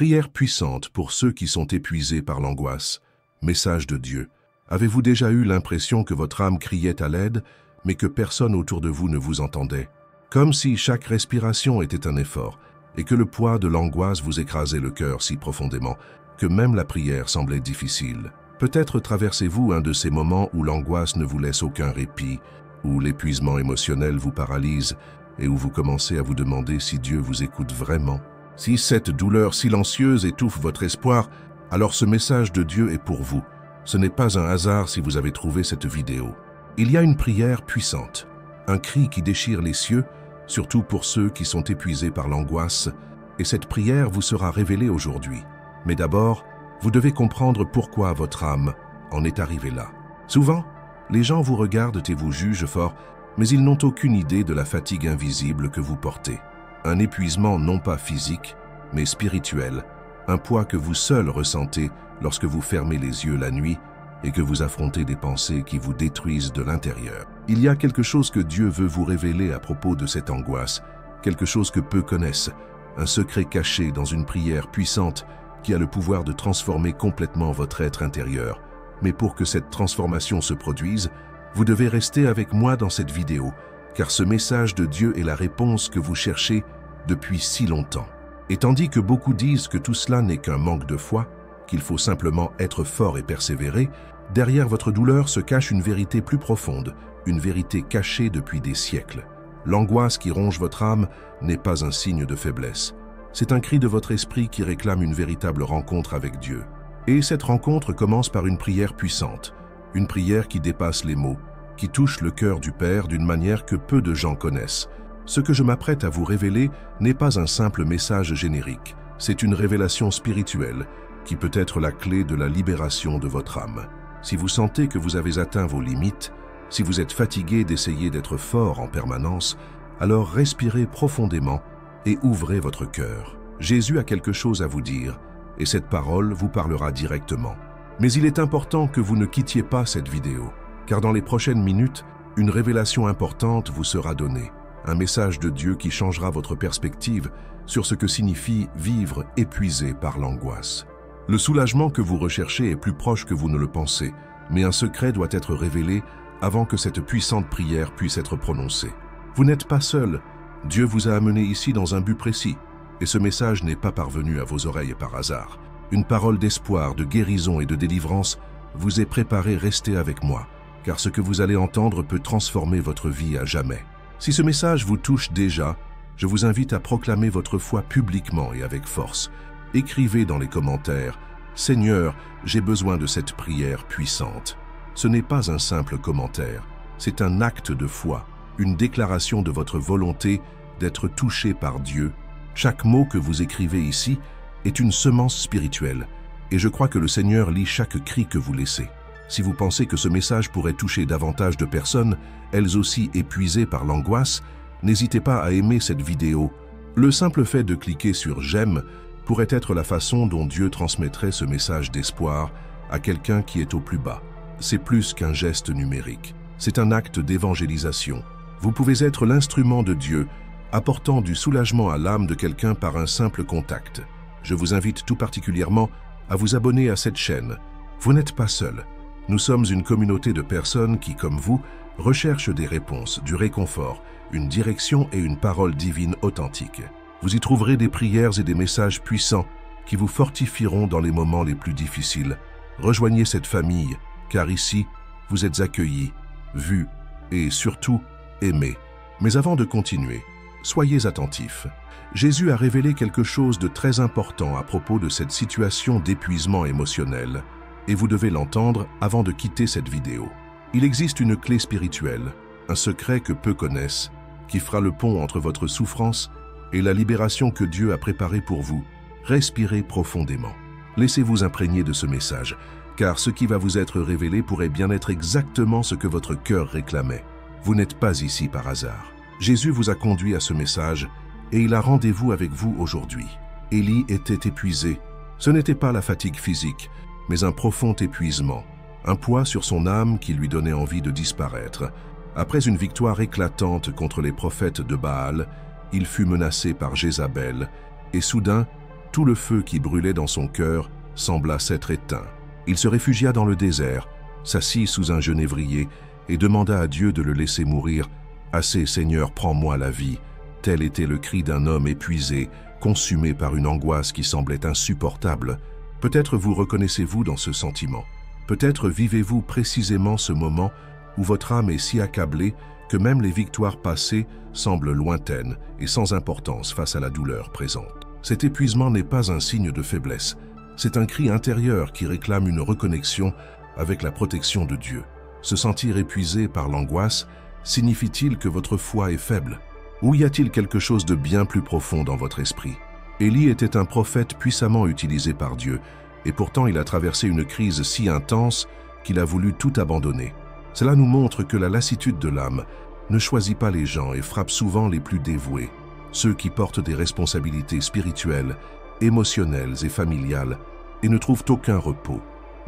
Prière puissante pour ceux qui sont épuisés par l'angoisse. Message de Dieu. Avez-vous déjà eu l'impression que votre âme criait à l'aide, mais que personne autour de vous ne vous entendait? Comme si chaque respiration était un effort, et que le poids de l'angoisse vous écrasait le cœur si profondément, que même la prière semblait difficile. Peut-être traversez-vous un de ces moments où l'angoisse ne vous laisse aucun répit, où l'épuisement émotionnel vous paralyse, et où vous commencez à vous demander si Dieu vous écoute vraiment. Si cette douleur silencieuse étouffe votre espoir, alors ce message de Dieu est pour vous. Ce n'est pas un hasard si vous avez trouvé cette vidéo. Il y a une prière puissante, un cri qui déchire les cieux, surtout pour ceux qui sont épuisés par l'angoisse, et cette prière vous sera révélée aujourd'hui. Mais d'abord, vous devez comprendre pourquoi votre âme en est arrivée là. Souvent, les gens vous regardent et vous jugent fort, mais ils n'ont aucune idée de la fatigue invisible que vous portez. Un épuisement non pas physique, mais spirituel, un poids que vous seul ressentez lorsque vous fermez les yeux la nuit et que vous affrontez des pensées qui vous détruisent de l'intérieur. Il y a quelque chose que Dieu veut vous révéler à propos de cette angoisse, quelque chose que peu connaissent, un secret caché dans une prière puissante qui a le pouvoir de transformer complètement votre être intérieur. Mais pour que cette transformation se produise, vous devez rester avec moi dans cette vidéo, car ce message de Dieu est la réponse que vous cherchez depuis si longtemps. Et tandis que beaucoup disent que tout cela n'est qu'un manque de foi, qu'il faut simplement être fort et persévérer, derrière votre douleur se cache une vérité plus profonde, une vérité cachée depuis des siècles. L'angoisse qui ronge votre âme n'est pas un signe de faiblesse. C'est un cri de votre esprit qui réclame une véritable rencontre avec Dieu. Et cette rencontre commence par une prière puissante, une prière qui dépasse les mots, qui touche le cœur du Père d'une manière que peu de gens connaissent. Ce que je m'apprête à vous révéler n'est pas un simple message générique, c'est une révélation spirituelle qui peut être la clé de la libération de votre âme. Si vous sentez que vous avez atteint vos limites, si vous êtes fatigué d'essayer d'être fort en permanence, alors respirez profondément et ouvrez votre cœur. Jésus a quelque chose à vous dire, et cette parole vous parlera directement. Mais il est important que vous ne quittiez pas cette vidéo, car dans les prochaines minutes, une révélation importante vous sera donnée, un message de Dieu qui changera votre perspective sur ce que signifie vivre épuisé par l'angoisse. Le soulagement que vous recherchez est plus proche que vous ne le pensez, mais un secret doit être révélé avant que cette puissante prière puisse être prononcée. Vous n'êtes pas seul, Dieu vous a amené ici dans un but précis, et ce message n'est pas parvenu à vos oreilles par hasard. Une parole d'espoir, de guérison et de délivrance vous est préparée. Restez avec moi, car ce que vous allez entendre peut transformer votre vie à jamais. Si ce message vous touche déjà, je vous invite à proclamer votre foi publiquement et avec force. Écrivez dans les commentaires « Seigneur, j'ai besoin de cette prière puissante ». Ce n'est pas un simple commentaire, c'est un acte de foi, une déclaration de votre volonté d'être touché par Dieu. Chaque mot que vous écrivez ici est une semence spirituelle, et je crois que le Seigneur lit chaque cri que vous laissez. Si vous pensez que ce message pourrait toucher davantage de personnes, elles aussi épuisées par l'angoisse, n'hésitez pas à aimer cette vidéo. Le simple fait de cliquer sur « J'aime » pourrait être la façon dont Dieu transmettrait ce message d'espoir à quelqu'un qui est au plus bas. C'est plus qu'un geste numérique, c'est un acte d'évangélisation. Vous pouvez être l'instrument de Dieu, apportant du soulagement à l'âme de quelqu'un par un simple contact. Je vous invite tout particulièrement à vous abonner à cette chaîne. Vous n'êtes pas seul. Nous sommes une communauté de personnes qui, comme vous, recherchent des réponses, du réconfort, une direction et une parole divine authentique. Vous y trouverez des prières et des messages puissants qui vous fortifieront dans les moments les plus difficiles. Rejoignez cette famille, car ici, vous êtes accueillis, vus et surtout aimés. Mais avant de continuer, soyez attentifs. Jésus a révélé quelque chose de très important à propos de cette situation d'épuisement émotionnel, et vous devez l'entendre avant de quitter cette vidéo. Il existe une clé spirituelle, un secret que peu connaissent, qui fera le pont entre votre souffrance et la libération que Dieu a préparée pour vous. Respirez profondément. Laissez-vous imprégner de ce message, car ce qui va vous être révélé pourrait bien être exactement ce que votre cœur réclamait. Vous n'êtes pas ici par hasard. Jésus vous a conduit à ce message et il a rendez-vous avec vous aujourd'hui. Élie était épuisé. Ce n'était pas la fatigue physique, mais un profond épuisement, un poids sur son âme qui lui donnait envie de disparaître. Après une victoire éclatante contre les prophètes de Baal, il fut menacé par Jézabel, et soudain, Tout le feu qui brûlait dans son cœur sembla s'être éteint. Il se réfugia dans le désert, s'assit sous un genévrier et demanda à Dieu de le laisser mourir. « Assez, Seigneur, prends-moi la vie !» Tel était le cri d'un homme épuisé, consumé par une angoisse qui semblait insupportable. Peut-être vous reconnaissez-vous dans ce sentiment. Peut-être vivez-vous précisément ce moment où votre âme est si accablée que même les victoires passées semblent lointaines et sans importance face à la douleur présente. Cet épuisement n'est pas un signe de faiblesse. C'est un cri intérieur qui réclame une reconnexion avec la protection de Dieu. Se sentir épuisé par l'angoisse signifie-t-il que votre foi est faible? Ou y a-t-il quelque chose de bien plus profond dans votre esprit? Élie était un prophète puissamment utilisé par Dieu, et pourtant il a traversé une crise si intense qu'il a voulu tout abandonner. Cela nous montre que la lassitude de l'âme ne choisit pas les gens et frappe souvent les plus dévoués, ceux qui portent des responsabilités spirituelles, émotionnelles et familiales, et ne trouvent aucun repos.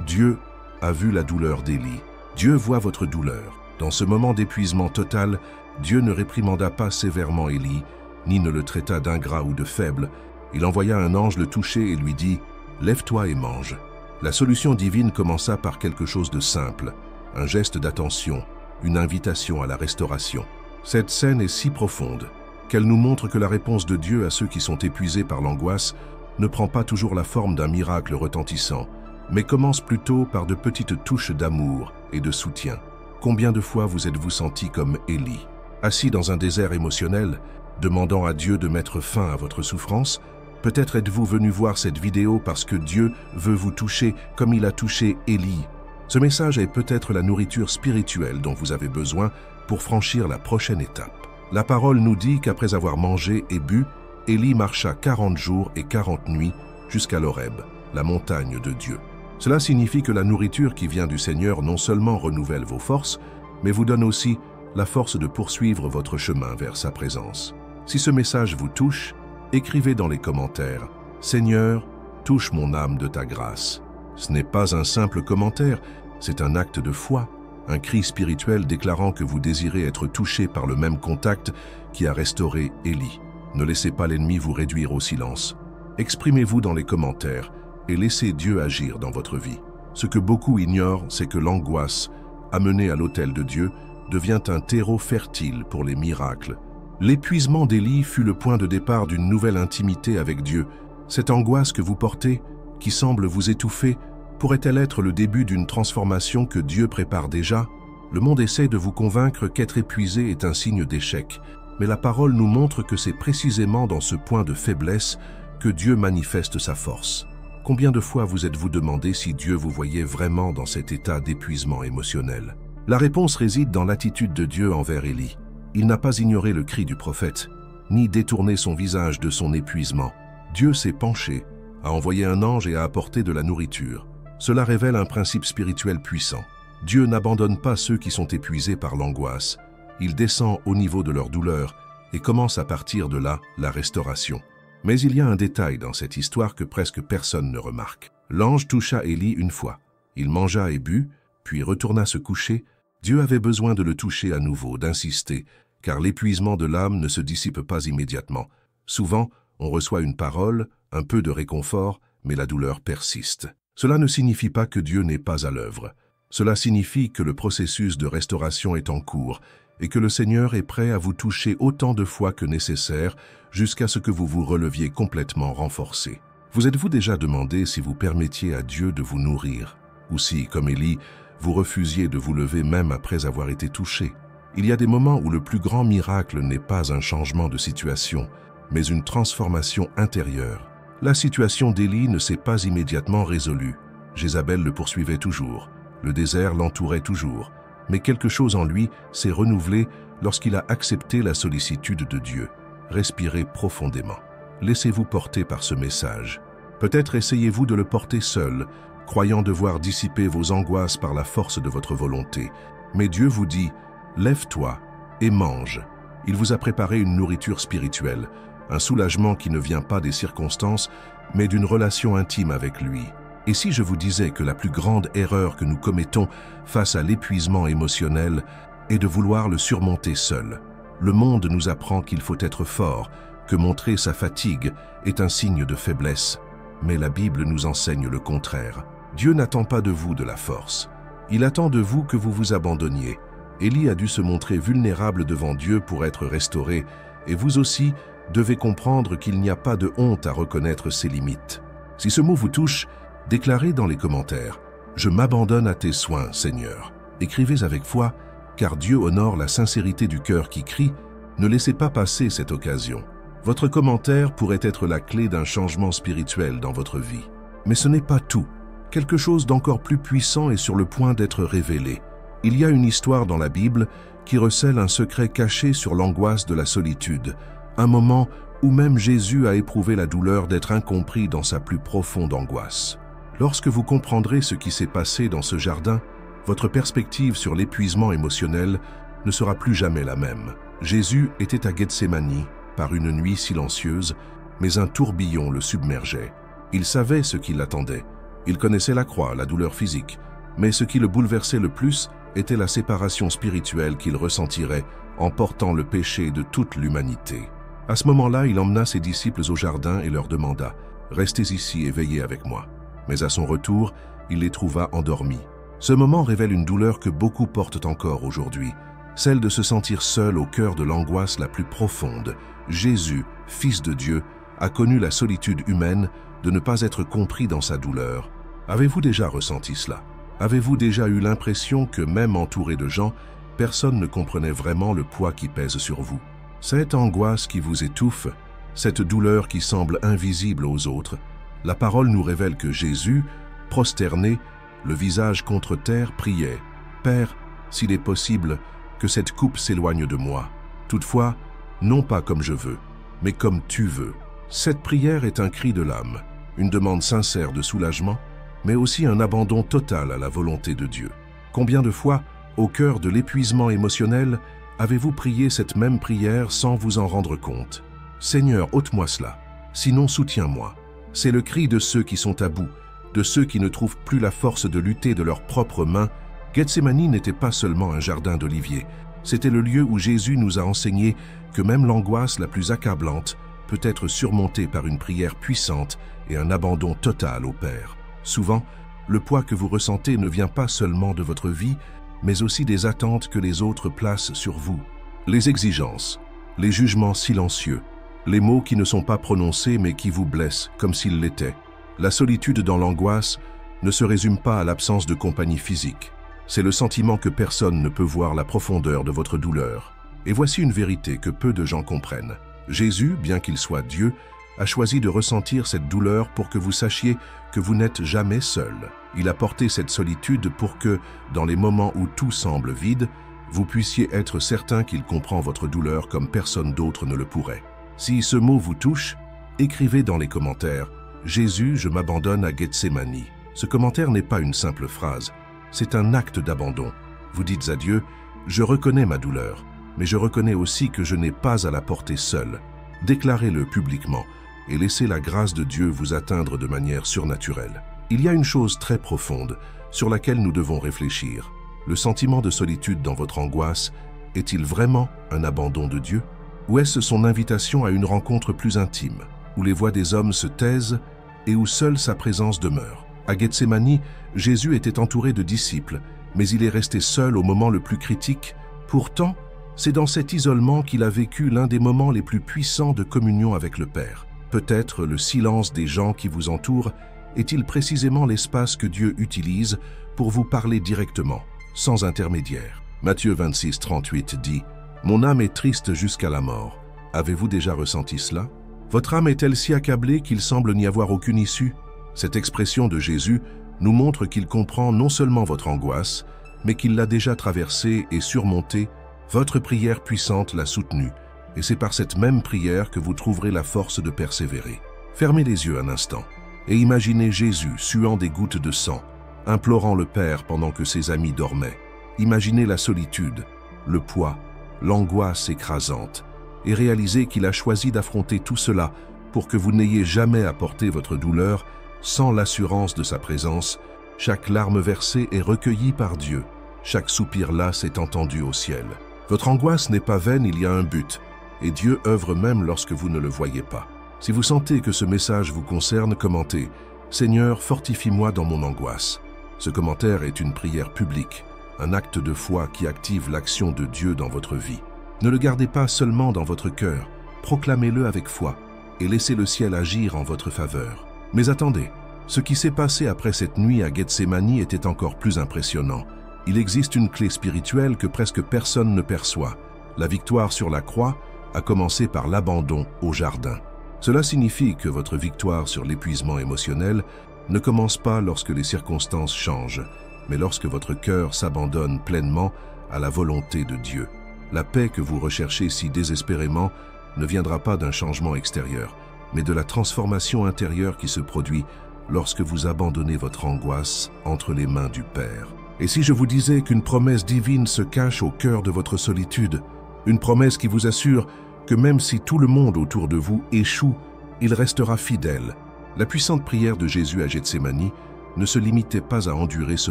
Dieu a vu la douleur d'Élie. Dieu voit votre douleur. Dans ce moment d'épuisement total, Dieu ne réprimanda pas sévèrement Élie, ni ne le traita d'ingrat ou de faible. Il envoya un ange le toucher et lui dit « Lève-toi et mange ». La solution divine commença par quelque chose de simple, un geste d'attention, une invitation à la restauration. Cette scène est si profonde qu'elle nous montre que la réponse de Dieu à ceux qui sont épuisés par l'angoisse ne prend pas toujours la forme d'un miracle retentissant, mais commence plutôt par de petites touches d'amour et de soutien. Combien de fois vous êtes-vous senti comme Élie, assis dans un désert émotionnel, demandant à Dieu de mettre fin à votre souffrance? Peut-être êtes-vous venu voir cette vidéo parce que Dieu veut vous toucher comme il a touché Élie. Ce message est peut-être la nourriture spirituelle dont vous avez besoin pour franchir la prochaine étape. La parole nous dit qu'après avoir mangé et bu, Élie marcha 40 jours et 40 nuits jusqu'à l'Horeb, la montagne de Dieu. Cela signifie que la nourriture qui vient du Seigneur non seulement renouvelle vos forces, mais vous donne aussi la force de poursuivre votre chemin vers sa présence. Si ce message vous touche, écrivez dans les commentaires « Seigneur, touche mon âme de ta grâce ». Ce n'est pas un simple commentaire, c'est un acte de foi, un cri spirituel déclarant que vous désirez être touché par le même contact qui a restauré Élie. Ne laissez pas l'ennemi vous réduire au silence. Exprimez-vous dans les commentaires et laissez Dieu agir dans votre vie. Ce que beaucoup ignorent, c'est que l'angoisse, amenée à l'autel de Dieu, devient un terreau fertile pour les miracles. L'épuisement d'Élie fut le point de départ d'une nouvelle intimité avec Dieu. Cette angoisse que vous portez, qui semble vous étouffer, pourrait-elle être le début d'une transformation que Dieu prépare déjà? Le monde essaie de vous convaincre qu'être épuisé est un signe d'échec, mais la parole nous montre que c'est précisément dans ce point de faiblesse que Dieu manifeste sa force. Combien de fois vous êtes-vous demandé si Dieu vous voyait vraiment dans cet état d'épuisement émotionnel? La réponse réside dans l'attitude de Dieu envers Élie. Il n'a pas ignoré le cri du prophète, ni détourné son visage de son épuisement. Dieu s'est penché, a envoyé un ange et a apporté de la nourriture. Cela révèle un principe spirituel puissant. Dieu n'abandonne pas ceux qui sont épuisés par l'angoisse. Il descend au niveau de leur douleur et commence à partir de là la restauration. Mais il y a un détail dans cette histoire que presque personne ne remarque. L'ange toucha Élie une fois. Il mangea et but, puis retourna se coucher. Dieu avait besoin de le toucher à nouveau, d'insister, car l'épuisement de l'âme ne se dissipe pas immédiatement. Souvent, on reçoit une parole, un peu de réconfort, mais la douleur persiste. Cela ne signifie pas que Dieu n'est pas à l'œuvre. Cela signifie que le processus de restauration est en cours et que le Seigneur est prêt à vous toucher autant de fois que nécessaire jusqu'à ce que vous vous releviez complètement renforcé. Vous êtes-vous déjà demandé si vous permettiez à Dieu de vous nourrir, ou si, comme Élie, vous refusiez de vous lever même après avoir été touché? Il y a des moments où le plus grand miracle n'est pas un changement de situation, mais une transformation intérieure. La situation d'Élie ne s'est pas immédiatement résolue. Jézabel le poursuivait toujours. Le désert l'entourait toujours. Mais quelque chose en lui s'est renouvelé lorsqu'il a accepté la sollicitude de Dieu. Respirez profondément. Laissez-vous porter par ce message. Peut-être essayez-vous de le porter seul, croyant devoir dissiper vos angoisses par la force de votre volonté. Mais Dieu vous dit « Lève-toi et mange ». Il vous a préparé une nourriture spirituelle, un soulagement qui ne vient pas des circonstances, mais d'une relation intime avec lui. Et si je vous disais que la plus grande erreur que nous commettons face à l'épuisement émotionnel est de vouloir le surmonter seul? Le monde nous apprend qu'il faut être fort, que montrer sa fatigue est un signe de faiblesse, mais la Bible nous enseigne le contraire. Dieu n'attend pas de vous de la force. Il attend de vous que vous vous abandonniez. Élie a dû se montrer vulnérable devant Dieu pour être restauré, et vous aussi devez comprendre qu'il n'y a pas de honte à reconnaître ses limites. Si ce mot vous touche, déclarez dans les commentaires « Je m'abandonne à tes soins, Seigneur ». Écrivez avec foi, car Dieu honore la sincérité du cœur qui crie. Ne laissez pas passer cette occasion. Votre commentaire pourrait être la clé d'un changement spirituel dans votre vie. Mais ce n'est pas tout. Quelque chose d'encore plus puissant est sur le point d'être révélé. Il y a une histoire dans la Bible qui recèle un secret caché sur l'angoisse de la solitude, un moment où même Jésus a éprouvé la douleur d'être incompris dans sa plus profonde angoisse. Lorsque vous comprendrez ce qui s'est passé dans ce jardin, votre perspective sur l'épuisement émotionnel ne sera plus jamais la même. Jésus était à Gethsémani par une nuit silencieuse, mais un tourbillon le submergeait. Il savait ce qui l'attendait. Il connaissait la croix, la douleur physique, mais ce qui le bouleversait le plus était la séparation spirituelle qu'il ressentirait en portant le péché de toute l'humanité. À ce moment-là, il emmena ses disciples au jardin et leur demanda « Restez ici et veillez avec moi ». Mais à son retour, il les trouva endormis. Ce moment révèle une douleur que beaucoup portent encore aujourd'hui, celle de se sentir seul au cœur de l'angoisse la plus profonde. Jésus, Fils de Dieu, a connu la solitude humaine de ne pas être compris dans sa douleur. Avez-vous déjà ressenti cela? Avez-vous déjà eu l'impression que même entouré de gens, personne ne comprenait vraiment le poids qui pèse sur vous? Cette angoisse qui vous étouffe, cette douleur qui semble invisible aux autres, la parole nous révèle que Jésus, prosterné, le visage contre terre, priait « Père, s'il est possible, que cette coupe s'éloigne de moi. Toutefois, non pas comme je veux, mais comme tu veux. » Cette prière est un cri de l'âme, une demande sincère de soulagement, mais aussi un abandon total à la volonté de Dieu. Combien de fois, au cœur de l'épuisement émotionnel, avez-vous prié cette même prière sans vous en rendre compte? Seigneur, ôte-moi cela, sinon soutiens-moi. C'est le cri de ceux qui sont à bout, de ceux qui ne trouvent plus la force de lutter de leurs propres mains. Gethsémani n'était pas seulement un jardin d'oliviers, c'était le lieu où Jésus nous a enseigné que même l'angoisse la plus accablante peut être surmontée par une prière puissante et un abandon total au Père. Souvent, le poids que vous ressentez ne vient pas seulement de votre vie, mais aussi des attentes que les autres placent sur vous. Les exigences, les jugements silencieux, les mots qui ne sont pas prononcés mais qui vous blessent comme s'ils l'étaient. La solitude dans l'angoisse ne se résume pas à l'absence de compagnie physique. C'est le sentiment que personne ne peut voir la profondeur de votre douleur. Et voici une vérité que peu de gens comprennent. Jésus, bien qu'il soit Dieu, a choisi de ressentir cette douleur pour que vous sachiez que vous n'êtes jamais seul. Il a porté cette solitude pour que, dans les moments où tout semble vide, vous puissiez être certain qu'il comprend votre douleur comme personne d'autre ne le pourrait. Si ce mot vous touche, écrivez dans les commentaires « Jésus, je m'abandonne à Gethsémani ». Ce commentaire n'est pas une simple phrase, c'est un acte d'abandon. Vous dites à Dieu « Je reconnais ma douleur, mais je reconnais aussi que je n'ai pas à la porter seul ». Déclarez-le publiquement et laissez la grâce de Dieu vous atteindre de manière surnaturelle. Il y a une chose très profonde sur laquelle nous devons réfléchir. Le sentiment de solitude dans votre angoisse est-il vraiment un abandon de Dieu? Ou est-ce son invitation à une rencontre plus intime, où les voix des hommes se taisent et où seule sa présence demeure? À Gethsémani, Jésus était entouré de disciples, mais il est resté seul au moment le plus critique. Pourtant, c'est dans cet isolement qu'il a vécu l'un des moments les plus puissants de communion avec le Père. Peut-être le silence des gens qui vous entourent est-il précisément l'espace que Dieu utilise pour vous parler directement, sans intermédiaire. Matthieu 26, 38 dit « Mon âme est triste jusqu'à la mort. » Avez-vous déjà ressenti cela? Votre âme est-elle si accablée qu'il semble n'y avoir aucune issue? Cette expression de Jésus nous montre qu'il comprend non seulement votre angoisse, mais qu'il l'a déjà traversée et surmontée. Votre prière puissante l'a soutenue, et c'est par cette même prière que vous trouverez la force de persévérer. Fermez les yeux un instant et imaginez Jésus suant des gouttes de sang, implorant le Père pendant que ses amis dormaient. Imaginez la solitude, le poids, l'angoisse écrasante, et réalisez qu'il a choisi d'affronter tout cela pour que vous n'ayez jamais à porter votre douleur sans l'assurance de sa présence. Chaque larme versée est recueillie par Dieu, chaque soupir las est entendu au ciel. Votre angoisse n'est pas vaine, il y a un but, et Dieu œuvre même lorsque vous ne le voyez pas. Si vous sentez que ce message vous concerne, commentez « Seigneur, fortifie-moi dans mon angoisse ». Ce commentaire est une prière publique, un acte de foi qui active l'action de Dieu dans votre vie. Ne le gardez pas seulement dans votre cœur, proclamez-le avec foi et laissez le ciel agir en votre faveur. Mais attendez, ce qui s'est passé après cette nuit à Gethsémani était encore plus impressionnant. Il existe une clé spirituelle que presque personne ne perçoit. La victoire sur la croix a commencé par l'abandon au jardin. Cela signifie que votre victoire sur l'épuisement émotionnel ne commence pas lorsque les circonstances changent, mais lorsque votre cœur s'abandonne pleinement à la volonté de Dieu. La paix que vous recherchez si désespérément ne viendra pas d'un changement extérieur, mais de la transformation intérieure qui se produit lorsque vous abandonnez votre angoisse entre les mains du Père. Et si je vous disais qu'une promesse divine se cache au cœur de votre solitude, une promesse qui vous assure que même si tout le monde autour de vous échoue, il restera fidèle. La puissante prière de Jésus à Gethsémani ne se limitait pas à endurer ce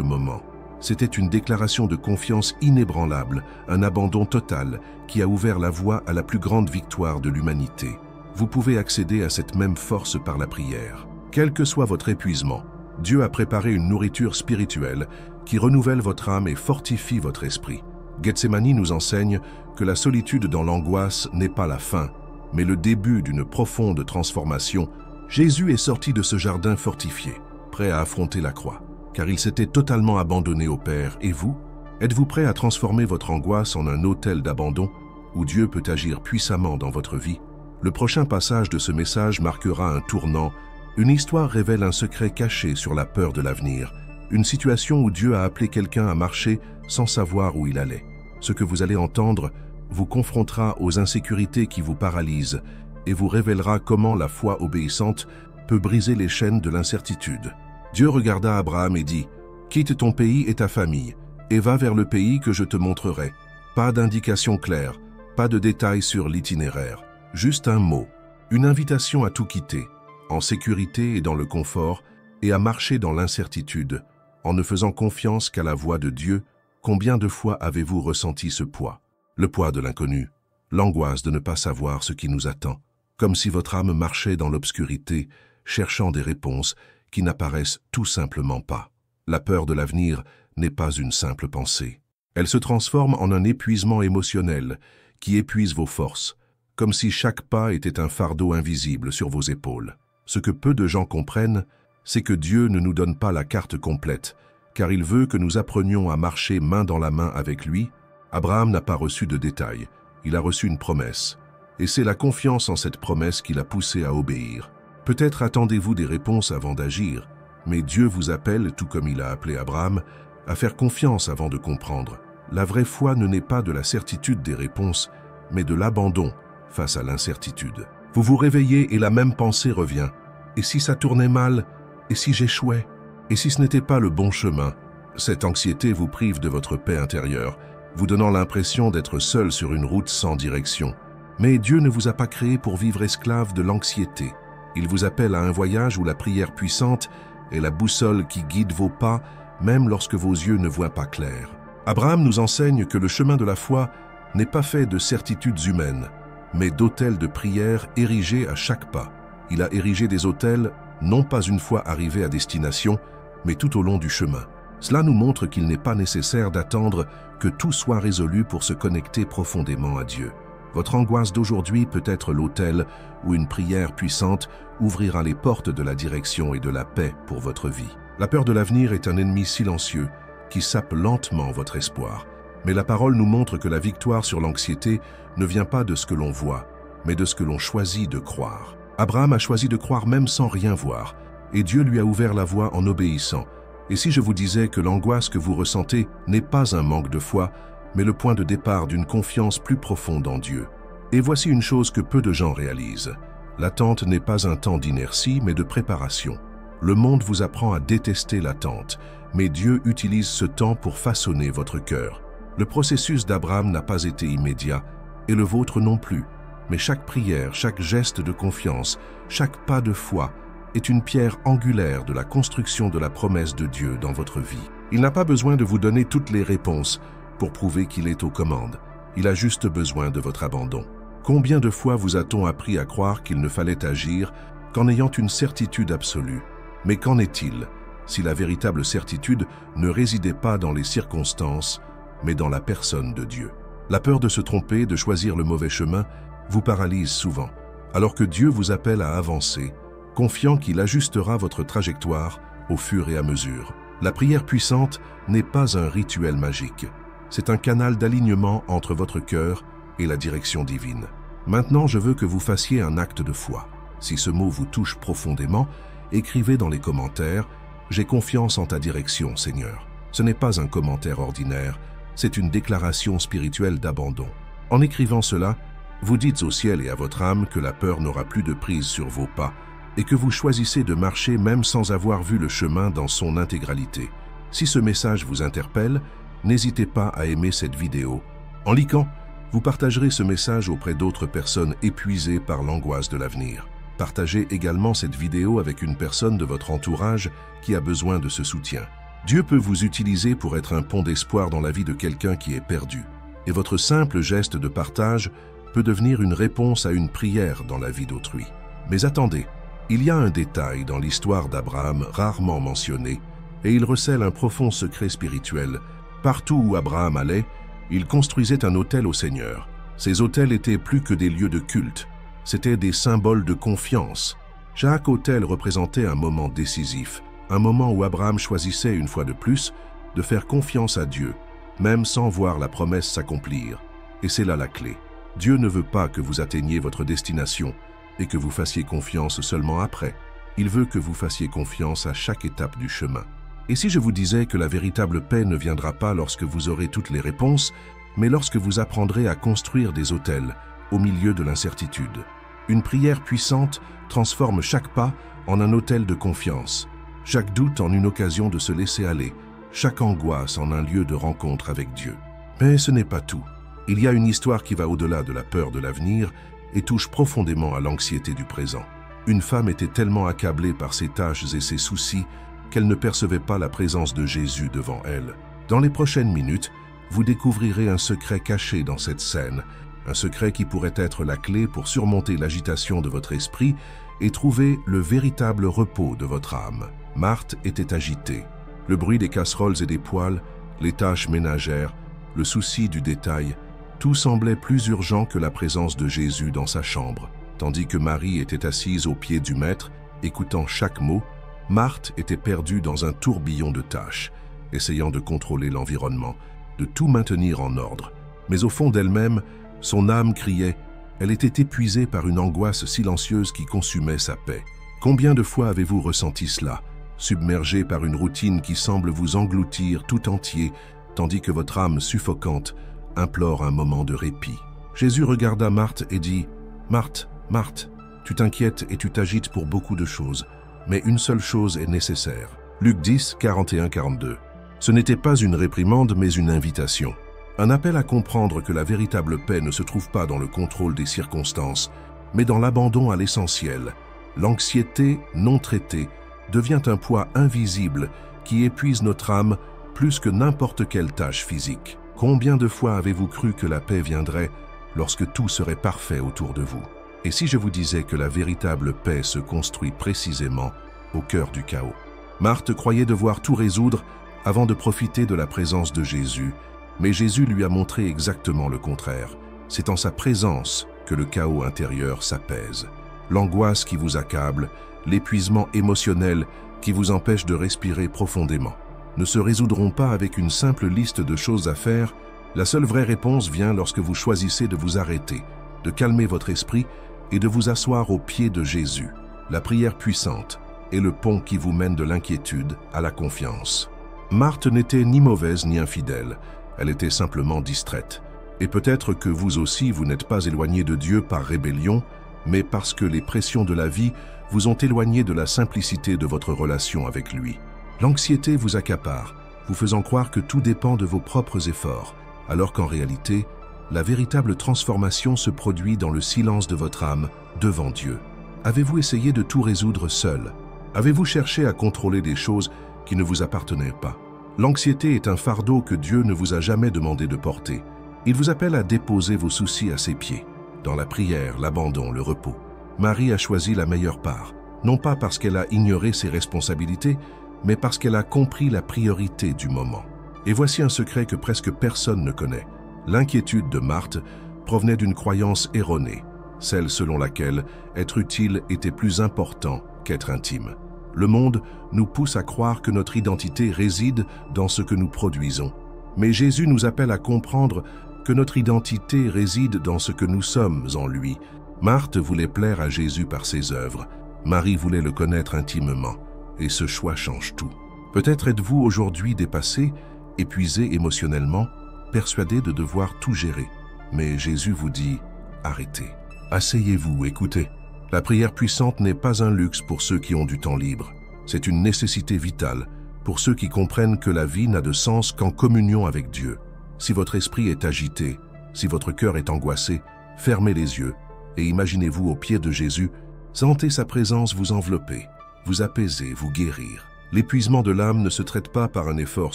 moment. C'était une déclaration de confiance inébranlable, un abandon total qui a ouvert la voie à la plus grande victoire de l'humanité. Vous pouvez accéder à cette même force par la prière. Quel que soit votre épuisement, Dieu a préparé une nourriture spirituelle qui renouvelle votre âme et fortifie votre esprit. Gethsémani nous enseigne que la solitude dans l'angoisse n'est pas la fin, mais le début d'une profonde transformation. Jésus est sorti de ce jardin fortifié, prêt à affronter la croix, car il s'était totalement abandonné au Père. Et vous? Êtes-vous prêt à transformer votre angoisse en un autel d'abandon où Dieu peut agir puissamment dans votre vie? Le prochain passage de ce message marquera un tournant. Une histoire révèle un secret caché sur la peur de l'avenir, une situation où Dieu a appelé quelqu'un à marcher sans savoir où il allait. Ce que vous allez entendre vous confrontera aux insécurités qui vous paralysent et vous révélera comment la foi obéissante peut briser les chaînes de l'incertitude. Dieu regarda Abraham et dit « Quitte ton pays et ta famille, et va vers le pays que je te montrerai. » Pas d'indication claire, pas de détails sur l'itinéraire, juste un mot, une invitation à tout quitter, en sécurité et dans le confort, et à marcher dans l'incertitude, en ne faisant confiance qu'à la voix de Dieu. Combien de fois avez-vous ressenti ce poids? Le poids de l'inconnu, l'angoisse de ne pas savoir ce qui nous attend, comme si votre âme marchait dans l'obscurité, cherchant des réponses qui n'apparaissent tout simplement pas. La peur de l'avenir n'est pas une simple pensée. Elle se transforme en un épuisement émotionnel qui épuise vos forces, comme si chaque pas était un fardeau invisible sur vos épaules. Ce que peu de gens comprennent, c'est que Dieu ne nous donne pas la carte complète, car il veut que nous apprenions à marcher main dans la main avec lui. Abraham n'a pas reçu de détails, il a reçu une promesse. Et c'est la confiance en cette promesse qui l'a poussé à obéir. Peut-être attendez-vous des réponses avant d'agir, mais Dieu vous appelle, tout comme il a appelé Abraham, à faire confiance avant de comprendre. La vraie foi ne naît pas de la certitude des réponses, mais de l'abandon face à l'incertitude. Vous vous réveillez et la même pensée revient. Et si ça tournait mal? Et si j'échouais? Et si ce n'était pas le bon chemin? Cette anxiété vous prive de votre paix intérieure, vous donnant l'impression d'être seul sur une route sans direction. Mais Dieu ne vous a pas créé pour vivre esclave de l'anxiété. Il vous appelle à un voyage où la prière puissante est la boussole qui guide vos pas, même lorsque vos yeux ne voient pas clair. Abraham nous enseigne que le chemin de la foi n'est pas fait de certitudes humaines, mais d'autels de prière érigés à chaque pas. Il a érigé des autels, non pas une fois arrivé à destination, mais tout au long du chemin. Cela nous montre qu'il n'est pas nécessaire d'attendre que tout soit résolu pour se connecter profondément à Dieu. Votre angoisse d'aujourd'hui peut être l'autel où une prière puissante ouvrira les portes de la direction et de la paix pour votre vie. La peur de l'avenir est un ennemi silencieux qui sape lentement votre espoir. Mais la parole nous montre que la victoire sur l'anxiété ne vient pas de ce que l'on voit, mais de ce que l'on choisit de croire. Abraham a choisi de croire même sans rien voir, et Dieu lui a ouvert la voie en obéissant. Et si je vous disais que l'angoisse que vous ressentez n'est pas un manque de foi, mais le point de départ d'une confiance plus profonde en Dieu? Et voici une chose que peu de gens réalisent. L'attente n'est pas un temps d'inertie, mais de préparation. Le monde vous apprend à détester l'attente, mais Dieu utilise ce temps pour façonner votre cœur. Le processus d'Abraham n'a pas été immédiat, et le vôtre non plus. Mais chaque prière, chaque geste de confiance, chaque pas de foi est une pierre angulaire de la construction de la promesse de Dieu dans votre vie. Il n'a pas besoin de vous donner toutes les réponses pour prouver qu'il est aux commandes. Il a juste besoin de votre abandon. Combien de fois vous a-t-on appris à croire qu'il ne fallait agir qu'en ayant une certitude absolue? Mais qu'en est-il si la véritable certitude ne résidait pas dans les circonstances, mais dans la personne de Dieu? La peur de se tromper, de choisir le mauvais chemin, vous paralyse souvent, alors que Dieu vous appelle à avancer, confiant qu'il ajustera votre trajectoire au fur et à mesure. La prière puissante n'est pas un rituel magique, c'est un canal d'alignement entre votre cœur et la direction divine. Maintenant, je veux que vous fassiez un acte de foi. Si ce mot vous touche profondément, écrivez dans les commentaires « J'ai confiance en ta direction, Seigneur ». Ce n'est pas un commentaire ordinaire, c'est une déclaration spirituelle d'abandon. En écrivant cela, vous dites au ciel et à votre âme que la peur n'aura plus de prise sur vos pas et que vous choisissez de marcher même sans avoir vu le chemin dans son intégralité. Si ce message vous interpelle, n'hésitez pas à aimer cette vidéo. En likant, vous partagerez ce message auprès d'autres personnes épuisées par l'angoisse de l'avenir. Partagez également cette vidéo avec une personne de votre entourage qui a besoin de ce soutien. Dieu peut vous utiliser pour être un pont d'espoir dans la vie de quelqu'un qui est perdu. Et votre simple geste de partage peut devenir une réponse à une prière dans la vie d'autrui. Mais attendez, il y a un détail dans l'histoire d'Abraham rarement mentionné, et il recèle un profond secret spirituel. Partout où Abraham allait, il construisait un autel au Seigneur. Ces autels étaient plus que des lieux de culte, c'étaient des symboles de confiance. Chaque autel représentait un moment décisif, un moment où Abraham choisissait une fois de plus de faire confiance à Dieu, même sans voir la promesse s'accomplir. Et c'est là la clé. Dieu ne veut pas que vous atteigniez votre destination et que vous fassiez confiance seulement après. Il veut que vous fassiez confiance à chaque étape du chemin. Et si je vous disais que la véritable paix ne viendra pas lorsque vous aurez toutes les réponses, mais lorsque vous apprendrez à construire des autels au milieu de l'incertitude? Une prière puissante transforme chaque pas en un autel de confiance, chaque doute en une occasion de se laisser aller, chaque angoisse en un lieu de rencontre avec Dieu. Mais ce n'est pas tout. Il y a une histoire qui va au-delà de la peur de l'avenir et touche profondément à l'anxiété du présent. Une femme était tellement accablée par ses tâches et ses soucis qu'elle ne percevait pas la présence de Jésus devant elle. Dans les prochaines minutes, vous découvrirez un secret caché dans cette scène, un secret qui pourrait être la clé pour surmonter l'agitation de votre esprit et trouver le véritable repos de votre âme. Marthe était agitée. Le bruit des casseroles et des poêles, les tâches ménagères, le souci du détail, tout semblait plus urgent que la présence de Jésus dans sa chambre. Tandis que Marie était assise au pied du Maître, écoutant chaque mot, Marthe était perdue dans un tourbillon de tâches, essayant de contrôler l'environnement, de tout maintenir en ordre. Mais au fond d'elle-même, son âme criait, elle était épuisée par une angoisse silencieuse qui consumait sa paix. Combien de fois avez-vous ressenti cela, submergé par une routine qui semble vous engloutir tout entier, tandis que votre âme suffocante implore un moment de répit? Jésus regarda Marthe et dit, « Marthe, Marthe, tu t'inquiètes et tu t'agites pour beaucoup de choses, mais une seule chose est nécessaire. » Luc 10, 41-42. Ce n'était pas une réprimande, mais une invitation. Un appel à comprendre que la véritable paix ne se trouve pas dans le contrôle des circonstances, mais dans l'abandon à l'essentiel. L'anxiété non traitée devient un poids invisible qui épuise notre âme plus que n'importe quelle tâche physique. Combien de fois avez-vous cru que la paix viendrait lorsque tout serait parfait autour de vous? Et si je vous disais que la véritable paix se construit précisément au cœur du chaos? Marthe croyait devoir tout résoudre avant de profiter de la présence de Jésus, mais Jésus lui a montré exactement le contraire. C'est en sa présence que le chaos intérieur s'apaise. L'angoisse qui vous accable, l'épuisement émotionnel qui vous empêche de respirer profondément, ne se résoudront pas avec une simple liste de choses à faire. La seule vraie réponse vient lorsque vous choisissez de vous arrêter, de calmer votre esprit et de vous asseoir aux pieds de Jésus. La prière puissante est le pont qui vous mène de l'inquiétude à la confiance. Marthe n'était ni mauvaise ni infidèle, elle était simplement distraite. Et peut-être que vous aussi, vous n'êtes pas éloigné de Dieu par rébellion, mais parce que les pressions de la vie vous ont éloigné de la simplicité de votre relation avec lui. L'anxiété vous accapare, vous faisant croire que tout dépend de vos propres efforts, alors qu'en réalité, la véritable transformation se produit dans le silence de votre âme devant Dieu. Avez-vous essayé de tout résoudre seul? Avez-vous cherché à contrôler des choses qui ne vous appartenaient pas? L'anxiété est un fardeau que Dieu ne vous a jamais demandé de porter. Il vous appelle à déposer vos soucis à ses pieds. dans la prière, l'abandon, le repos. Marie a choisi la meilleure part, non pas parce qu'elle a ignoré ses responsabilités, mais parce qu'elle a compris la priorité du moment. Et voici un secret que presque personne ne connaît. L'inquiétude de Marthe provenait d'une croyance erronée, celle selon laquelle être utile était plus important qu'être intime. Le monde nous pousse à croire que notre identité réside dans ce que nous produisons. Mais Jésus nous appelle à comprendre que notre identité réside dans ce que nous sommes en lui. Marthe voulait plaire à Jésus par ses œuvres. Marie voulait le connaître intimement. Et ce choix change tout. Peut-être êtes-vous aujourd'hui dépassé, épuisé émotionnellement, persuadé de devoir tout gérer. Mais Jésus vous dit « Arrêtez. Asseyez-vous, écoutez. » La prière puissante n'est pas un luxe pour ceux qui ont du temps libre. C'est une nécessité vitale pour ceux qui comprennent que la vie n'a de sens qu'en communion avec Dieu. Si votre esprit est agité, si votre cœur est angoissé, fermez les yeux et imaginez-vous au pied de Jésus, sentez sa présence vous envelopper, vous apaiser, vous guérir. L'épuisement de l'âme ne se traite pas par un effort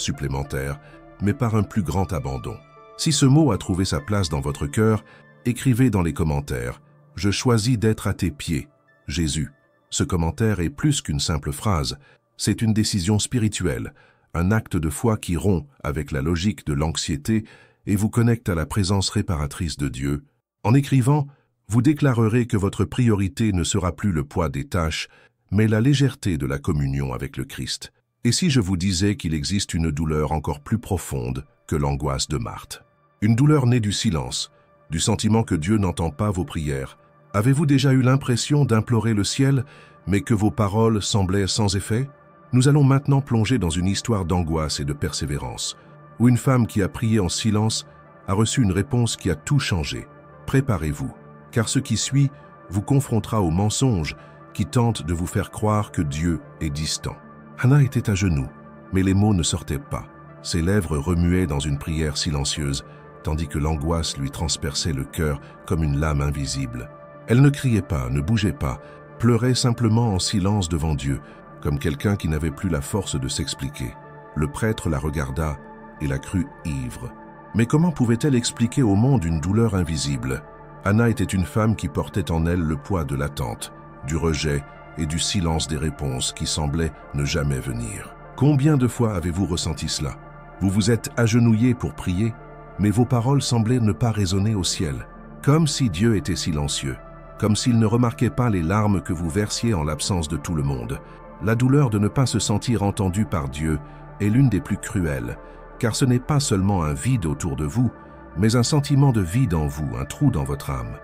supplémentaire, mais par un plus grand abandon. Si ce mot a trouvé sa place dans votre cœur, écrivez dans les commentaires « Je choisis d'être à tes pieds, Jésus ». Ce commentaire est plus qu'une simple phrase, c'est une décision spirituelle, un acte de foi qui rompt avec la logique de l'anxiété et vous connecte à la présence réparatrice de Dieu. En écrivant, vous déclarerez que votre priorité ne sera plus le poids des tâches, mais la légèreté de la communion avec le Christ. Et si je vous disais qu'il existe une douleur encore plus profonde que l'angoisse de Marthe? Une douleur née du silence, du sentiment que Dieu n'entend pas vos prières. Avez-vous déjà eu l'impression d'implorer le ciel, mais que vos paroles semblaient sans effet? Nous allons maintenant plonger dans une histoire d'angoisse et de persévérance, où une femme qui a prié en silence a reçu une réponse qui a tout changé. Préparez-vous, car ce qui suit vous confrontera aux mensonges qui tentent de vous faire croire que Dieu est distant. Anna était à genoux, mais les mots ne sortaient pas. Ses lèvres remuaient dans une prière silencieuse, tandis que l'angoisse lui transperçait le cœur comme une lame invisible. Elle ne criait pas, ne bougeait pas, pleurait simplement en silence devant Dieu, comme quelqu'un qui n'avait plus la force de s'expliquer. Le prêtre la regarda et la crut ivre. Mais comment pouvait-elle expliquer au monde une douleur invisible? Anna était une femme qui portait en elle le poids de l'attente, du rejet et du silence des réponses qui semblaient ne jamais venir. Combien de fois avez-vous ressenti cela? Vous vous êtes agenouillé pour prier, mais vos paroles semblaient ne pas résonner au ciel, comme si Dieu était silencieux, comme s'il ne remarquait pas les larmes que vous versiez en l'absence de tout le monde. La douleur de ne pas se sentir entendu par Dieu est l'une des plus cruelles, car ce n'est pas seulement un vide autour de vous, mais un sentiment de vide en vous, un trou dans votre âme.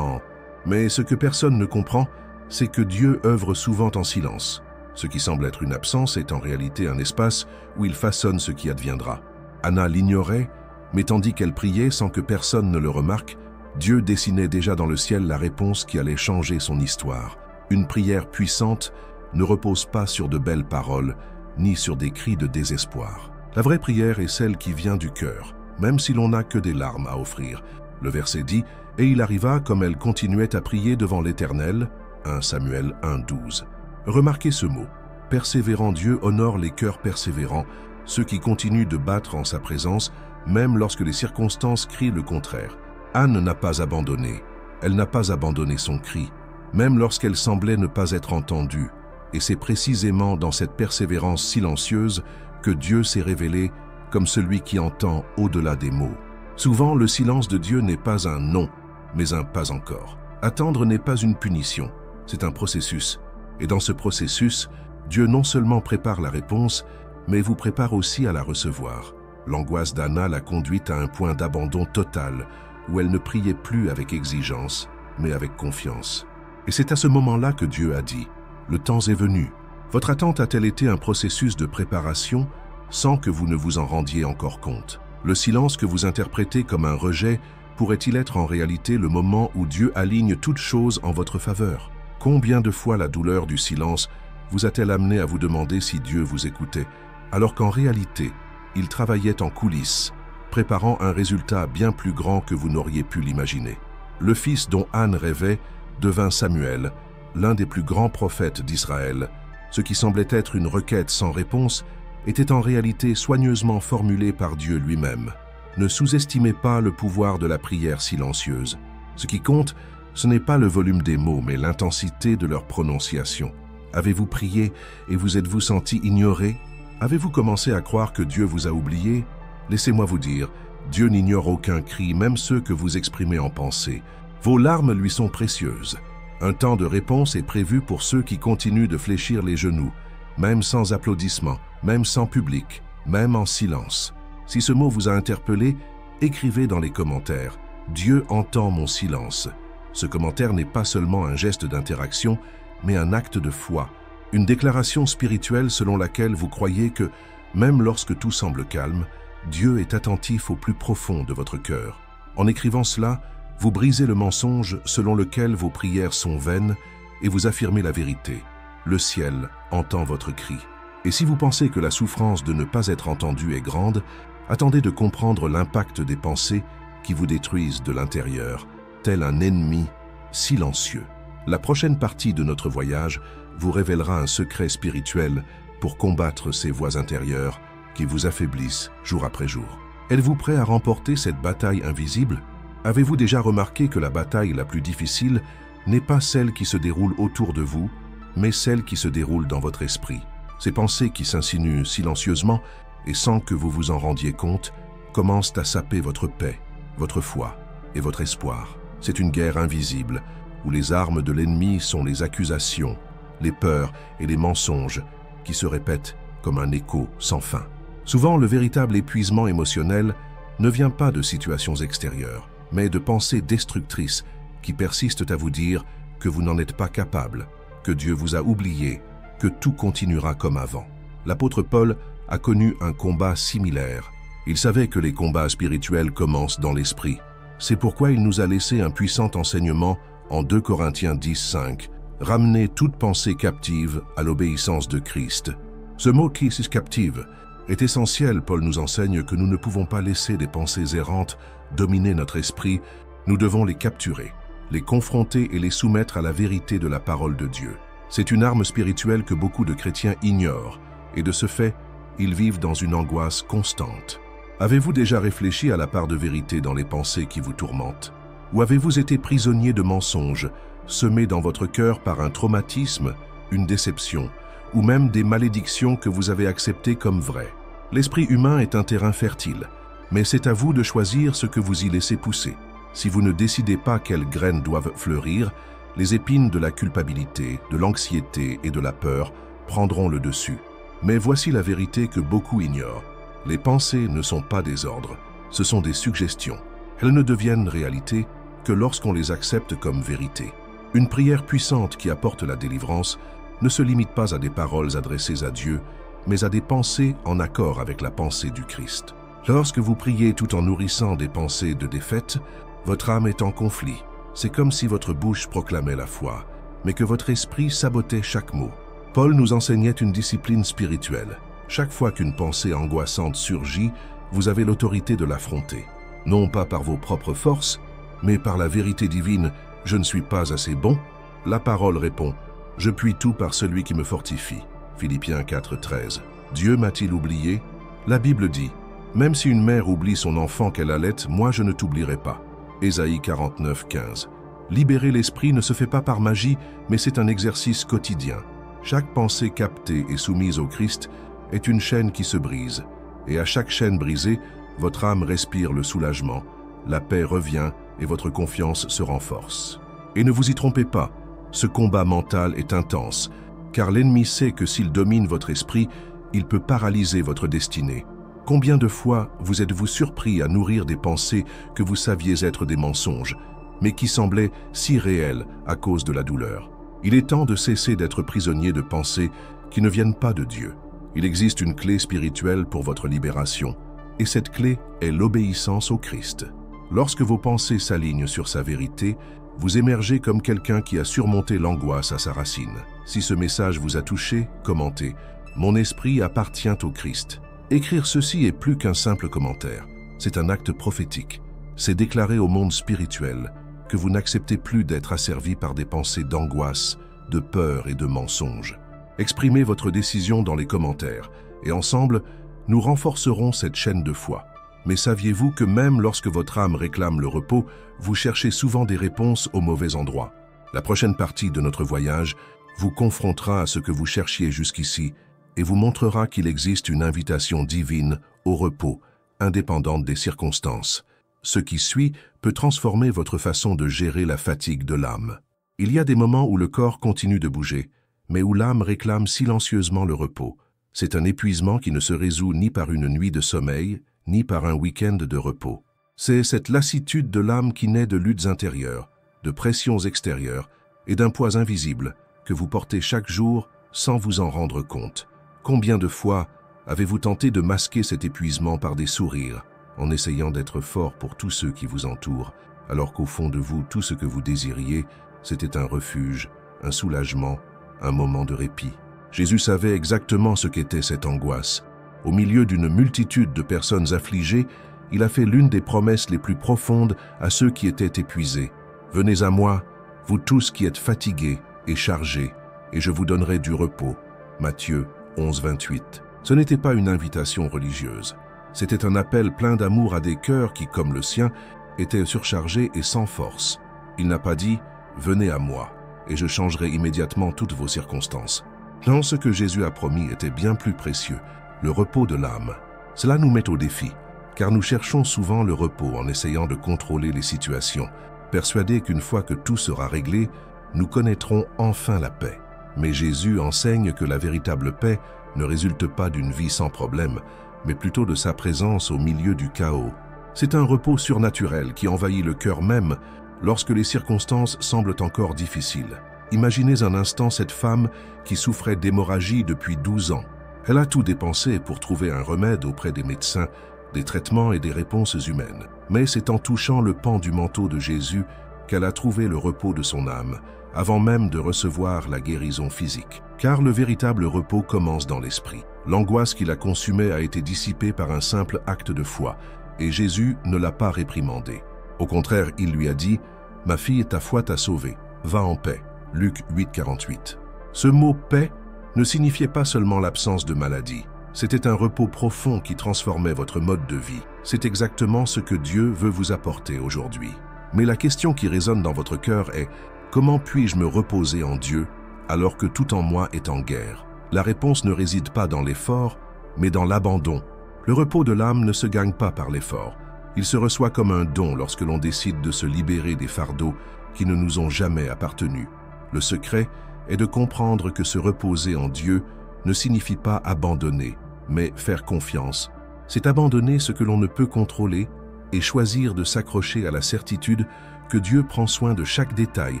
Mais ce que personne ne comprend, c'est que Dieu œuvre souvent en silence. Ce qui semble être une absence est en réalité un espace où il façonne ce qui adviendra. Anna l'ignorait, mais tandis qu'elle priait sans que personne ne le remarque, Dieu dessinait déjà dans le ciel la réponse qui allait changer son histoire. Une prière puissante ne repose pas sur de belles paroles, ni sur des cris de désespoir. La vraie prière est celle qui vient du cœur, même si l'on n'a que des larmes à offrir. Le verset dit « Et il arriva, comme elle continuait à prier devant l'Éternel » 1 Samuel 1,12. Remarquez ce mot. Persévérant Dieu honore les cœurs persévérants, ceux qui continuent de battre en sa présence, même lorsque les circonstances crient le contraire. Anne n'a pas abandonné. Elle n'a pas abandonné son cri, même lorsqu'elle semblait ne pas être entendue. Et c'est précisément dans cette persévérance silencieuse que Dieu s'est révélé comme celui qui entend au-delà des mots. Souvent, le silence de Dieu n'est pas un non, mais un pas encore. Attendre n'est pas une punition, c'est un processus. Et dans ce processus, Dieu non seulement prépare la réponse, mais vous prépare aussi à la recevoir. L'angoisse d'Anna l'a conduite à un point d'abandon total, où elle ne priait plus avec exigence, mais avec confiance. Et c'est à ce moment-là que Dieu a dit « Le temps est venu ». Votre attente a-t-elle été un processus de préparation sans que vous ne vous en rendiez encore compte? Le silence que vous interprétez comme un rejet pourrait-il être en réalité le moment où Dieu aligne toutes choses en votre faveur? Combien de fois la douleur du silence vous a-t-elle amené à vous demander si Dieu vous écoutait, alors qu'en réalité, il travaillait en coulisses, préparant un résultat bien plus grand que vous n'auriez pu l'imaginer? Le fils dont Anne rêvait devint Samuel, l'un des plus grands prophètes d'Israël. Ce qui semblait être une requête sans réponse était en réalité soigneusement formulé par Dieu lui-même. Ne sous-estimez pas le pouvoir de la prière silencieuse. Ce qui compte, ce n'est pas le volume des mots, mais l'intensité de leur prononciation. Avez-vous prié et vous êtes-vous senti ignoré? Avez-vous commencé à croire que Dieu vous a oublié? Laissez-moi vous dire, Dieu n'ignore aucun cri, même ceux que vous exprimez en pensée. Vos larmes lui sont précieuses. Un temps de réponse est prévu pour ceux qui continuent de fléchir les genoux, même sans applaudissements, même sans public, même en silence. Si ce mot vous a interpellé, écrivez dans les commentaires « Dieu entend mon silence ». Ce commentaire n'est pas seulement un geste d'interaction, mais un acte de foi, une déclaration spirituelle selon laquelle vous croyez que, même lorsque tout semble calme, Dieu est attentif au plus profond de votre cœur. En écrivant cela, vous brisez le mensonge selon lequel vos prières sont vaines et vous affirmez la vérité. Le ciel entend votre cri. Et si vous pensez que la souffrance de ne pas être entendu est grande, attendez de comprendre l'impact des pensées qui vous détruisent de l'intérieur, tel un ennemi silencieux. La prochaine partie de notre voyage vous révélera un secret spirituel pour combattre ces voix intérieures qui vous affaiblissent jour après jour. Êtes-vous prêt à remporter cette bataille invisible? Avez-vous déjà remarqué que la bataille la plus difficile n'est pas celle qui se déroule autour de vous, mais celle qui se déroule dans votre esprit? Ces pensées qui s'insinuent silencieusement et sans que vous vous en rendiez compte commencent à saper votre paix, votre foi et votre espoir. C'est une guerre invisible où les armes de l'ennemi sont les accusations, les peurs et les mensonges qui se répètent comme un écho sans fin. Souvent, le véritable épuisement émotionnel ne vient pas de situations extérieures, mais de pensées destructrices qui persistent à vous dire que vous n'en êtes pas capable, que Dieu vous a oublié, que tout continuera comme avant. L'apôtre Paul a connu un combat similaire. Il savait que les combats spirituels commencent dans l'esprit. C'est pourquoi il nous a laissé un puissant enseignement en 2 Corinthiens 10:5. Ramenez toute pensée captive à l'obéissance de Christ. Ce mot « qui est captive » est essentiel. Paul nous enseigne que nous ne pouvons pas laisser des pensées errantes dominer notre esprit. Nous devons les capturer, les confronter et les soumettre à la vérité de la parole de Dieu. C'est une arme spirituelle que beaucoup de chrétiens ignorent, et de ce fait, ils vivent dans une angoisse constante. Avez-vous déjà réfléchi à la part de vérité dans les pensées qui vous tourmentent? Ou avez-vous été prisonnier de mensonges, semés dans votre cœur par un traumatisme, une déception, ou même des malédictions que vous avez acceptées comme vraies? L'esprit humain est un terrain fertile, mais c'est à vous de choisir ce que vous y laissez pousser. Si vous ne décidez pas quelles graines doivent fleurir, les épines de la culpabilité, de l'anxiété et de la peur prendront le dessus. Mais voici la vérité que beaucoup ignorent. Les pensées ne sont pas des ordres, ce sont des suggestions. Elles ne deviennent réalité que lorsqu'on les accepte comme vérité. Une prière puissante qui apporte la délivrance ne se limite pas à des paroles adressées à Dieu, mais à des pensées en accord avec la pensée du Christ. Lorsque vous priez tout en nourrissant des pensées de défaite, votre âme est en conflit. C'est comme si votre bouche proclamait la foi, mais que votre esprit sabotait chaque mot. Paul nous enseignait une discipline spirituelle. Chaque fois qu'une pensée angoissante surgit, vous avez l'autorité de l'affronter. Non pas par vos propres forces, mais par la vérité divine « Je ne suis pas assez bon ». La parole répond « Je puis tout par celui qui me fortifie ». Philippiens 4:13. Dieu m'a-t-il oublié? La Bible dit « Même si une mère oublie son enfant qu'elle allaite, moi je ne t'oublierai pas ». Ésaïe 49:15. Libérer l'esprit ne se fait pas par magie, mais c'est un exercice quotidien. Chaque pensée captée et soumise au Christ est une chaîne qui se brise. Et à chaque chaîne brisée, votre âme respire le soulagement, la paix revient et votre confiance se renforce. Et ne vous y trompez pas, ce combat mental est intense, car l'ennemi sait que s'il domine votre esprit, il peut paralyser votre destinée. Combien de fois vous êtes-vous surpris à nourrir des pensées que vous saviez être des mensonges, mais qui semblaient si réelles à cause de la douleur? Il est temps de cesser d'être prisonnier de pensées qui ne viennent pas de Dieu. Il existe une clé spirituelle pour votre libération, et cette clé est l'obéissance au Christ. Lorsque vos pensées s'alignent sur sa vérité, vous émergez comme quelqu'un qui a surmonté l'angoisse à sa racine. Si ce message vous a touché, commentez « Mon esprit appartient au Christ ». Écrire ceci est plus qu'un simple commentaire, c'est un acte prophétique. C'est déclarer au monde spirituel que vous n'acceptez plus d'être asservi par des pensées d'angoisse, de peur et de mensonges. Exprimez votre décision dans les commentaires et ensemble, nous renforcerons cette chaîne de foi. Mais saviez-vous que même lorsque votre âme réclame le repos, vous cherchez souvent des réponses au mauvais endroit? La prochaine partie de notre voyage vous confrontera à ce que vous cherchiez jusqu'ici et vous montrera qu'il existe une invitation divine au repos, indépendante des circonstances. Ce qui suit peut transformer votre façon de gérer la fatigue de l'âme. Il y a des moments où le corps continue de bouger, mais où l'âme réclame silencieusement le repos. C'est un épuisement qui ne se résout ni par une nuit de sommeil, ni par un week-end de repos. C'est cette lassitude de l'âme qui naît de luttes intérieures, de pressions extérieures et d'un poids invisible que vous portez chaque jour sans vous en rendre compte. Combien de fois avez-vous tenté de masquer cet épuisement par des sourires, en essayant d'être fort pour tous ceux qui vous entourent, alors qu'au fond de vous, tout ce que vous désiriez, c'était un refuge, un soulagement, un moment de répit. Jésus savait exactement ce qu'était cette angoisse. Au milieu d'une multitude de personnes affligées, il a fait l'une des promesses les plus profondes à ceux qui étaient épuisés. « Venez à moi, vous tous qui êtes fatigués et chargés, et je vous donnerai du repos. » Matthieu 11, 28. Ce n'était pas une invitation religieuse. C'était un appel plein d'amour à des cœurs qui, comme le sien, étaient surchargés et sans force. Il n'a pas dit « Venez à moi, et je changerai immédiatement toutes vos circonstances. » Non, ce que Jésus a promis était bien plus précieux, le repos de l'âme. Cela nous met au défi, car nous cherchons souvent le repos en essayant de contrôler les situations, persuadés qu'une fois que tout sera réglé, nous connaîtrons enfin la paix. Mais Jésus enseigne que la véritable paix ne résulte pas d'une vie sans problème, mais plutôt de sa présence au milieu du chaos. C'est un repos surnaturel qui envahit le cœur même lorsque les circonstances semblent encore difficiles. Imaginez un instant cette femme qui souffrait d'hémorragie depuis 12 ans. Elle a tout dépensé pour trouver un remède auprès des médecins, des traitements et des réponses humaines. Mais c'est en touchant le pan du manteau de Jésus qu'elle a trouvé le repos de son âme, avant même de recevoir la guérison physique. Car le véritable repos commence dans l'esprit. L'angoisse qui la consumait a été dissipée par un simple acte de foi, et Jésus ne l'a pas réprimandée. Au contraire, il lui a dit « Ma fille, ta foi t'a sauvée, va en paix ». Luc 8, 48. Ce mot « paix » ne signifiait pas seulement l'absence de maladie. C'était un repos profond qui transformait votre mode de vie. C'est exactement ce que Dieu veut vous apporter aujourd'hui. Mais la question qui résonne dans votre cœur est « Comment puis-je me reposer en Dieu alors que tout en moi est en guerre ?» La réponse ne réside pas dans l'effort, mais dans l'abandon. Le repos de l'âme ne se gagne pas par l'effort. Il se reçoit comme un don lorsque l'on décide de se libérer des fardeaux qui ne nous ont jamais appartenu. Le secret est de comprendre que se reposer en Dieu ne signifie pas abandonner, mais faire confiance. C'est abandonner ce que l'on ne peut contrôler et choisir de s'accrocher à la certitude que Dieu prend soin de chaque détail,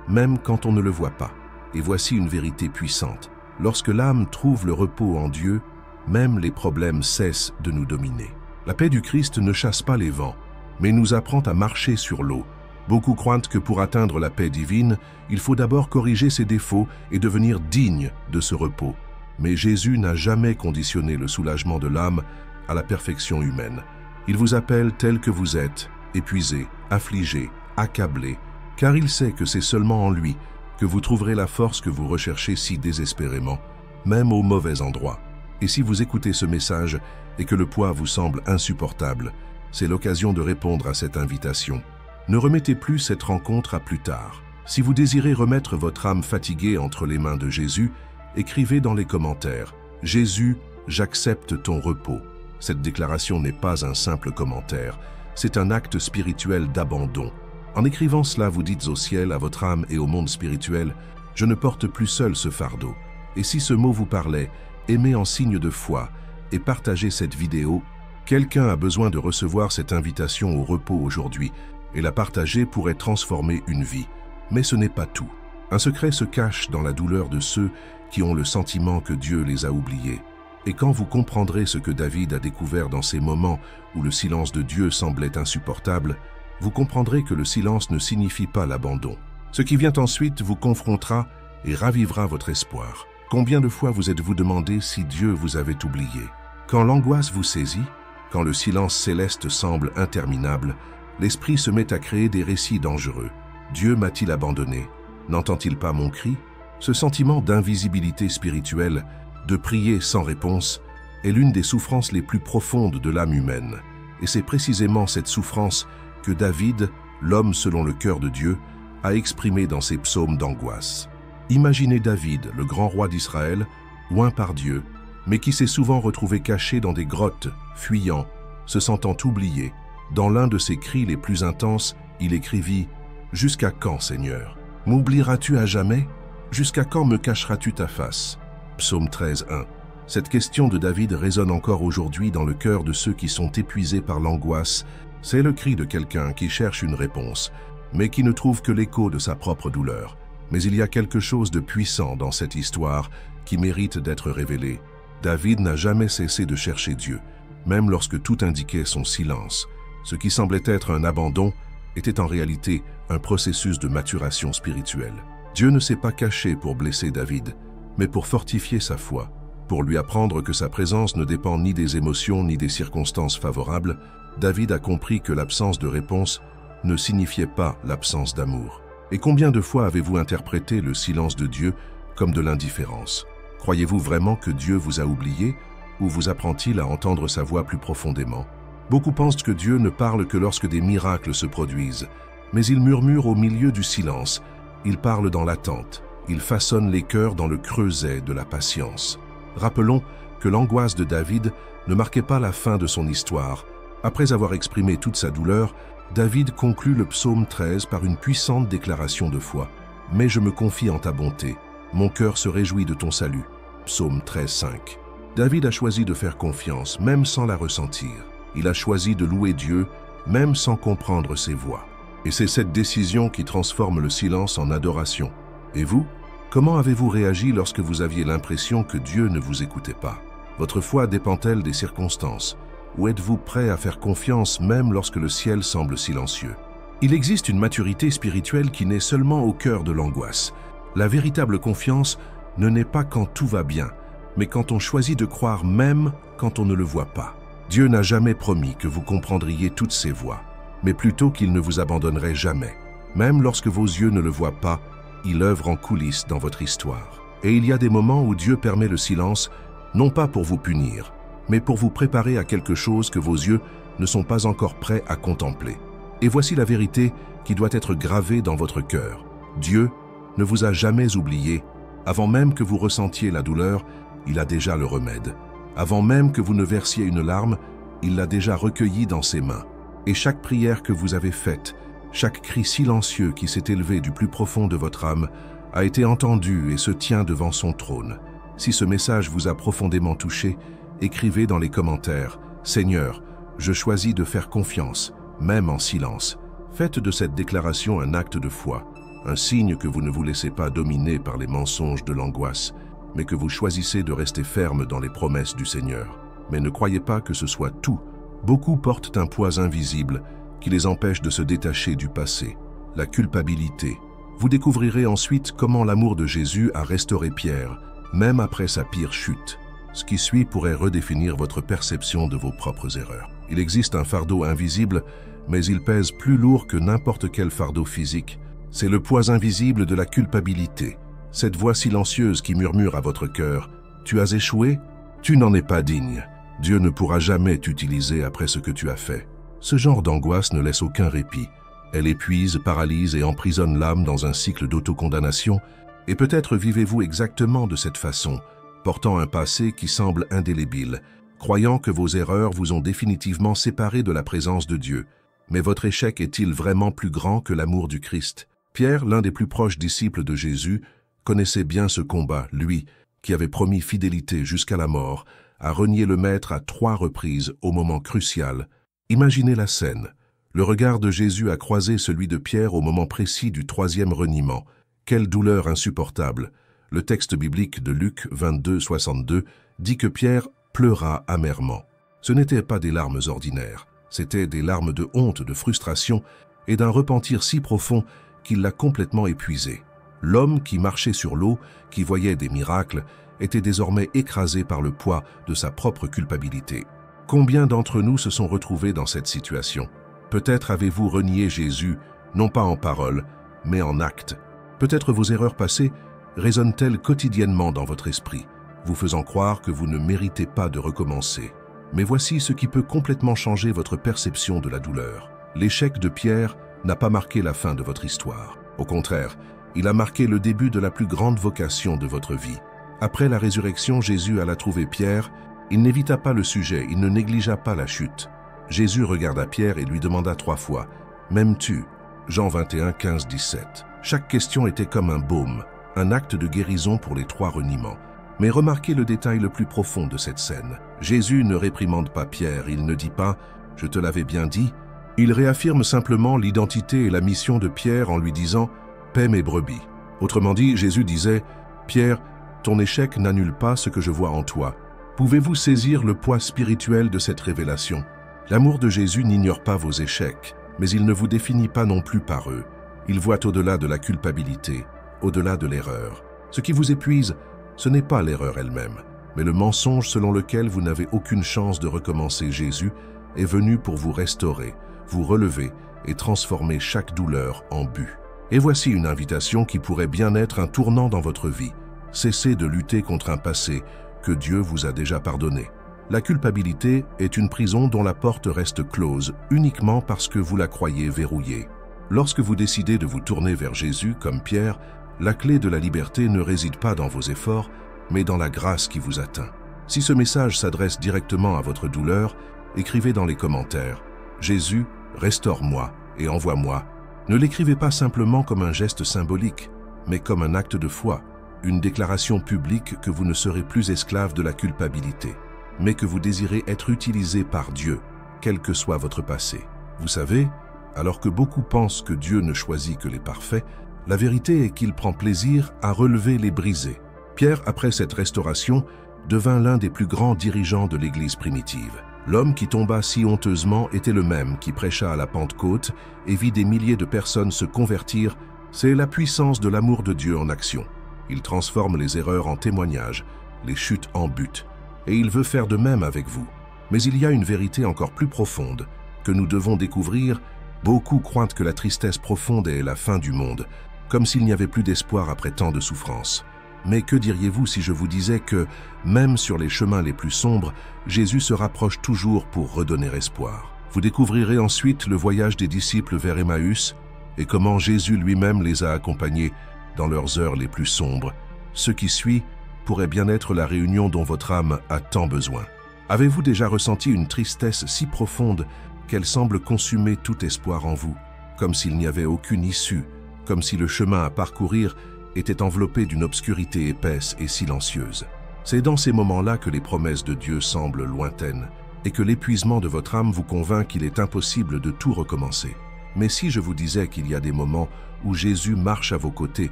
même quand on ne le voit pas. Et voici une vérité puissante. Lorsque l'âme trouve le repos en Dieu, même les problèmes cessent de nous dominer. La paix du Christ ne chasse pas les vents, mais nous apprend à marcher sur l'eau. Beaucoup croient que pour atteindre la paix divine, il faut d'abord corriger ses défauts et devenir digne de ce repos. Mais Jésus n'a jamais conditionné le soulagement de l'âme à la perfection humaine. Il vous appelle tel que vous êtes, épuisé, affligé, accablé, car il sait que c'est seulement en lui que vous trouverez la force que vous recherchez si désespérément, même au mauvais endroit. Et si vous écoutez ce message et que le poids vous semble insupportable, c'est l'occasion de répondre à cette invitation. Ne remettez plus cette rencontre à plus tard. Si vous désirez remettre votre âme fatiguée entre les mains de Jésus, écrivez dans les commentaires « Jésus, j'accepte ton repos ». Cette déclaration n'est pas un simple commentaire, c'est un acte spirituel d'abandon. En écrivant cela, vous dites au ciel, à votre âme et au monde spirituel « Je ne porte plus seul ce fardeau ». Et si ce mot vous parlait, aimez en signe de foi et partagez cette vidéo. Quelqu'un a besoin de recevoir cette invitation au repos aujourd'hui, et la partager pourrait transformer une vie. Mais ce n'est pas tout. Un secret se cache dans la douleur de ceux qui ont le sentiment que Dieu les a oubliés. Et quand vous comprendrez ce que David a découvert dans ces moments où le silence de Dieu semblait insupportable, vous comprendrez que le silence ne signifie pas l'abandon. Ce qui vient ensuite vous confrontera et ravivera votre espoir. Combien de fois vous êtes-vous demandé si Dieu vous avait oublié? Quand l'angoisse vous saisit, quand le silence céleste semble interminable, l'esprit se met à créer des récits dangereux. Dieu m'a-t-il abandonné? N'entend-il pas mon cri? Ce sentiment d'invisibilité spirituelle, de prier sans réponse, est l'une des souffrances les plus profondes de l'âme humaine. Et c'est précisément cette souffrance que David, l'homme selon le cœur de Dieu, a exprimée dans ses psaumes d'angoisse. Imaginez David, le grand roi d'Israël, oint par Dieu, mais qui s'est souvent retrouvé caché dans des grottes, fuyant, se sentant oublié. Dans l'un de ses cris les plus intenses, il écrivit « Jusqu'à quand, Seigneur? M'oublieras-tu à jamais? Jusqu'à quand me cacheras-tu ta face ?» Psaume 13, 1. Cette question de David résonne encore aujourd'hui dans le cœur de ceux qui sont épuisés par l'angoisse. C'est le cri de quelqu'un qui cherche une réponse, mais qui ne trouve que l'écho de sa propre douleur. Mais il y a quelque chose de puissant dans cette histoire qui mérite d'être révélé. David n'a jamais cessé de chercher Dieu, même lorsque tout indiquait son silence. Ce qui semblait être un abandon était en réalité un processus de maturation spirituelle. Dieu ne s'est pas caché pour blesser David, mais pour fortifier sa foi. Pour lui apprendre que sa présence ne dépend ni des émotions ni des circonstances favorables, David a compris que l'absence de réponse ne signifiait pas l'absence d'amour. Et combien de fois avez-vous interprété le silence de Dieu comme de l'indifférence? Croyez-vous vraiment que Dieu vous a oublié ou vous apprend-il à entendre sa voix plus profondément? Beaucoup pensent que Dieu ne parle que lorsque des miracles se produisent, mais il murmure au milieu du silence, il parle dans l'attente, il façonne les cœurs dans le creuset de la patience. Rappelons que l'angoisse de David ne marquait pas la fin de son histoire. Après avoir exprimé toute sa douleur, David conclut le psaume 13 par une puissante déclaration de foi. « Mais je me confie en ta bonté, mon cœur se réjouit de ton salut. » Psaume 13, 5. David a choisi de faire confiance, même sans la ressentir. Il a choisi de louer Dieu, même sans comprendre ses voix. Et c'est cette décision qui transforme le silence en adoration. Et vous? Comment avez-vous réagi lorsque vous aviez l'impression que Dieu ne vous écoutait pas? Votre foi dépend-elle des circonstances? Ou êtes-vous prêt à faire confiance même lorsque le ciel semble silencieux? Il existe une maturité spirituelle qui naît seulement au cœur de l'angoisse. La véritable confiance ne naît pas quand tout va bien, mais quand on choisit de croire même quand on ne le voit pas. Dieu n'a jamais promis que vous comprendriez toutes ses voies, mais plutôt qu'il ne vous abandonnerait jamais. Même lorsque vos yeux ne le voient pas, il œuvre en coulisses dans votre histoire. Et il y a des moments où Dieu permet le silence, non pas pour vous punir, mais pour vous préparer à quelque chose que vos yeux ne sont pas encore prêts à contempler. Et voici la vérité qui doit être gravée dans votre cœur. Dieu ne vous a jamais oublié. Avant même que vous ressentiez la douleur, il a déjà le remède. Avant même que vous ne versiez une larme, il l'a déjà recueillie dans ses mains. Et chaque prière que vous avez faite, chaque cri silencieux qui s'est élevé du plus profond de votre âme a été entendu et se tient devant son trône. Si ce message vous a profondément touché, écrivez dans les commentaires « Seigneur, je choisis de faire confiance, même en silence ». Faites de cette déclaration un acte de foi, un signe que vous ne vous laissez pas dominer par les mensonges de l'angoisse, mais que vous choisissez de rester ferme dans les promesses du Seigneur. Mais ne croyez pas que ce soit tout. Beaucoup portent un poids invisible qui les empêche de se détacher du passé, la culpabilité. Vous découvrirez ensuite comment l'amour de Jésus a restauré Pierre, même après sa pire chute. Ce qui suit pourrait redéfinir votre perception de vos propres erreurs. Il existe un fardeau invisible, mais il pèse plus lourd que n'importe quel fardeau physique. C'est le poids invisible de la culpabilité, cette voix silencieuse qui murmure à votre cœur « Tu as échoué? Tu n'en es pas digne. Dieu ne pourra jamais t'utiliser après ce que tu as fait. » Ce genre d'angoisse ne laisse aucun répit. Elle épuise, paralyse et emprisonne l'âme dans un cycle d'autocondamnation, et peut-être vivez-vous exactement de cette façon, portant un passé qui semble indélébile, croyant que vos erreurs vous ont définitivement séparé de la présence de Dieu. Mais votre échec est-il vraiment plus grand que l'amour du Christ? Pierre, l'un des plus proches disciples de Jésus, connaissait bien ce combat, lui, qui avait promis fidélité jusqu'à la mort, a renié le Maître à 3 reprises au moment crucial. Imaginez la scène. Le regard de Jésus a croisé celui de Pierre au moment précis du 3e reniement. Quelle douleur insupportable! Le texte biblique de Luc 22, 62 dit que Pierre pleura amèrement. Ce n'étaient pas des larmes ordinaires, c'étaient des larmes de honte, de frustration et d'un repentir si profond qu'il l'a complètement épuisé. L'homme qui marchait sur l'eau, qui voyait des miracles, était désormais écrasé par le poids de sa propre culpabilité. Combien d'entre nous se sont retrouvés dans cette situation? Peut-être avez-vous renié Jésus, non pas en parole, mais en acte. Peut-être vos erreurs passées résonnent-elles quotidiennement dans votre esprit, vous faisant croire que vous ne méritez pas de recommencer. Mais voici ce qui peut complètement changer votre perception de la douleur. L'échec de Pierre n'a pas marqué la fin de votre histoire. Au contraire, il a marqué le début de la plus grande vocation de votre vie. Après la résurrection, Jésus alla trouver Pierre. Il n'évita pas le sujet, il ne négligea pas la chute. Jésus regarda Pierre et lui demanda 3 fois « M'aimes-tu » Jean 21, 15, 17. Chaque question était comme un baume, un acte de guérison pour les 3 reniements. Mais remarquez le détail le plus profond de cette scène. Jésus ne réprimande pas Pierre, il ne dit pas « Je te l'avais bien dit ». Il réaffirme simplement l'identité et la mission de Pierre en lui disant « Paie mes brebis ». Autrement dit, Jésus disait « Pierre, ton échec n'annule pas ce que je vois en toi. Pouvez-vous saisir le poids spirituel de cette révélation? L'amour de Jésus n'ignore pas vos échecs, mais il ne vous définit pas non plus par eux. Il voit au-delà de la culpabilité, au-delà de l'erreur. Ce qui vous épuise, ce n'est pas l'erreur elle-même, mais le mensonge selon lequel vous n'avez aucune chance de recommencer. Jésus est venu pour vous restaurer, vous relever et transformer chaque douleur en but. Et voici une invitation qui pourrait bien être un tournant dans votre vie. Cessez de lutter contre un passé que Dieu vous a déjà pardonné. La culpabilité est une prison dont la porte reste close uniquement parce que vous la croyez verrouillée. Lorsque vous décidez de vous tourner vers Jésus comme Pierre, la clé de la liberté ne réside pas dans vos efforts, mais dans la grâce qui vous atteint. Si ce message s'adresse directement à votre douleur, écrivez dans les commentaires « Jésus, restaure-moi et envoie-moi ». Ne l'écrivez pas simplement comme un geste symbolique, mais comme un acte de foi, une déclaration publique que vous ne serez plus esclave de la culpabilité, mais que vous désirez être utilisé par Dieu, quel que soit votre passé. Vous savez, alors que beaucoup pensent que Dieu ne choisit que les parfaits, la vérité est qu'il prend plaisir à relever les brisés. Pierre, après cette restauration, devint l'un des plus grands dirigeants de l'Église primitive. L'homme qui tomba si honteusement était le même qui prêcha à la Pentecôte et vit des milliers de personnes se convertir. C'est la puissance de l'amour de Dieu en action. Il transforme les erreurs en témoignages, les chutes en buts, et il veut faire de même avec vous. Mais il y a une vérité encore plus profonde que nous devons découvrir. Beaucoup croient que la tristesse profonde est la fin du monde, comme s'il n'y avait plus d'espoir après tant de souffrances. Mais que diriez-vous si je vous disais que, même sur les chemins les plus sombres, Jésus se rapproche toujours pour redonner espoir? Vous découvrirez ensuite le voyage des disciples vers Emmaüs et comment Jésus lui-même les a accompagnés dans leurs heures les plus sombres. Ce qui suit pourrait bien être la réunion dont votre âme a tant besoin. Avez-vous déjà ressenti une tristesse si profonde qu'elle semble consumer tout espoir en vous, comme s'il n'y avait aucune issue, comme si le chemin à parcourir était enveloppé d'une obscurité épaisse et silencieuse? C'est dans ces moments-là que les promesses de Dieu semblent lointaines et que l'épuisement de votre âme vous convainc qu'il est impossible de tout recommencer. Mais si je vous disais qu'il y a des moments où Jésus marche à vos côtés,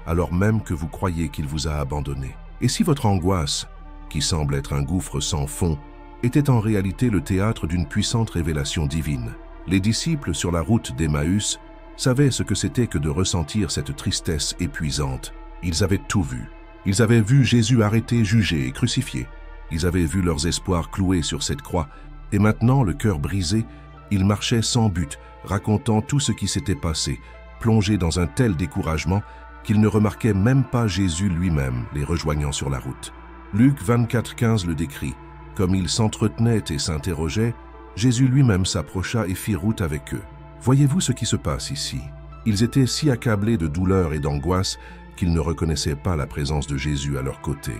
alors même que vous croyez qu'il vous a abandonné? Et si votre angoisse, qui semble être un gouffre sans fond, était en réalité le théâtre d'une puissante révélation divine? Les disciples sur la route d'Emmaüs savaient ce que c'était que de ressentir cette tristesse épuisante. Ils avaient tout vu. Ils avaient vu Jésus arrêté, jugé et crucifié. Ils avaient vu leurs espoirs cloués sur cette croix. Et maintenant, le cœur brisé, ils marchaient sans but, racontant tout ce qui s'était passé, plongés dans un tel découragement qu'ils ne remarquaient même pas Jésus lui-même les rejoignant sur la route. Luc 24, 15 le décrit. Comme ils s'entretenaient et s'interrogeaient, Jésus lui-même s'approcha et fit route avec eux. Voyez-vous ce qui se passe ici? Ils étaient si accablés de douleur et d'angoisse qu'ils ne reconnaissaient pas la présence de Jésus à leur côté.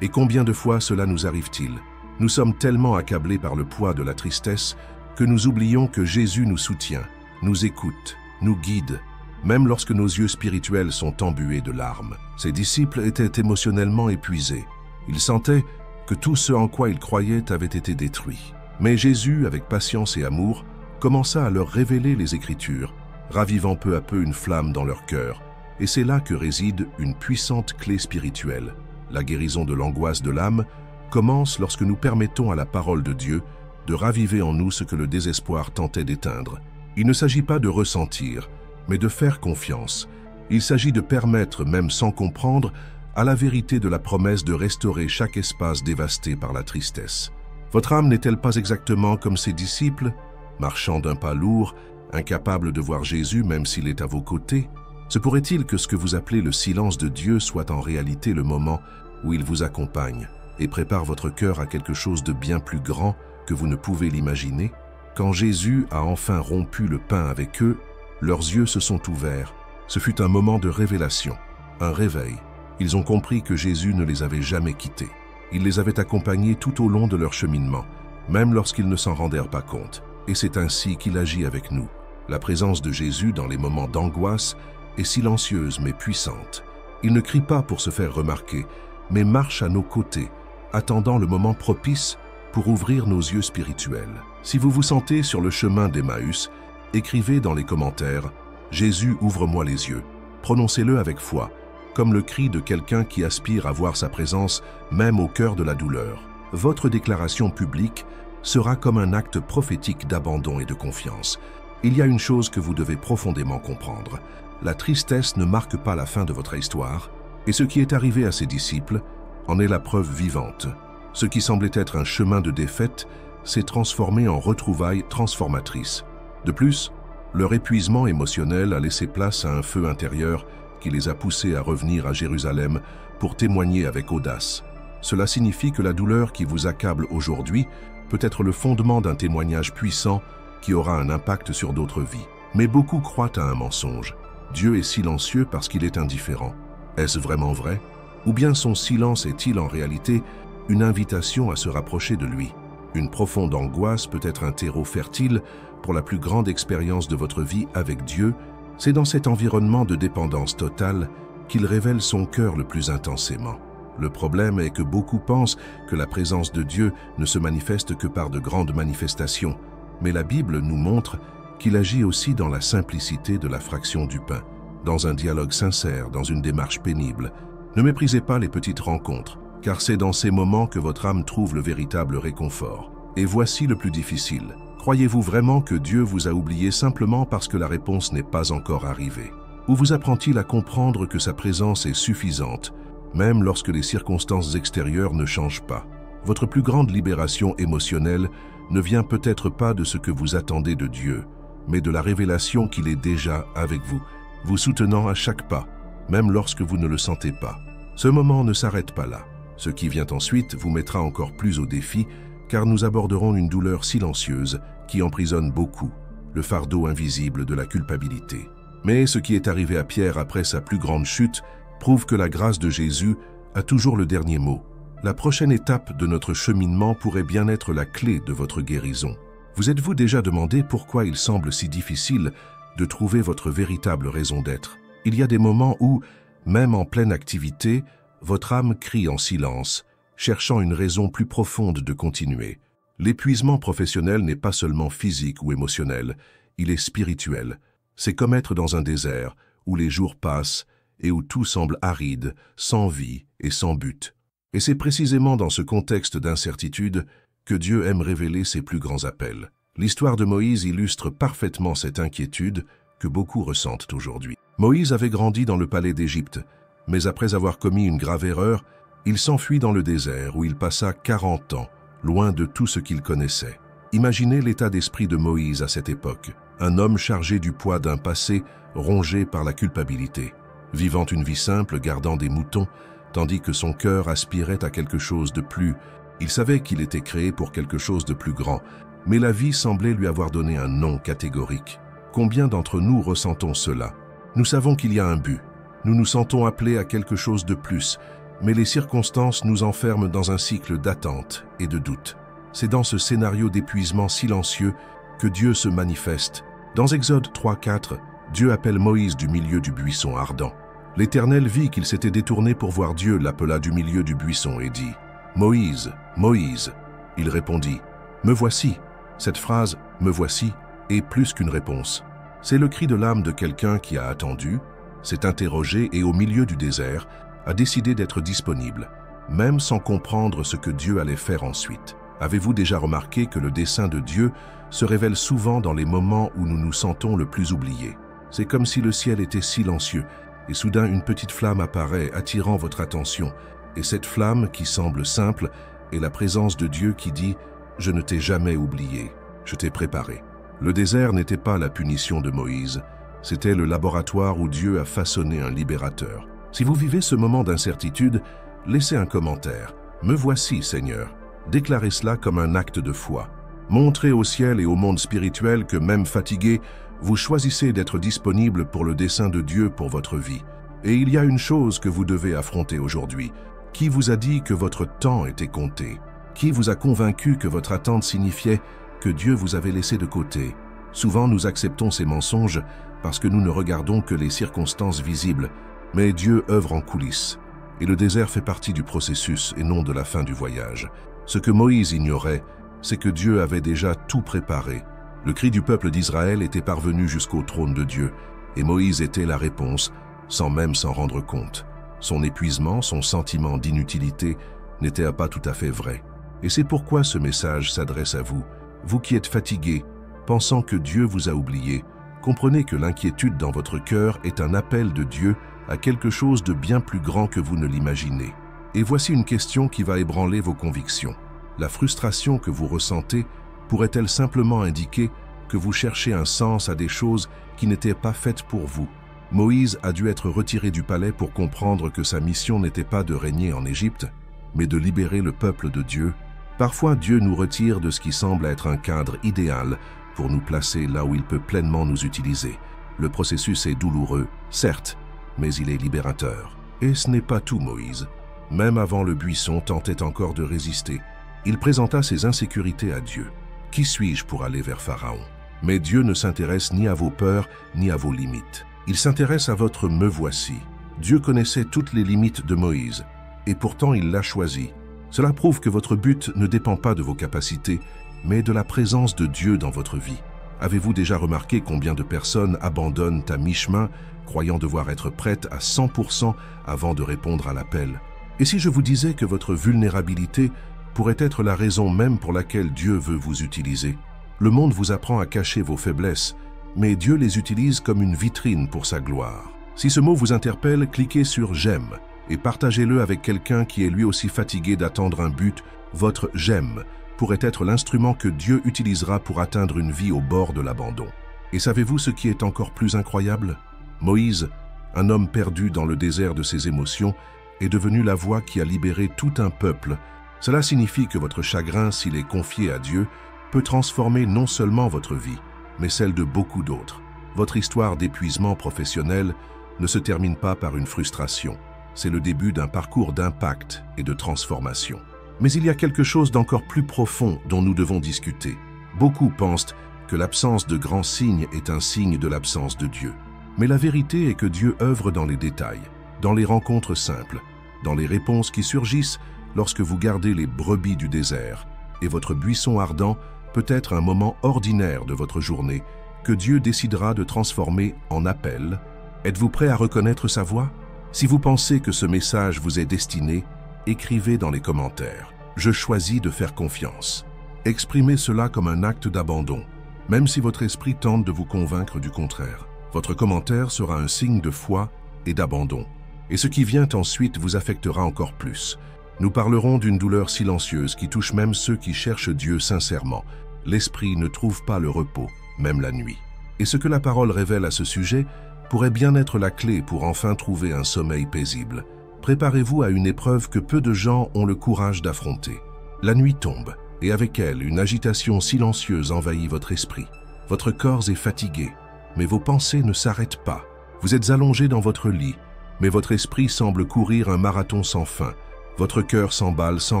Et combien de fois cela nous arrive-t-il? Nous sommes tellement accablés par le poids de la tristesse que nous oublions que Jésus nous soutient, nous écoute, nous guide, même lorsque nos yeux spirituels sont embués de larmes. Ces disciples étaient émotionnellement épuisés. Ils sentaient que tout ce en quoi ils croyaient avait été détruit. Mais Jésus, avec patience et amour, commença à leur révéler les Écritures, ravivant peu à peu une flamme dans leur cœur. Et c'est là que réside une puissante clé spirituelle. La guérison de l'angoisse de l'âme commence lorsque nous permettons à la parole de Dieu de raviver en nous ce que le désespoir tentait d'éteindre. Il ne s'agit pas de ressentir, mais de faire confiance. Il s'agit de permettre, même sans comprendre, à la vérité de la promesse de restaurer chaque espace dévasté par la tristesse. Votre âme n'est-elle pas exactement comme ses disciples, marchant d'un pas lourd, incapable de voir Jésus même s'il est à vos côtés? Se pourrait-il que ce que vous appelez le silence de Dieu soit en réalité le moment où il vous accompagne et prépare votre cœur à quelque chose de bien plus grand que vous ne pouvez l'imaginer? Quand Jésus a enfin rompu le pain avec eux, leurs yeux se sont ouverts. Ce fut un moment de révélation, un réveil. Ils ont compris que Jésus ne les avait jamais quittés. Il les avait accompagnés tout au long de leur cheminement, même lorsqu'ils ne s'en rendèrent pas compte. Et c'est ainsi qu'il agit avec nous. La présence de Jésus dans les moments d'angoisse est silencieuse mais puissante. Il ne crie pas pour se faire remarquer, mais marche à nos côtés, attendant le moment propice pour ouvrir nos yeux spirituels. Si vous vous sentez sur le chemin d'Emmaüs, écrivez dans les commentaires « Jésus, ouvre-moi les yeux ». Prononcez-le avec foi, comme le cri de quelqu'un qui aspire à voir sa présence même au cœur de la douleur. Votre déclaration publique sera comme un acte prophétique d'abandon et de confiance. Il y a une chose que vous devez profondément comprendre. La tristesse ne marque pas la fin de votre histoire, et ce qui est arrivé à ses disciples en est la preuve vivante. Ce qui semblait être un chemin de défaite s'est transformé en retrouvailles transformatrices. De plus, leur épuisement émotionnel a laissé place à un feu intérieur qui les a poussés à revenir à Jérusalem pour témoigner avec audace. Cela signifie que la douleur qui vous accable aujourd'hui peut être le fondement d'un témoignage puissant qui aura un impact sur d'autres vies. Mais beaucoup croient à un mensonge. Dieu est silencieux parce qu'il est indifférent. Est-ce vraiment vrai? Ou bien son silence est-il en réalité une invitation à se rapprocher de lui? Une profonde angoisse peut être un terreau fertile pour la plus grande expérience de votre vie avec Dieu. C'est dans cet environnement de dépendance totale qu'il révèle son cœur le plus intensément. Le problème est que beaucoup pensent que la présence de Dieu ne se manifeste que par de grandes manifestations, mais la Bible nous montre qu'il agit aussi dans la simplicité de la fraction du pain, dans un dialogue sincère, dans une démarche pénible. Ne méprisez pas les petites rencontres, car c'est dans ces moments que votre âme trouve le véritable réconfort. Et voici le plus difficile. Croyez-vous vraiment que Dieu vous a oublié simplement parce que la réponse n'est pas encore arrivée? Ou vous apprend-il à comprendre que sa présence est suffisante, même lorsque les circonstances extérieures ne changent pas? Votre plus grande libération émotionnelle ne vient peut-être pas de ce que vous attendez de Dieu, mais de la révélation qu'il est déjà avec vous, vous soutenant à chaque pas, même lorsque vous ne le sentez pas. Ce moment ne s'arrête pas là. Ce qui vient ensuite vous mettra encore plus au défi, car nous aborderons une douleur silencieuse qui emprisonne beaucoup, le fardeau invisible de la culpabilité. Mais ce qui est arrivé à Pierre après sa plus grande chute prouve que la grâce de Jésus a toujours le dernier mot. La prochaine étape de notre cheminement pourrait bien être la clé de votre guérison. Vous êtes-vous déjà demandé pourquoi il semble si difficile de trouver votre véritable raison d'être? Il y a des moments où, même en pleine activité, votre âme crie en silence, cherchant une raison plus profonde de continuer. L'épuisement professionnel n'est pas seulement physique ou émotionnel, il est spirituel. C'est comme être dans un désert, où les jours passent et où tout semble aride, sans vie et sans but. Et c'est précisément dans ce contexte d'incertitude que Dieu aime révéler ses plus grands appels. L'histoire de Moïse illustre parfaitement cette inquiétude que beaucoup ressentent aujourd'hui. Moïse avait grandi dans le palais d'Égypte, mais après avoir commis une grave erreur, il s'enfuit dans le désert où il passa 40 ans, loin de tout ce qu'il connaissait. Imaginez l'état d'esprit de Moïse à cette époque, un homme chargé du poids d'un passé rongé par la culpabilité, vivant une vie simple, gardant des moutons, tandis que son cœur aspirait à quelque chose de plus. Il savait qu'il était créé pour quelque chose de plus grand, mais la vie semblait lui avoir donné un nom catégorique. Combien d'entre nous ressentons cela? Nous savons qu'il y a un but. Nous nous sentons appelés à quelque chose de plus, mais les circonstances nous enferment dans un cycle d'attente et de doute. C'est dans ce scénario d'épuisement silencieux que Dieu se manifeste. Dans Exode 3:4, Dieu appelle Moïse du milieu du buisson ardent. L'Éternel vit qu'il s'était détourné pour voir Dieu, l'appela du milieu du buisson et dit « Moïse, Moïse !» Il répondit « Me voici !» Cette phrase « Me voici !» est plus qu'une réponse. C'est le cri de l'âme de quelqu'un qui a attendu, s'est interrogé et au milieu du désert, a décidé d'être disponible, même sans comprendre ce que Dieu allait faire ensuite. Avez-vous déjà remarqué que le dessein de Dieu se révèle souvent dans les moments où nous nous sentons le plus oubliés? C'est comme si le ciel était silencieux, et soudain une petite flamme apparaît, attirant votre attention. Et cette flamme, qui semble simple, est la présence de Dieu qui dit « Je ne t'ai jamais oublié, je t'ai préparé ». Le désert n'était pas la punition de Moïse, c'était le laboratoire où Dieu a façonné un libérateur. Si vous vivez ce moment d'incertitude, laissez un commentaire. « Me voici, Seigneur ». Déclarez cela comme un acte de foi. Montrez au ciel et au monde spirituel que même fatigué, vous choisissez d'être disponible pour le dessein de Dieu pour votre vie. Et il y a une chose que vous devez affronter aujourd'hui. Qui vous a dit que votre temps était compté? Qui vous a convaincu que votre attente signifiait que Dieu vous avait laissé de côté? Souvent, nous acceptons ces mensonges parce que nous ne regardons que les circonstances visibles. Mais Dieu œuvre en coulisses. Et le désert fait partie du processus et non de la fin du voyage. Ce que Moïse ignorait, c'est que Dieu avait déjà tout préparé. Le cri du peuple d'Israël était parvenu jusqu'au trône de Dieu, et Moïse était la réponse, sans même s'en rendre compte. Son épuisement, son sentiment d'inutilité n'était pas tout à fait vrai. Et c'est pourquoi ce message s'adresse à vous. Vous qui êtes fatigués, pensant que Dieu vous a oublié, comprenez que l'inquiétude dans votre cœur est un appel de Dieu à quelque chose de bien plus grand que vous ne l'imaginez. Et voici une question qui va ébranler vos convictions. La frustration que vous ressentez pourrait-elle simplement indiquer que vous cherchez un sens à des choses qui n'étaient pas faites pour vous? Moïse a dû être retiré du palais pour comprendre que sa mission n'était pas de régner en Égypte, mais de libérer le peuple de Dieu. Parfois, Dieu nous retire de ce qui semble être un cadre idéal pour nous placer là où il peut pleinement nous utiliser. Le processus est douloureux, certes, mais il est libérateur. Et ce n'est pas tout, Moïse. Même avant le buisson tentait encore de résister. Il présenta ses insécurités à Dieu. Qui suis-je pour aller vers Pharaon? Mais Dieu ne s'intéresse ni à vos peurs, ni à vos limites. Il s'intéresse à votre « me voici ». Dieu connaissait toutes les limites de Moïse, et pourtant il l'a choisi. Cela prouve que votre but ne dépend pas de vos capacités, mais de la présence de Dieu dans votre vie. Avez-vous déjà remarqué combien de personnes abandonnent à mi-chemin, croyant devoir être prêtes à 100% avant de répondre à l'appel? Et si je vous disais que votre vulnérabilité pourrait être la raison même pour laquelle Dieu veut vous utiliser? Le monde vous apprend à cacher vos faiblesses, mais Dieu les utilise comme une vitrine pour sa gloire. Si ce mot vous interpelle, cliquez sur « J'aime » et partagez-le avec quelqu'un qui est lui aussi fatigué d'attendre un but. Votre « J'aime » pourrait être l'instrument que Dieu utilisera pour atteindre une vie au bord de l'abandon. Et savez-vous ce qui est encore plus incroyable? Moïse, un homme perdu dans le désert de ses émotions, est devenu la voix qui a libéré tout un peuple. Cela signifie que votre chagrin, s'il est confié à Dieu, peut transformer non seulement votre vie, mais celle de beaucoup d'autres. Votre histoire d'épuisement professionnel ne se termine pas par une frustration. C'est le début d'un parcours d'impact et de transformation. Mais il y a quelque chose d'encore plus profond dont nous devons discuter. Beaucoup pensent que l'absence de grands signes est un signe de l'absence de Dieu. Mais la vérité est que Dieu œuvre dans les détails, dans les rencontres simples, dans les réponses qui surgissent lorsque vous gardez les brebis du désert, et votre buisson ardent peut être un moment ordinaire de votre journée que Dieu décidera de transformer en appel. Êtes-vous prêt à reconnaître sa voix? Si vous pensez que ce message vous est destiné, écrivez dans les commentaires « Je choisis de faire confiance ». Exprimez cela comme un acte d'abandon, même si votre esprit tente de vous convaincre du contraire. Votre commentaire sera un signe de foi et d'abandon. Et ce qui vient ensuite vous affectera encore plus. Nous parlerons d'une douleur silencieuse qui touche même ceux qui cherchent Dieu sincèrement. L'esprit ne trouve pas le repos, même la nuit. Et ce que la parole révèle à ce sujet pourrait bien être la clé pour enfin trouver un sommeil paisible. Préparez-vous à une épreuve que peu de gens ont le courage d'affronter. La nuit tombe, et avec elle, une agitation silencieuse envahit votre esprit. Votre corps est fatigué, mais vos pensées ne s'arrêtent pas. Vous êtes allongé dans votre lit, mais votre esprit semble courir un marathon sans fin. Votre cœur s'emballe sans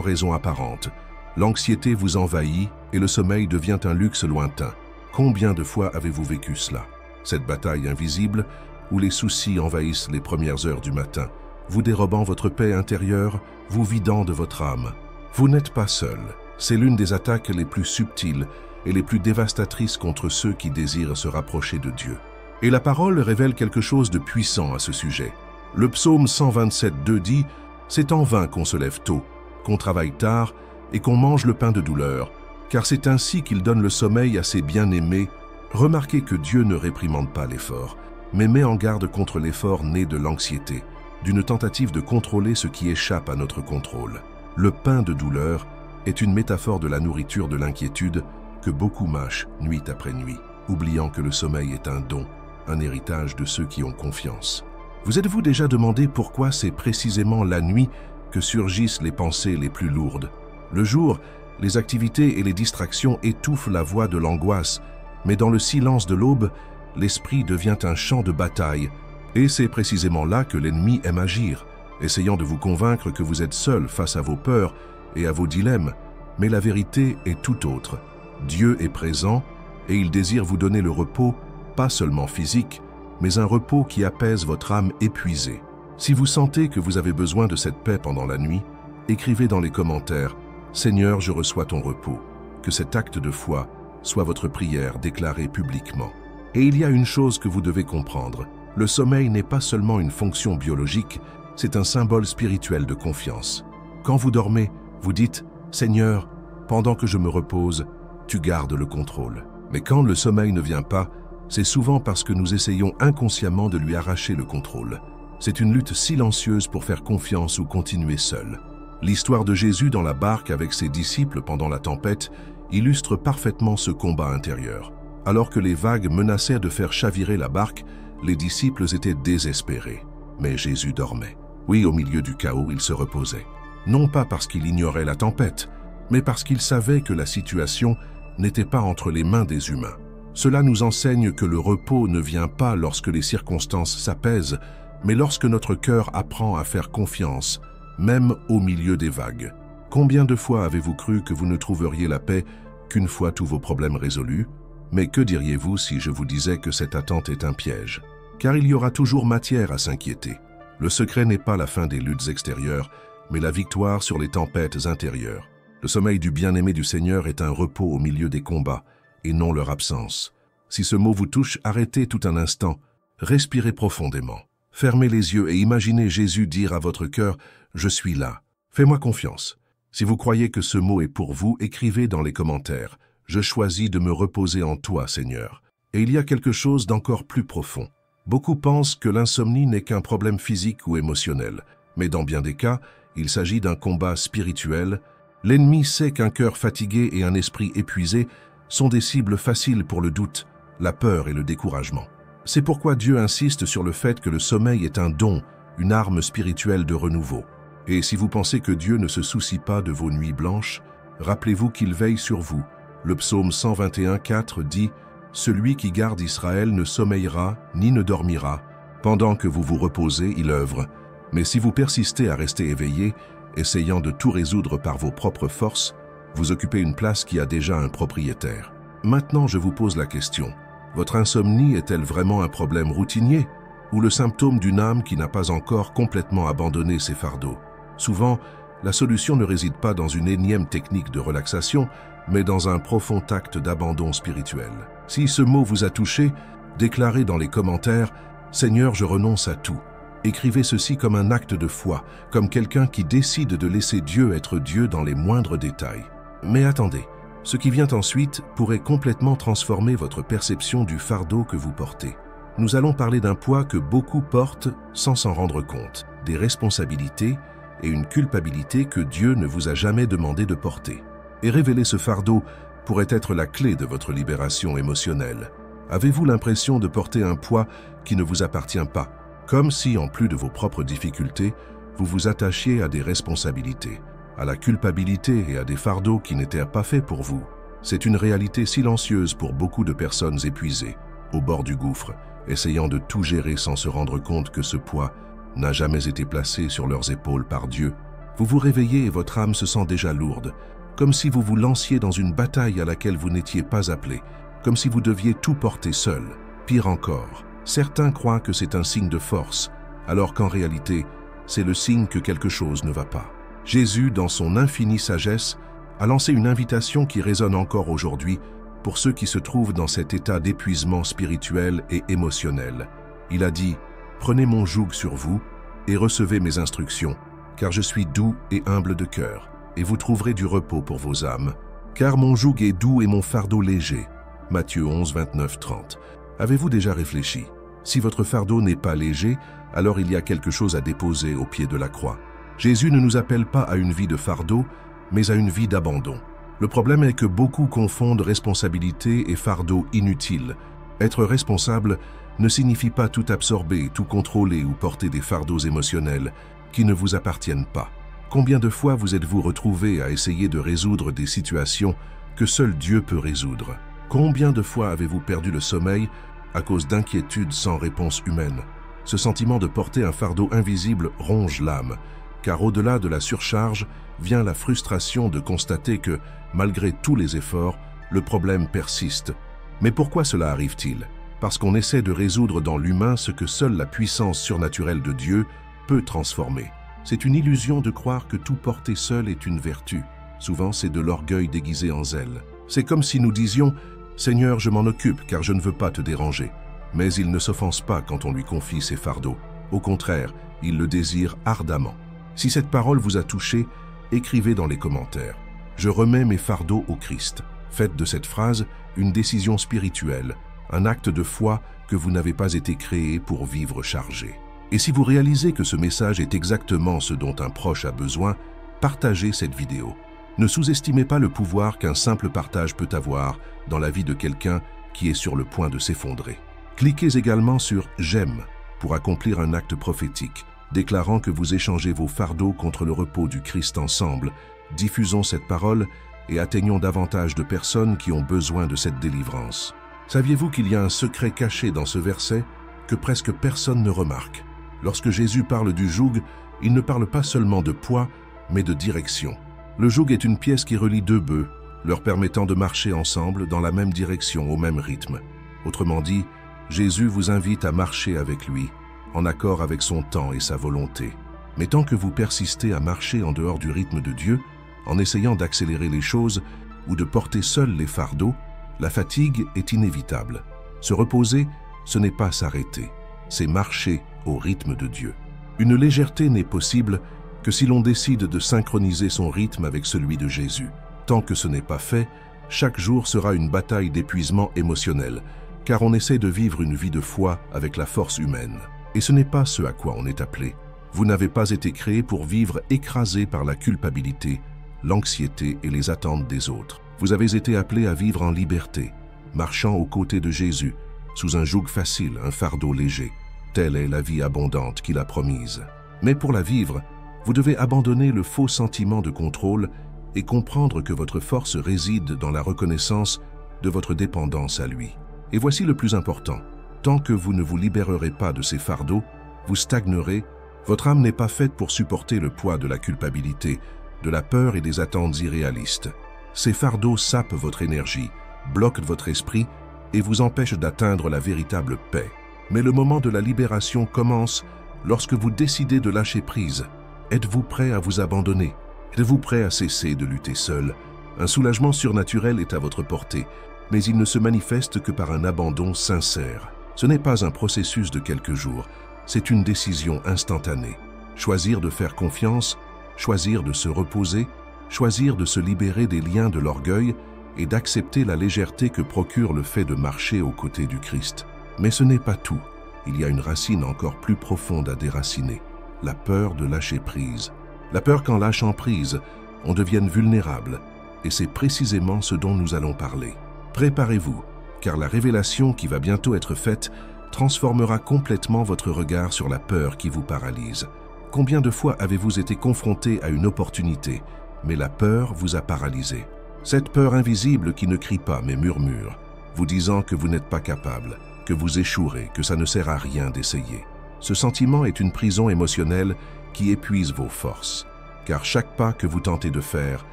raison apparente. L'anxiété vous envahit et le sommeil devient un luxe lointain. Combien de fois avez-vous vécu cela? Cette bataille invisible où les soucis envahissent les premières heures du matin, vous dérobant votre paix intérieure, vous vidant de votre âme. Vous n'êtes pas seul. C'est l'une des attaques les plus subtiles et les plus dévastatrices contre ceux qui désirent se rapprocher de Dieu. Et la parole révèle quelque chose de puissant à ce sujet. Le psaume 127:2 dit « C'est en vain qu'on se lève tôt, qu'on travaille tard et qu'on mange le pain de douleur, car c'est ainsi qu'il donne le sommeil à ses bien-aimés. » Remarquez que Dieu ne réprimande pas l'effort, mais met en garde contre l'effort né de l'anxiété, d'une tentative de contrôler ce qui échappe à notre contrôle. Le pain de douleur est une métaphore de la nourriture de l'inquiétude que beaucoup mâchent nuit après nuit, oubliant que le sommeil est un don, un héritage de ceux qui ont confiance. Vous êtes-vous déjà demandé pourquoi c'est précisément la nuit que surgissent les pensées les plus lourdes? Le jour, les activités et les distractions étouffent la voix de l'angoisse, mais dans le silence de l'aube, l'esprit devient un champ de bataille. Et c'est précisément là que l'ennemi aime agir, essayant de vous convaincre que vous êtes seul face à vos peurs et à vos dilemmes. Mais la vérité est tout autre. Dieu est présent et il désire vous donner le repos, pas seulement physique, mais un repos qui apaise votre âme épuisée. Si vous sentez que vous avez besoin de cette paix pendant la nuit, écrivez dans les commentaires « Seigneur, je reçois ton repos ». Que cet acte de foi soit votre prière déclarée publiquement. Et il y a une chose que vous devez comprendre. Le sommeil n'est pas seulement une fonction biologique, c'est un symbole spirituel de confiance. Quand vous dormez, vous dites « Seigneur, pendant que je me repose, tu gardes le contrôle ». Mais quand le sommeil ne vient pas, c'est souvent parce que nous essayons inconsciemment de lui arracher le contrôle. C'est une lutte silencieuse pour faire confiance ou continuer seul. L'histoire de Jésus dans la barque avec ses disciples pendant la tempête illustre parfaitement ce combat intérieur. Alors que les vagues menaçaient de faire chavirer la barque, les disciples étaient désespérés. Mais Jésus dormait. Oui, au milieu du chaos, il se reposait. Non pas parce qu'il ignorait la tempête, mais parce qu'il savait que la situation n'était pas entre les mains des humains. Cela nous enseigne que le repos ne vient pas lorsque les circonstances s'apaisent, mais lorsque notre cœur apprend à faire confiance, même au milieu des vagues. Combien de fois avez-vous cru que vous ne trouveriez la paix qu'une fois tous vos problèmes résolus? Mais que diriez-vous si je vous disais que cette attente est un piège? Car il y aura toujours matière à s'inquiéter. Le secret n'est pas la fin des luttes extérieures, mais la victoire sur les tempêtes intérieures. Le sommeil du bien-aimé du Seigneur est un repos au milieu des combats, et non leur absence. Si ce mot vous touche, arrêtez tout un instant, respirez profondément. Fermez les yeux et imaginez Jésus dire à votre cœur « Je suis là, fais-moi confiance ». Si vous croyez que ce mot est pour vous, écrivez dans les commentaires « Je choisis de me reposer en toi, Seigneur ». Et il y a quelque chose d'encore plus profond. Beaucoup pensent que l'insomnie n'est qu'un problème physique ou émotionnel, mais dans bien des cas, il s'agit d'un combat spirituel. L'ennemi sait qu'un cœur fatigué et un esprit épuisé sont des cibles faciles pour le doute, la peur et le découragement. C'est pourquoi Dieu insiste sur le fait que le sommeil est un don, une arme spirituelle de renouveau. Et si vous pensez que Dieu ne se soucie pas de vos nuits blanches, rappelez-vous qu'il veille sur vous. Le psaume 121:4 dit « Celui qui garde Israël ne sommeillera ni ne dormira. Pendant que vous vous reposez, il œuvre. Mais si vous persistez à rester éveillé, essayant de tout résoudre par vos propres forces, vous occupez une place qui a déjà un propriétaire. » Maintenant, je vous pose la question. Votre insomnie est-elle vraiment un problème routinier ou le symptôme d'une âme qui n'a pas encore complètement abandonné ses fardeaux? Souvent, la solution ne réside pas dans une énième technique de relaxation, mais dans un profond acte d'abandon spirituel. Si ce mot vous a touché, déclarez dans les commentaires « Seigneur, je renonce à tout ». Écrivez ceci comme un acte de foi, comme quelqu'un qui décide de laisser Dieu être Dieu dans les moindres détails. Mais attendez, ce qui vient ensuite pourrait complètement transformer votre perception du fardeau que vous portez. Nous allons parler d'un poids que beaucoup portent sans s'en rendre compte, des responsabilités et une culpabilité que Dieu ne vous a jamais demandé de porter. Et révéler ce fardeau pourrait être la clé de votre libération émotionnelle. Avez-vous l'impression de porter un poids qui ne vous appartient pas, comme si, en plus de vos propres difficultés, vous vous attachiez à des responsabilités, à la culpabilité et à des fardeaux qui n'étaient pas faits pour vous? C'est une réalité silencieuse pour beaucoup de personnes épuisées, au bord du gouffre, essayant de tout gérer sans se rendre compte que ce poids n'a jamais été placé sur leurs épaules par Dieu. Vous vous réveillez et votre âme se sent déjà lourde, comme si vous vous lanciez dans une bataille à laquelle vous n'étiez pas appelé, comme si vous deviez tout porter seul. Pire encore, certains croient que c'est un signe de force, alors qu'en réalité, c'est le signe que quelque chose ne va pas. Jésus, dans son infinie sagesse, a lancé une invitation qui résonne encore aujourd'hui pour ceux qui se trouvent dans cet état d'épuisement spirituel et émotionnel. Il a dit « Prenez mon joug sur vous et recevez mes instructions, car je suis doux et humble de cœur, et vous trouverez du repos pour vos âmes. Car mon joug est doux et mon fardeau léger. » Matthieu 11, 29, 30. Avez-vous déjà réfléchi? Si votre fardeau n'est pas léger, alors il y a quelque chose à déposer au pied de la croix. Jésus ne nous appelle pas à une vie de fardeau, mais à une vie d'abandon. Le problème est que beaucoup confondent responsabilité et fardeau inutile. Être responsable ne signifie pas tout absorber, tout contrôler ou porter des fardeaux émotionnels qui ne vous appartiennent pas. Combien de fois vous êtes-vous retrouvé à essayer de résoudre des situations que seul Dieu peut résoudre? Combien de fois avez-vous perdu le sommeil à cause d'inquiétudes sans réponse humaine? Ce sentiment de porter un fardeau invisible ronge l'âme, car au-delà de la surcharge vient la frustration de constater que, malgré tous les efforts, le problème persiste. Mais pourquoi cela arrive-t-il? Parce qu'on essaie de résoudre dans l'humain ce que seule la puissance surnaturelle de Dieu peut transformer. C'est une illusion de croire que tout porter seul est une vertu. Souvent, c'est de l'orgueil déguisé en zèle. C'est comme si nous disions « Seigneur, je m'en occupe car je ne veux pas te déranger ». Mais il ne s'offense pas quand on lui confie ses fardeaux. Au contraire, il le désire ardemment. Si cette parole vous a touché, écrivez dans les commentaires « Je remets mes fardeaux au Christ ». Faites de cette phrase une décision spirituelle, un acte de foi que vous n'avez pas été créé pour vivre chargé. Et si vous réalisez que ce message est exactement ce dont un proche a besoin, partagez cette vidéo. Ne sous-estimez pas le pouvoir qu'un simple partage peut avoir dans la vie de quelqu'un qui est sur le point de s'effondrer. Cliquez également sur « J'aime » pour accomplir un acte prophétique, déclarant que vous échangez vos fardeaux contre le repos du Christ ensemble. Diffusons cette parole et atteignons davantage de personnes qui ont besoin de cette délivrance. Saviez-vous qu'il y a un secret caché dans ce verset que presque personne ne remarque? Lorsque Jésus parle du joug, il ne parle pas seulement de poids, mais de direction. Le joug est une pièce qui relie deux bœufs, leur permettant de marcher ensemble dans la même direction, au même rythme. Autrement dit, Jésus vous invite à marcher avec lui, en accord avec son temps et sa volonté. Mais tant que vous persistez à marcher en dehors du rythme de Dieu, en essayant d'accélérer les choses ou de porter seul les fardeaux, la fatigue est inévitable. Se reposer, ce n'est pas s'arrêter, c'est marcher au rythme de Dieu. Une légèreté n'est possible que si l'on décide de synchroniser son rythme avec celui de Jésus. Tant que ce n'est pas fait, chaque jour sera une bataille d'épuisement émotionnel, car on essaie de vivre une vie de foi avec la force humaine. Et ce n'est pas ce à quoi on est appelé. Vous n'avez pas été créé pour vivre écrasé par la culpabilité, l'anxiété et les attentes des autres. Vous avez été appelé à vivre en liberté, marchant aux côtés de Jésus, sous un joug facile, un fardeau léger. Telle est la vie abondante qu'il a promise. Mais pour la vivre, vous devez abandonner le faux sentiment de contrôle et comprendre que votre force réside dans la reconnaissance de votre dépendance à lui. Et voici le plus important. Tant que vous ne vous libérerez pas de ces fardeaux, vous stagnerez. Votre âme n'est pas faite pour supporter le poids de la culpabilité, de la peur et des attentes irréalistes. Ces fardeaux sapent votre énergie, bloquent votre esprit et vous empêchent d'atteindre la véritable paix. Mais le moment de la libération commence lorsque vous décidez de lâcher prise. Êtes-vous prêt à vous abandonner? Êtes-vous prêt à cesser de lutter seul? Un soulagement surnaturel est à votre portée, mais il ne se manifeste que par un abandon sincère. Ce n'est pas un processus de quelques jours, c'est une décision instantanée. Choisir de faire confiance, choisir de se reposer, choisir de se libérer des liens de l'orgueil et d'accepter la légèreté que procure le fait de marcher aux côtés du Christ. Mais ce n'est pas tout. Il y a une racine encore plus profonde à déraciner, la peur de lâcher prise. La peur qu'en lâchant prise, on devienne vulnérable, et c'est précisément ce dont nous allons parler. Préparez-vous, car la révélation qui va bientôt être faite transformera complètement votre regard sur la peur qui vous paralyse. Combien de fois avez-vous été confronté à une opportunité, mais la peur vous a paralysé? Cette peur invisible qui ne crie pas mais murmure, vous disant que vous n'êtes pas capable, que vous échouerez, que ça ne sert à rien d'essayer. Ce sentiment est une prison émotionnelle qui épuise vos forces, car chaque pas que vous tentez de faire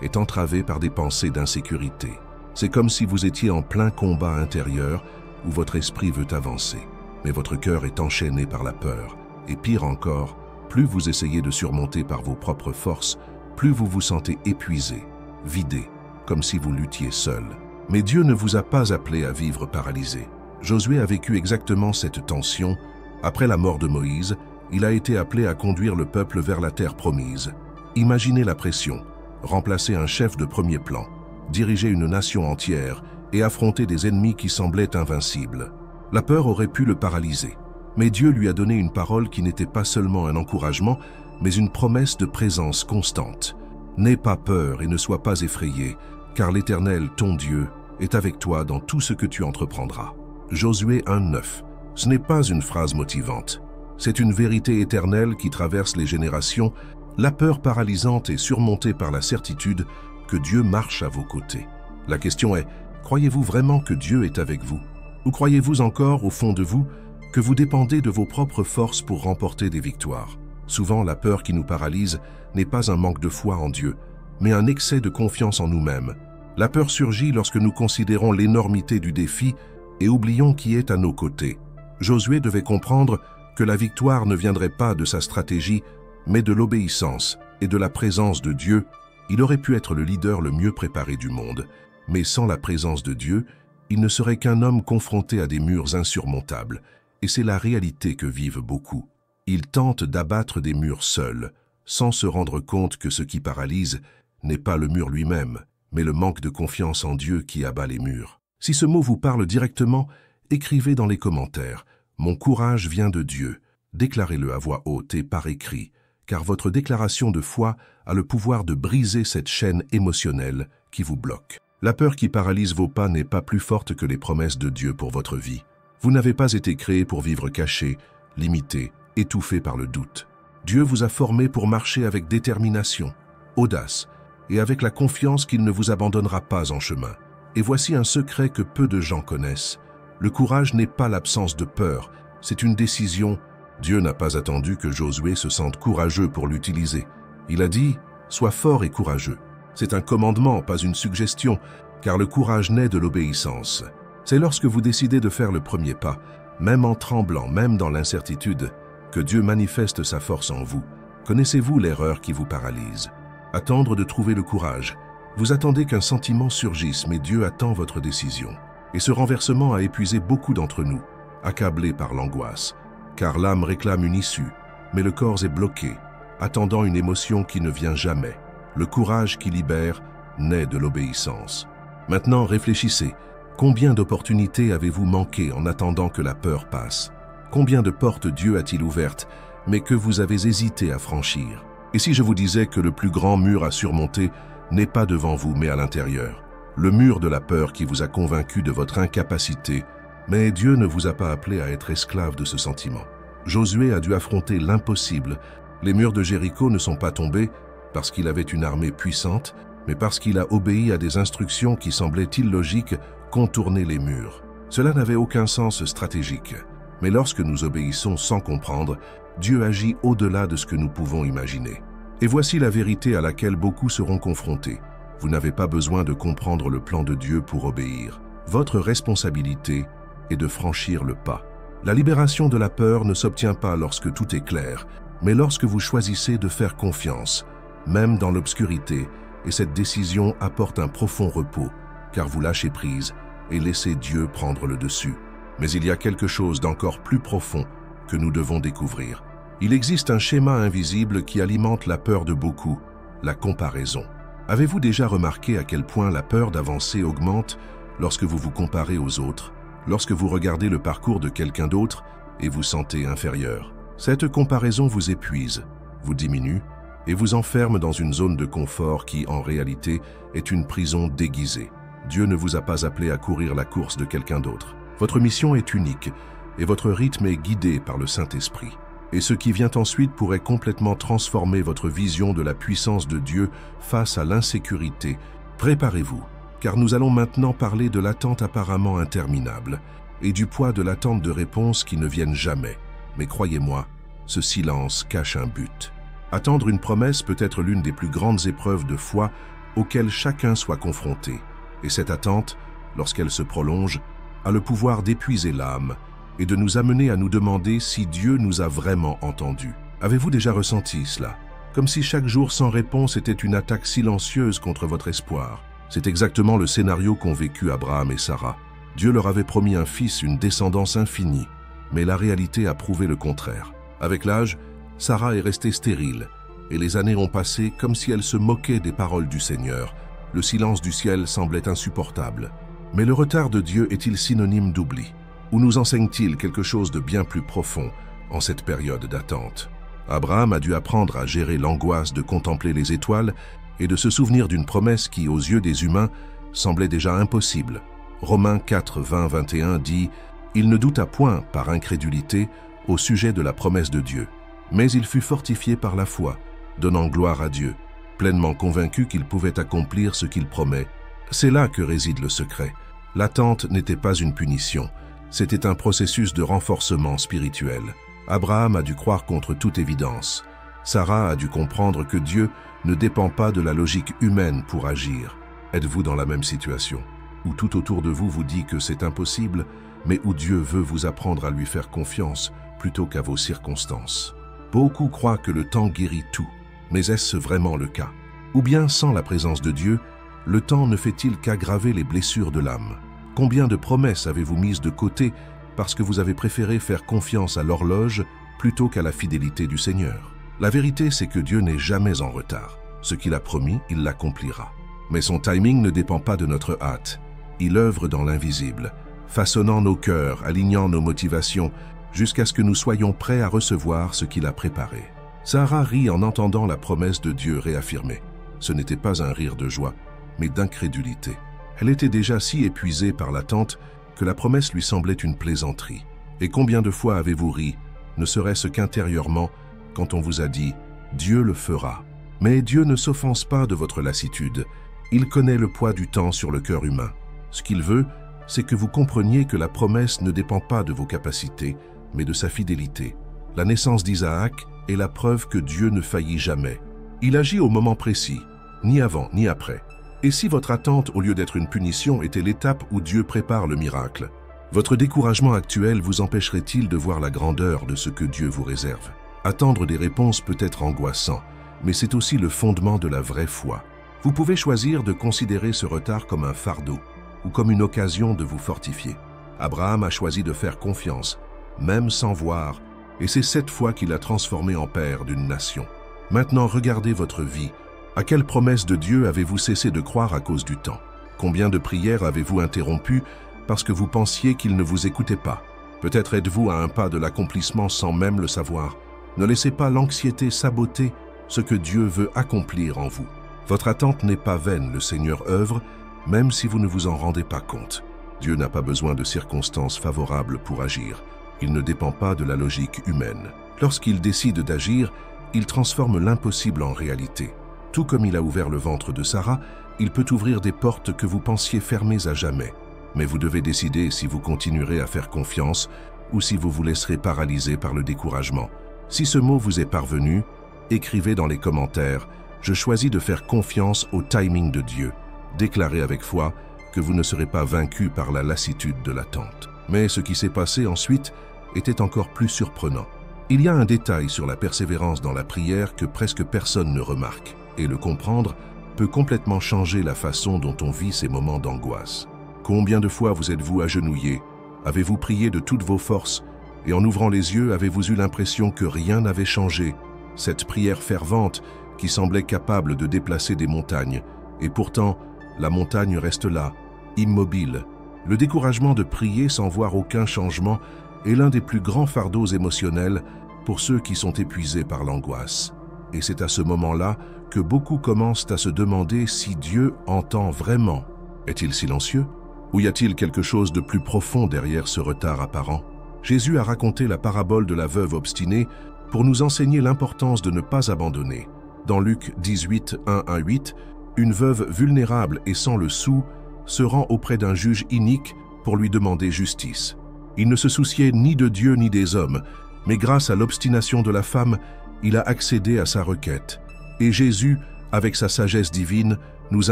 est entravé par des pensées d'insécurité. C'est comme si vous étiez en plein combat intérieur où votre esprit veut avancer, mais votre cœur est enchaîné par la peur. Et pire encore, plus vous essayez de surmonter par vos propres forces, plus vous vous sentez épuisé, vidé, comme si vous luttiez seul. Mais Dieu ne vous a pas appelé à vivre paralysé. Josué a vécu exactement cette tension. Après la mort de Moïse, il a été appelé à conduire le peuple vers la terre promise. Imaginez la pression, remplacer un chef de premier plan, diriger une nation entière et affronter des ennemis qui semblaient invincibles. La peur aurait pu le paralyser, mais Dieu lui a donné une parole qui n'était pas seulement un encouragement, mais une promesse de présence constante. N'aie pas peur et ne sois pas effrayé, car l'Éternel, ton Dieu, est avec toi dans tout ce que tu entreprendras. Josué 1:9. Ce n'est pas une phrase motivante. C'est une vérité éternelle qui traverse les générations La peur paralysante est surmontée par la certitude que Dieu marche à vos côtés. La question est, croyez-vous vraiment que Dieu est avec vous? Ou croyez-vous encore, au fond de vous, que vous dépendez de vos propres forces pour remporter des victoires? Souvent, la peur qui nous paralyse n'est pas un manque de foi en Dieu, mais un excès de confiance en nous-mêmes. La peur surgit lorsque nous considérons l'énormité du défi et oublions qui est à nos côtés. Josué devait comprendre que la victoire ne viendrait pas de sa stratégie, mais de l'obéissance et de la présence de Dieu. Il aurait pu être le leader le mieux préparé du monde, mais sans la présence de Dieu, il ne serait qu'un homme confronté à des murs insurmontables, et c'est la réalité que vivent beaucoup. Ils tentent d'abattre des murs seuls, sans se rendre compte que ce qui paralyse n'est pas le mur lui-même, mais le manque de confiance en Dieu qui abat les murs. Si ce mot vous parle directement, écrivez dans les commentaires « Mon courage vient de Dieu ». Déclarez-le à voix haute et par écrit, car votre déclaration de foi a le pouvoir de briser cette chaîne émotionnelle qui vous bloque. La peur qui paralyse vos pas n'est pas plus forte que les promesses de Dieu pour votre vie. Vous n'avez pas été créé pour vivre caché, limité, étouffé par le doute. Dieu vous a formé pour marcher avec détermination, audace, et avec la confiance qu'il ne vous abandonnera pas en chemin. Et voici un secret que peu de gens connaissent. Le courage n'est pas l'absence de peur, c'est une décision. Dieu n'a pas attendu que Josué se sente courageux pour l'utiliser. Il a dit « Sois fort et courageux ». C'est un commandement, pas une suggestion, car le courage naît de l'obéissance. C'est lorsque vous décidez de faire le premier pas, même en tremblant, même dans l'incertitude, que Dieu manifeste sa force en vous. Connaissez-vous l'erreur qui vous paralyse? Attendre de trouver le courage. Vous attendez qu'un sentiment surgisse, mais Dieu attend votre décision. Et ce renversement a épuisé beaucoup d'entre nous, accablés par l'angoisse, car l'âme réclame une issue, mais le corps est bloqué, attendant une émotion qui ne vient jamais. Le courage qui libère naît de l'obéissance. Maintenant, réfléchissez. Combien d'opportunités avez-vous manqué en attendant que la peur passe? Combien de portes Dieu a-t-il ouvertes, mais que vous avez hésité à franchir? Et si je vous disais que le plus grand mur à surmonter n'est pas devant vous, mais à l'intérieur? Le mur de la peur qui vous a convaincu de votre incapacité, mais Dieu ne vous a pas appelé à être esclave de ce sentiment. Josué a dû affronter l'impossible. Les murs de Jéricho ne sont pas tombés parce qu'il avait une armée puissante, mais parce qu'il a obéi à des instructions qui semblaient illogiques, contourner les murs. Cela n'avait aucun sens stratégique. Mais lorsque nous obéissons sans comprendre, Dieu agit au-delà de ce que nous pouvons imaginer. Et voici la vérité à laquelle beaucoup seront confrontés. Vous n'avez pas besoin de comprendre le plan de Dieu pour obéir. Votre responsabilité est de franchir le pas. La libération de la peur ne s'obtient pas lorsque tout est clair, mais lorsque vous choisissez de faire confiance, même dans l'obscurité, et cette décision apporte un profond repos, car vous lâchez prise et laissez Dieu prendre le dessus. Mais il y a quelque chose d'encore plus profond que nous devons découvrir. Il existe un schéma invisible qui alimente la peur de beaucoup, la comparaison. Avez-vous déjà remarqué à quel point la peur d'avancer augmente lorsque vous vous comparez aux autres, lorsque vous regardez le parcours de quelqu'un d'autre et vous sentez inférieur? Cette comparaison vous épuise, vous diminue et vous enferme dans une zone de confort qui, en réalité, est une prison déguisée. Dieu ne vous a pas appelé à courir la course de quelqu'un d'autre. Votre mission est unique et votre rythme est guidé par le Saint-Esprit. Et ce qui vient ensuite pourrait complètement transformer votre vision de la puissance de Dieu face à l'insécurité. Préparez-vous, car nous allons maintenant parler de l'attente apparemment interminable et du poids de l'attente de réponses qui ne viennent jamais. Mais croyez-moi, ce silence cache un but. Attendre une promesse peut être l'une des plus grandes épreuves de foi auxquelles chacun soit confronté. Et cette attente, lorsqu'elle se prolonge, a le pouvoir d'épuiser l'âme et de nous amener à nous demander si Dieu nous a vraiment entendus. Avez-vous déjà ressenti cela? Comme si chaque jour sans réponse était une attaque silencieuse contre votre espoir. C'est exactement le scénario qu'ont vécu Abraham et Sarah. Dieu leur avait promis un fils, une descendance infinie, mais la réalité a prouvé le contraire. Avec l'âge, Sarah est restée stérile, et les années ont passé comme si elle se moquait des paroles du Seigneur. Le silence du ciel semblait insupportable. Mais le retard de Dieu est-il synonyme d'oubli? Ou nous enseigne-t-il quelque chose de bien plus profond en cette période d'attente? Abraham a dû apprendre à gérer l'angoisse de contempler les étoiles et de se souvenir d'une promesse qui, aux yeux des humains, semblait déjà impossible. Romains 4, 20-21 dit « Il ne douta point, par incrédulité, au sujet de la promesse de Dieu. Mais il fut fortifié par la foi, donnant gloire à Dieu, pleinement convaincu qu'il pouvait accomplir ce qu'il promet. C'est là que réside le secret. L'attente n'était pas une punition, c'était un processus de renforcement spirituel. Abraham a dû croire contre toute évidence. Sarah a dû comprendre que Dieu ne dépend pas de la logique humaine pour agir. Êtes-vous dans la même situation, où tout autour de vous vous dit que c'est impossible, mais où Dieu veut vous apprendre à lui faire confiance plutôt qu'à vos circonstances? Beaucoup croient que le temps guérit tout, mais est-ce vraiment le cas? Ou bien, sans la présence de Dieu, le temps ne fait-il qu'aggraver les blessures de l'âme? Combien de promesses avez-vous mises de côté parce que vous avez préféré faire confiance à l'horloge plutôt qu'à la fidélité du Seigneur? La vérité, c'est que Dieu n'est jamais en retard. Ce qu'il a promis, il l'accomplira. Mais son timing ne dépend pas de notre hâte. Il œuvre dans l'invisible, façonnant nos cœurs, alignant nos motivations, jusqu'à ce que nous soyons prêts à recevoir ce qu'il a préparé. Sarah rit en entendant la promesse de Dieu réaffirmée. Ce n'était pas un rire de joie, mais d'incrédulité. Elle était déjà si épuisée par l'attente que la promesse lui semblait une plaisanterie. Et combien de fois avez-vous ri, ne serait-ce qu'intérieurement, quand on vous a dit « Dieu le fera ». Mais Dieu ne s'offense pas de votre lassitude. Il connaît le poids du temps sur le cœur humain. Ce qu'il veut, c'est que vous compreniez que la promesse ne dépend pas de vos capacités, mais de sa fidélité. La naissance d'Isaac est la preuve que Dieu ne faillit jamais. Il agit au moment précis, ni avant ni après. Et si votre attente, au lieu d'être une punition, était l'étape où Dieu prépare le miracle, votre découragement actuel vous empêcherait-il de voir la grandeur de ce que Dieu vous réserve? Attendre des réponses peut être angoissant, mais c'est aussi le fondement de la vraie foi. Vous pouvez choisir de considérer ce retard comme un fardeau ou comme une occasion de vous fortifier. Abraham a choisi de faire confiance, même sans voir, et c'est cette foi qu'il a transformé en père d'une nation. Maintenant, regardez votre vie. À quelle promesse de Dieu avez-vous cessé de croire à cause du temps? Combien de prières avez-vous interrompues parce que vous pensiez qu'il ne vous écoutait pas? Peut-être êtes-vous à un pas de l'accomplissement sans même le savoir. Ne laissez pas l'anxiété saboter ce que Dieu veut accomplir en vous. Votre attente n'est pas vaine, le Seigneur œuvre, même si vous ne vous en rendez pas compte. Dieu n'a pas besoin de circonstances favorables pour agir. Il ne dépend pas de la logique humaine. Lorsqu'il décide d'agir, il transforme l'impossible en réalité. Tout comme il a ouvert le ventre de Sarah, il peut ouvrir des portes que vous pensiez fermées à jamais. Mais vous devez décider si vous continuerez à faire confiance ou si vous vous laisserez paralyser par le découragement. Si ce mot vous est parvenu, écrivez dans les commentaires « Je choisis de faire confiance au timing de Dieu ». Déclarez avec foi que vous ne serez pas vaincu par la lassitude de l'attente. Mais ce qui s'est passé ensuite était encore plus surprenant. Il y a un détail sur la persévérance dans la prière que presque personne ne remarque, et le comprendre peut complètement changer la façon dont on vit ces moments d'angoisse. Combien de fois vous êtes-vous agenouillé? Avez-vous prié de toutes vos forces? Et en ouvrant les yeux, avez-vous eu l'impression que rien n'avait changé? Cette prière fervente qui semblait capable de déplacer des montagnes. Et pourtant, la montagne reste là, immobile. Le découragement de prier sans voir aucun changement est l'un des plus grands fardeaux émotionnels pour ceux qui sont épuisés par l'angoisse. Et c'est à ce moment-là que beaucoup commencent à se demander si Dieu entend vraiment. Est-il silencieux? Ou y a-t-il quelque chose de plus profond derrière ce retard apparent? Jésus a raconté la parabole de la veuve obstinée pour nous enseigner l'importance de ne pas abandonner. Dans Luc 18, 1 à 8, une veuve vulnérable et sans le sou se rend auprès d'un juge inique pour lui demander justice. Il ne se souciait ni de Dieu ni des hommes, mais grâce à l'obstination de la femme, il a accédé à sa requête. Et Jésus, avec sa sagesse divine, nous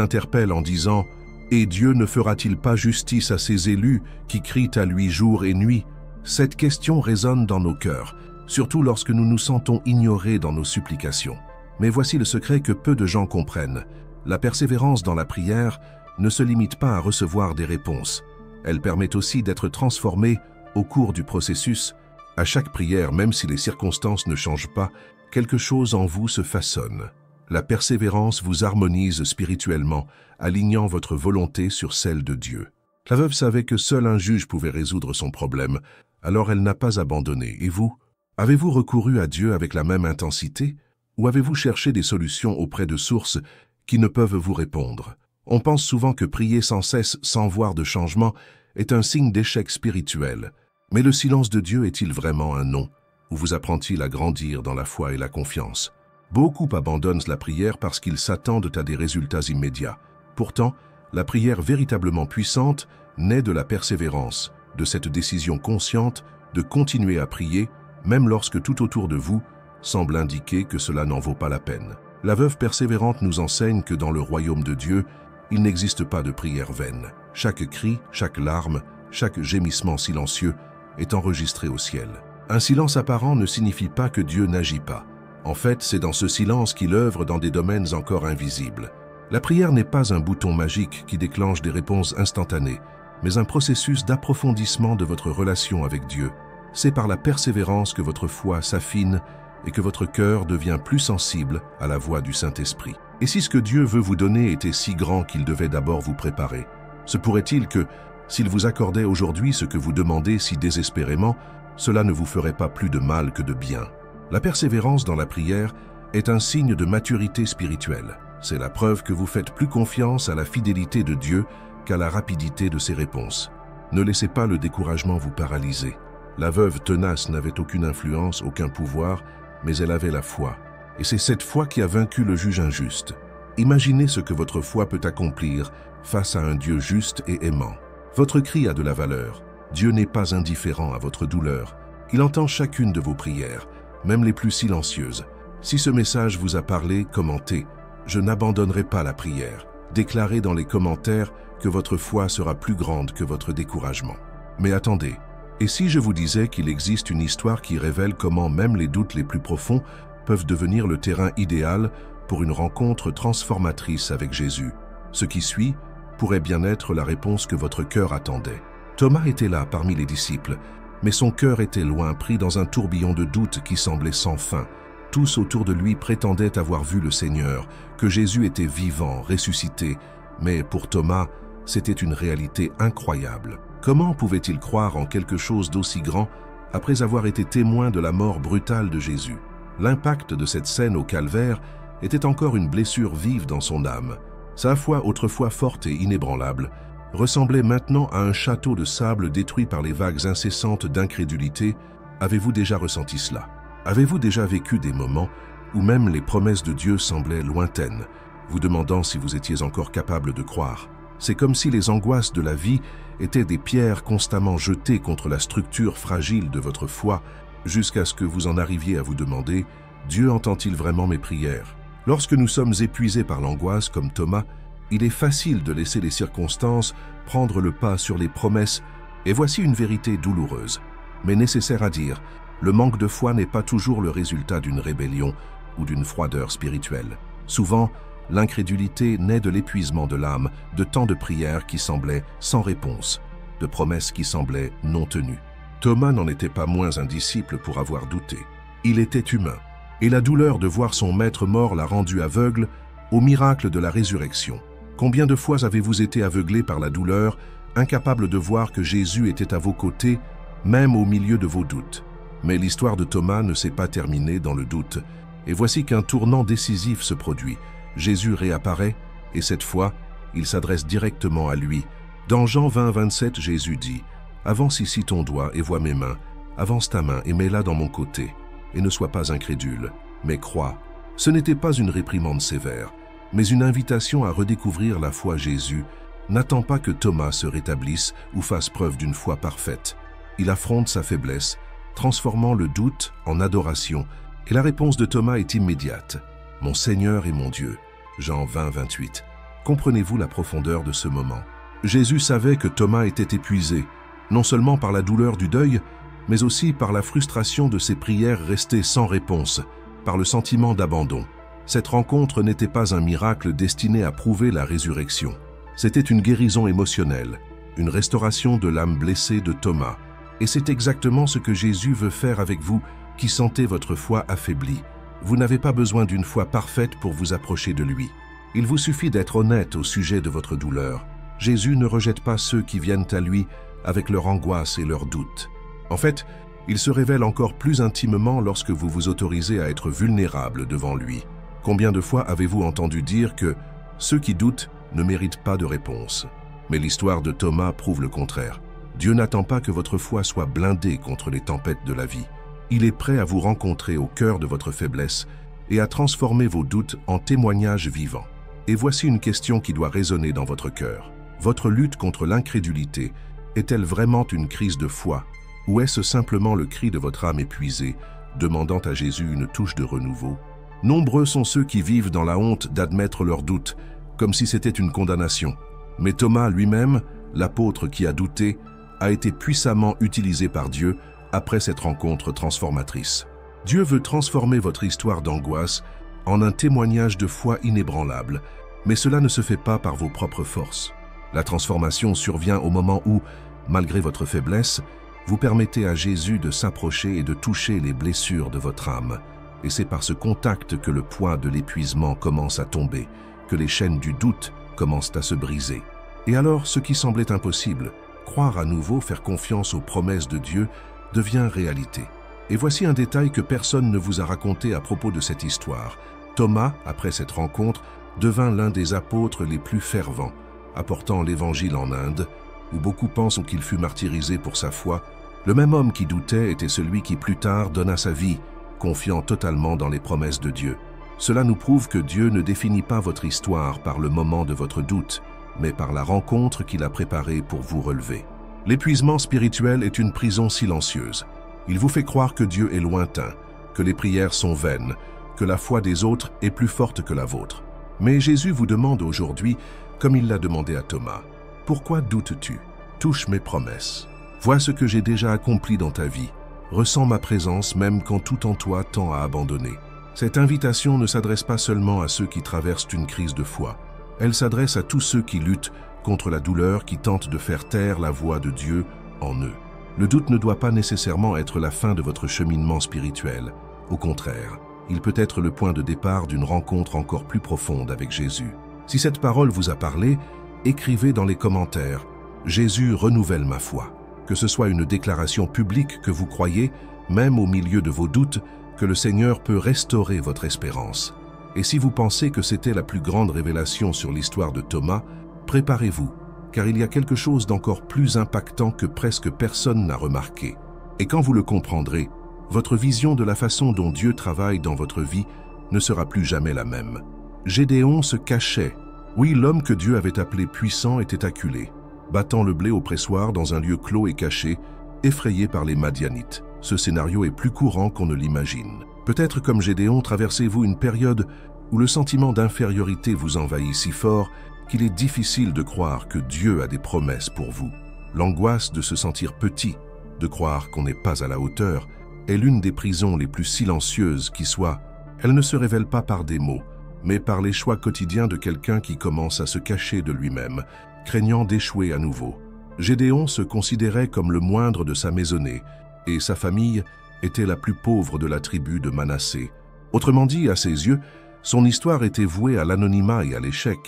interpelle en disant « Et Dieu ne fera-t-il pas justice à ses élus qui crient à lui jour et nuit ?» Cette question résonne dans nos cœurs, surtout lorsque nous nous sentons ignorés dans nos supplications. Mais voici le secret que peu de gens comprennent. La persévérance dans la prière ne se limite pas à recevoir des réponses. Elle permet aussi d'être transformée au cours du processus. À chaque prière, même si les circonstances ne changent pas, quelque chose en vous se façonne. La persévérance vous harmonise spirituellement, alignant votre volonté sur celle de Dieu. La veuve savait que seul un juge pouvait résoudre son problème, alors elle n'a pas abandonné. Et vous? Avez-vous recouru à Dieu avec la même intensité? Ou avez-vous cherché des solutions auprès de sources qui ne peuvent vous répondre? On pense souvent que prier sans cesse, sans voir de changement, est un signe d'échec spirituel. Mais le silence de Dieu est-il vraiment un non? Ou vous apprend-il à grandir dans la foi et la confiance? Beaucoup abandonnent la prière parce qu'ils s'attendent à des résultats immédiats. Pourtant, la prière véritablement puissante naît de la persévérance, de cette décision consciente de continuer à prier, même lorsque tout autour de vous semble indiquer que cela n'en vaut pas la peine. La veuve persévérante nous enseigne que dans le royaume de Dieu, il n'existe pas de prière vaine. Chaque cri, chaque larme, chaque gémissement silencieux est enregistré au ciel. Un silence apparent ne signifie pas que Dieu n'agit pas. En fait, c'est dans ce silence qu'il œuvre dans des domaines encore invisibles. La prière n'est pas un bouton magique qui déclenche des réponses instantanées, mais un processus d'approfondissement de votre relation avec Dieu. C'est par la persévérance que votre foi s'affine et que votre cœur devient plus sensible à la voix du Saint-Esprit. Et si ce que Dieu veut vous donner était si grand qu'il devait d'abord vous préparer, se pourrait-il que, s'il vous accordait aujourd'hui ce que vous demandez si désespérément, cela ne vous ferait pas plus de mal que de bien? La persévérance dans la prière est un signe de maturité spirituelle. C'est la preuve que vous faites plus confiance à la fidélité de Dieu qu'à la rapidité de ses réponses. Ne laissez pas le découragement vous paralyser. La veuve tenace n'avait aucune influence, aucun pouvoir, mais elle avait la foi. Et c'est cette foi qui a vaincu le juge injuste. Imaginez ce que votre foi peut accomplir face à un Dieu juste et aimant. Votre cri a de la valeur. Dieu n'est pas indifférent à votre douleur. Il entend chacune de vos prières, même les plus silencieuses. Si ce message vous a parlé, commentez. Je n'abandonnerai pas la prière. Déclarez dans les commentaires que votre foi sera plus grande que votre découragement. Mais attendez, et si je vous disais qu'il existe une histoire qui révèle comment même les doutes les plus profonds peuvent devenir le terrain idéal pour une rencontre transformatrice avec Jésus? Ce qui suit pourrait bien être la réponse que votre cœur attendait. Thomas était là parmi les disciples, mais son cœur était loin, pris dans un tourbillon de doutes qui semblait sans fin. Tous autour de lui prétendaient avoir vu le Seigneur, que Jésus était vivant, ressuscité, mais pour Thomas, c'était une réalité incroyable. Comment pouvait-il croire en quelque chose d'aussi grand après avoir été témoin de la mort brutale de Jésus? L'impact de cette scène au calvaire était encore une blessure vive dans son âme. Sa foi, autrefois forte et inébranlable, ressemblait maintenant à un château de sable détruit par les vagues incessantes d'incrédulité. Avez-vous déjà ressenti cela? Avez-vous déjà vécu des moments où même les promesses de Dieu semblaient lointaines, vous demandant si vous étiez encore capable de croire? C'est comme si les angoisses de la vie étaient des pierres constamment jetées contre la structure fragile de votre foi, jusqu'à ce que vous en arriviez à vous demander « Dieu entend-il vraiment mes prières ?» Lorsque nous sommes épuisés par l'angoisse comme Thomas, il est facile de laisser les circonstances prendre le pas sur les promesses, et voici une vérité douloureuse, mais nécessaire à dire. Le manque de foi n'est pas toujours le résultat d'une rébellion ou d'une froideur spirituelle. Souvent, l'incrédulité naît de l'épuisement de l'âme, de tant de prières qui semblaient sans réponse, de promesses qui semblaient non tenues. Thomas n'en était pas moins un disciple pour avoir douté. Il était humain, et la douleur de voir son maître mort l'a rendu aveugle au miracle de la résurrection. Combien de fois avez-vous été aveuglé par la douleur, incapable de voir que Jésus était à vos côtés, même au milieu de vos doutes? Mais l'histoire de Thomas ne s'est pas terminée dans le doute, et voici qu'un tournant décisif se produit. Jésus réapparaît, et cette fois, il s'adresse directement à lui. Dans Jean 20, 27, Jésus dit « Avance ici ton doigt et vois mes mains, avance ta main et mets-la dans mon côté, et ne sois pas incrédule, mais crois. » Ce n'était pas une réprimande sévère, mais une invitation à redécouvrir la foi. Jésus n'attend pas que Thomas se rétablisse ou fasse preuve d'une foi parfaite. Il affronte sa faiblesse, transformant le doute en adoration, et la réponse de Thomas est immédiate. « Mon Seigneur et mon Dieu » Jean 20, 28. Comprenez-vous la profondeur de ce moment? Jésus savait que Thomas était épuisé, non seulement par la douleur du deuil, mais aussi par la frustration de ses prières restées sans réponse, par le sentiment d'abandon. Cette rencontre n'était pas un miracle destiné à prouver la résurrection. C'était une guérison émotionnelle, une restauration de l'âme blessée de Thomas. Et c'est exactement ce que Jésus veut faire avec vous qui sentez votre foi affaiblie. Vous n'avez pas besoin d'une foi parfaite pour vous approcher de lui. Il vous suffit d'être honnête au sujet de votre douleur. Jésus ne rejette pas ceux qui viennent à lui avec leur angoisse et leurs doutes. En fait, il se révèle encore plus intimement lorsque vous vous autorisez à être vulnérable devant lui. Combien de fois avez-vous entendu dire que ceux qui doutent ne méritent pas de réponse? Mais l'histoire de Thomas prouve le contraire. Dieu n'attend pas que votre foi soit blindée contre les tempêtes de la vie. Il est prêt à vous rencontrer au cœur de votre faiblesse et à transformer vos doutes en témoignages vivants. Et voici une question qui doit résonner dans votre cœur. Votre lutte contre l'incrédulité est-elle vraiment une crise de foi, ou est-ce simplement le cri de votre âme épuisée, demandant à Jésus une touche de renouveau? Nombreux sont ceux qui vivent dans la honte d'admettre leurs doutes, comme si c'était une condamnation. Mais Thomas lui-même, l'apôtre qui a douté, a été puissamment utilisé par Dieu après cette rencontre transformatrice. Dieu veut transformer votre histoire d'angoisse en un témoignage de foi inébranlable, mais cela ne se fait pas par vos propres forces. La transformation survient au moment où, malgré votre faiblesse, vous permettez à Jésus de s'approcher et de toucher les blessures de votre âme. Et c'est par ce contact que le poids de l'épuisement commence à tomber, que les chaînes du doute commencent à se briser. Et alors, ce qui semblait impossible, croire à nouveau, faire confiance aux promesses de Dieu, devient réalité. Et voici un détail que personne ne vous a raconté à propos de cette histoire. Thomas, après cette rencontre, devint l'un des apôtres les plus fervents, apportant l'Évangile en Inde, où beaucoup pensent qu'il fut martyrisé pour sa foi. Le même homme qui doutait était celui qui plus tard donna sa vie, confiant totalement dans les promesses de Dieu. Cela nous prouve que Dieu ne définit pas votre histoire par le moment de votre doute, mais par la rencontre qu'il a préparée pour vous relever. L'épuisement spirituel est une prison silencieuse. Il vous fait croire que Dieu est lointain, que les prières sont vaines, que la foi des autres est plus forte que la vôtre. Mais Jésus vous demande aujourd'hui, comme il l'a demandé à Thomas, « Pourquoi doutes-tu? Touche mes promesses. Vois ce que j'ai déjà accompli dans ta vie. Ressens ma présence même quand tout en toi tend à abandonner. » Cette invitation ne s'adresse pas seulement à ceux qui traversent une crise de foi. Elle s'adresse à tous ceux qui luttent contre la douleur, qui tentent de faire taire la voix de Dieu en eux. Le doute ne doit pas nécessairement être la fin de votre cheminement spirituel. Au contraire, il peut être le point de départ d'une rencontre encore plus profonde avec Jésus. Si cette parole vous a parlé, écrivez dans les commentaires « Jésus renouvelle ma foi ». Que ce soit une déclaration publique que vous croyez, même au milieu de vos doutes, que le Seigneur peut restaurer votre espérance. Et si vous pensez que c'était la plus grande révélation sur l'histoire de Thomas, préparez-vous, car il y a quelque chose d'encore plus impactant que presque personne n'a remarqué. Et quand vous le comprendrez, votre vision de la façon dont Dieu travaille dans votre vie ne sera plus jamais la même. Gédéon se cachait. Oui, l'homme que Dieu avait appelé puissant était acculé, battant le blé au pressoir dans un lieu clos et caché, effrayé par les Madianites. Ce scénario est plus courant qu'on ne l'imagine. Peut-être comme Gédéon traversez-vous une période où le sentiment d'infériorité vous envahit si fort qu'il est difficile de croire que Dieu a des promesses pour vous. L'angoisse de se sentir petit, de croire qu'on n'est pas à la hauteur, est l'une des prisons les plus silencieuses qui soit. Elle ne se révèle pas par des mots, mais par les choix quotidiens de quelqu'un qui commence à se cacher de lui-même, craignant d'échouer à nouveau. Gédéon se considérait comme le moindre de sa maisonnée, et sa famille était la plus pauvre de la tribu de Manassé. Autrement dit, à ses yeux, son histoire était vouée à l'anonymat et à l'échec,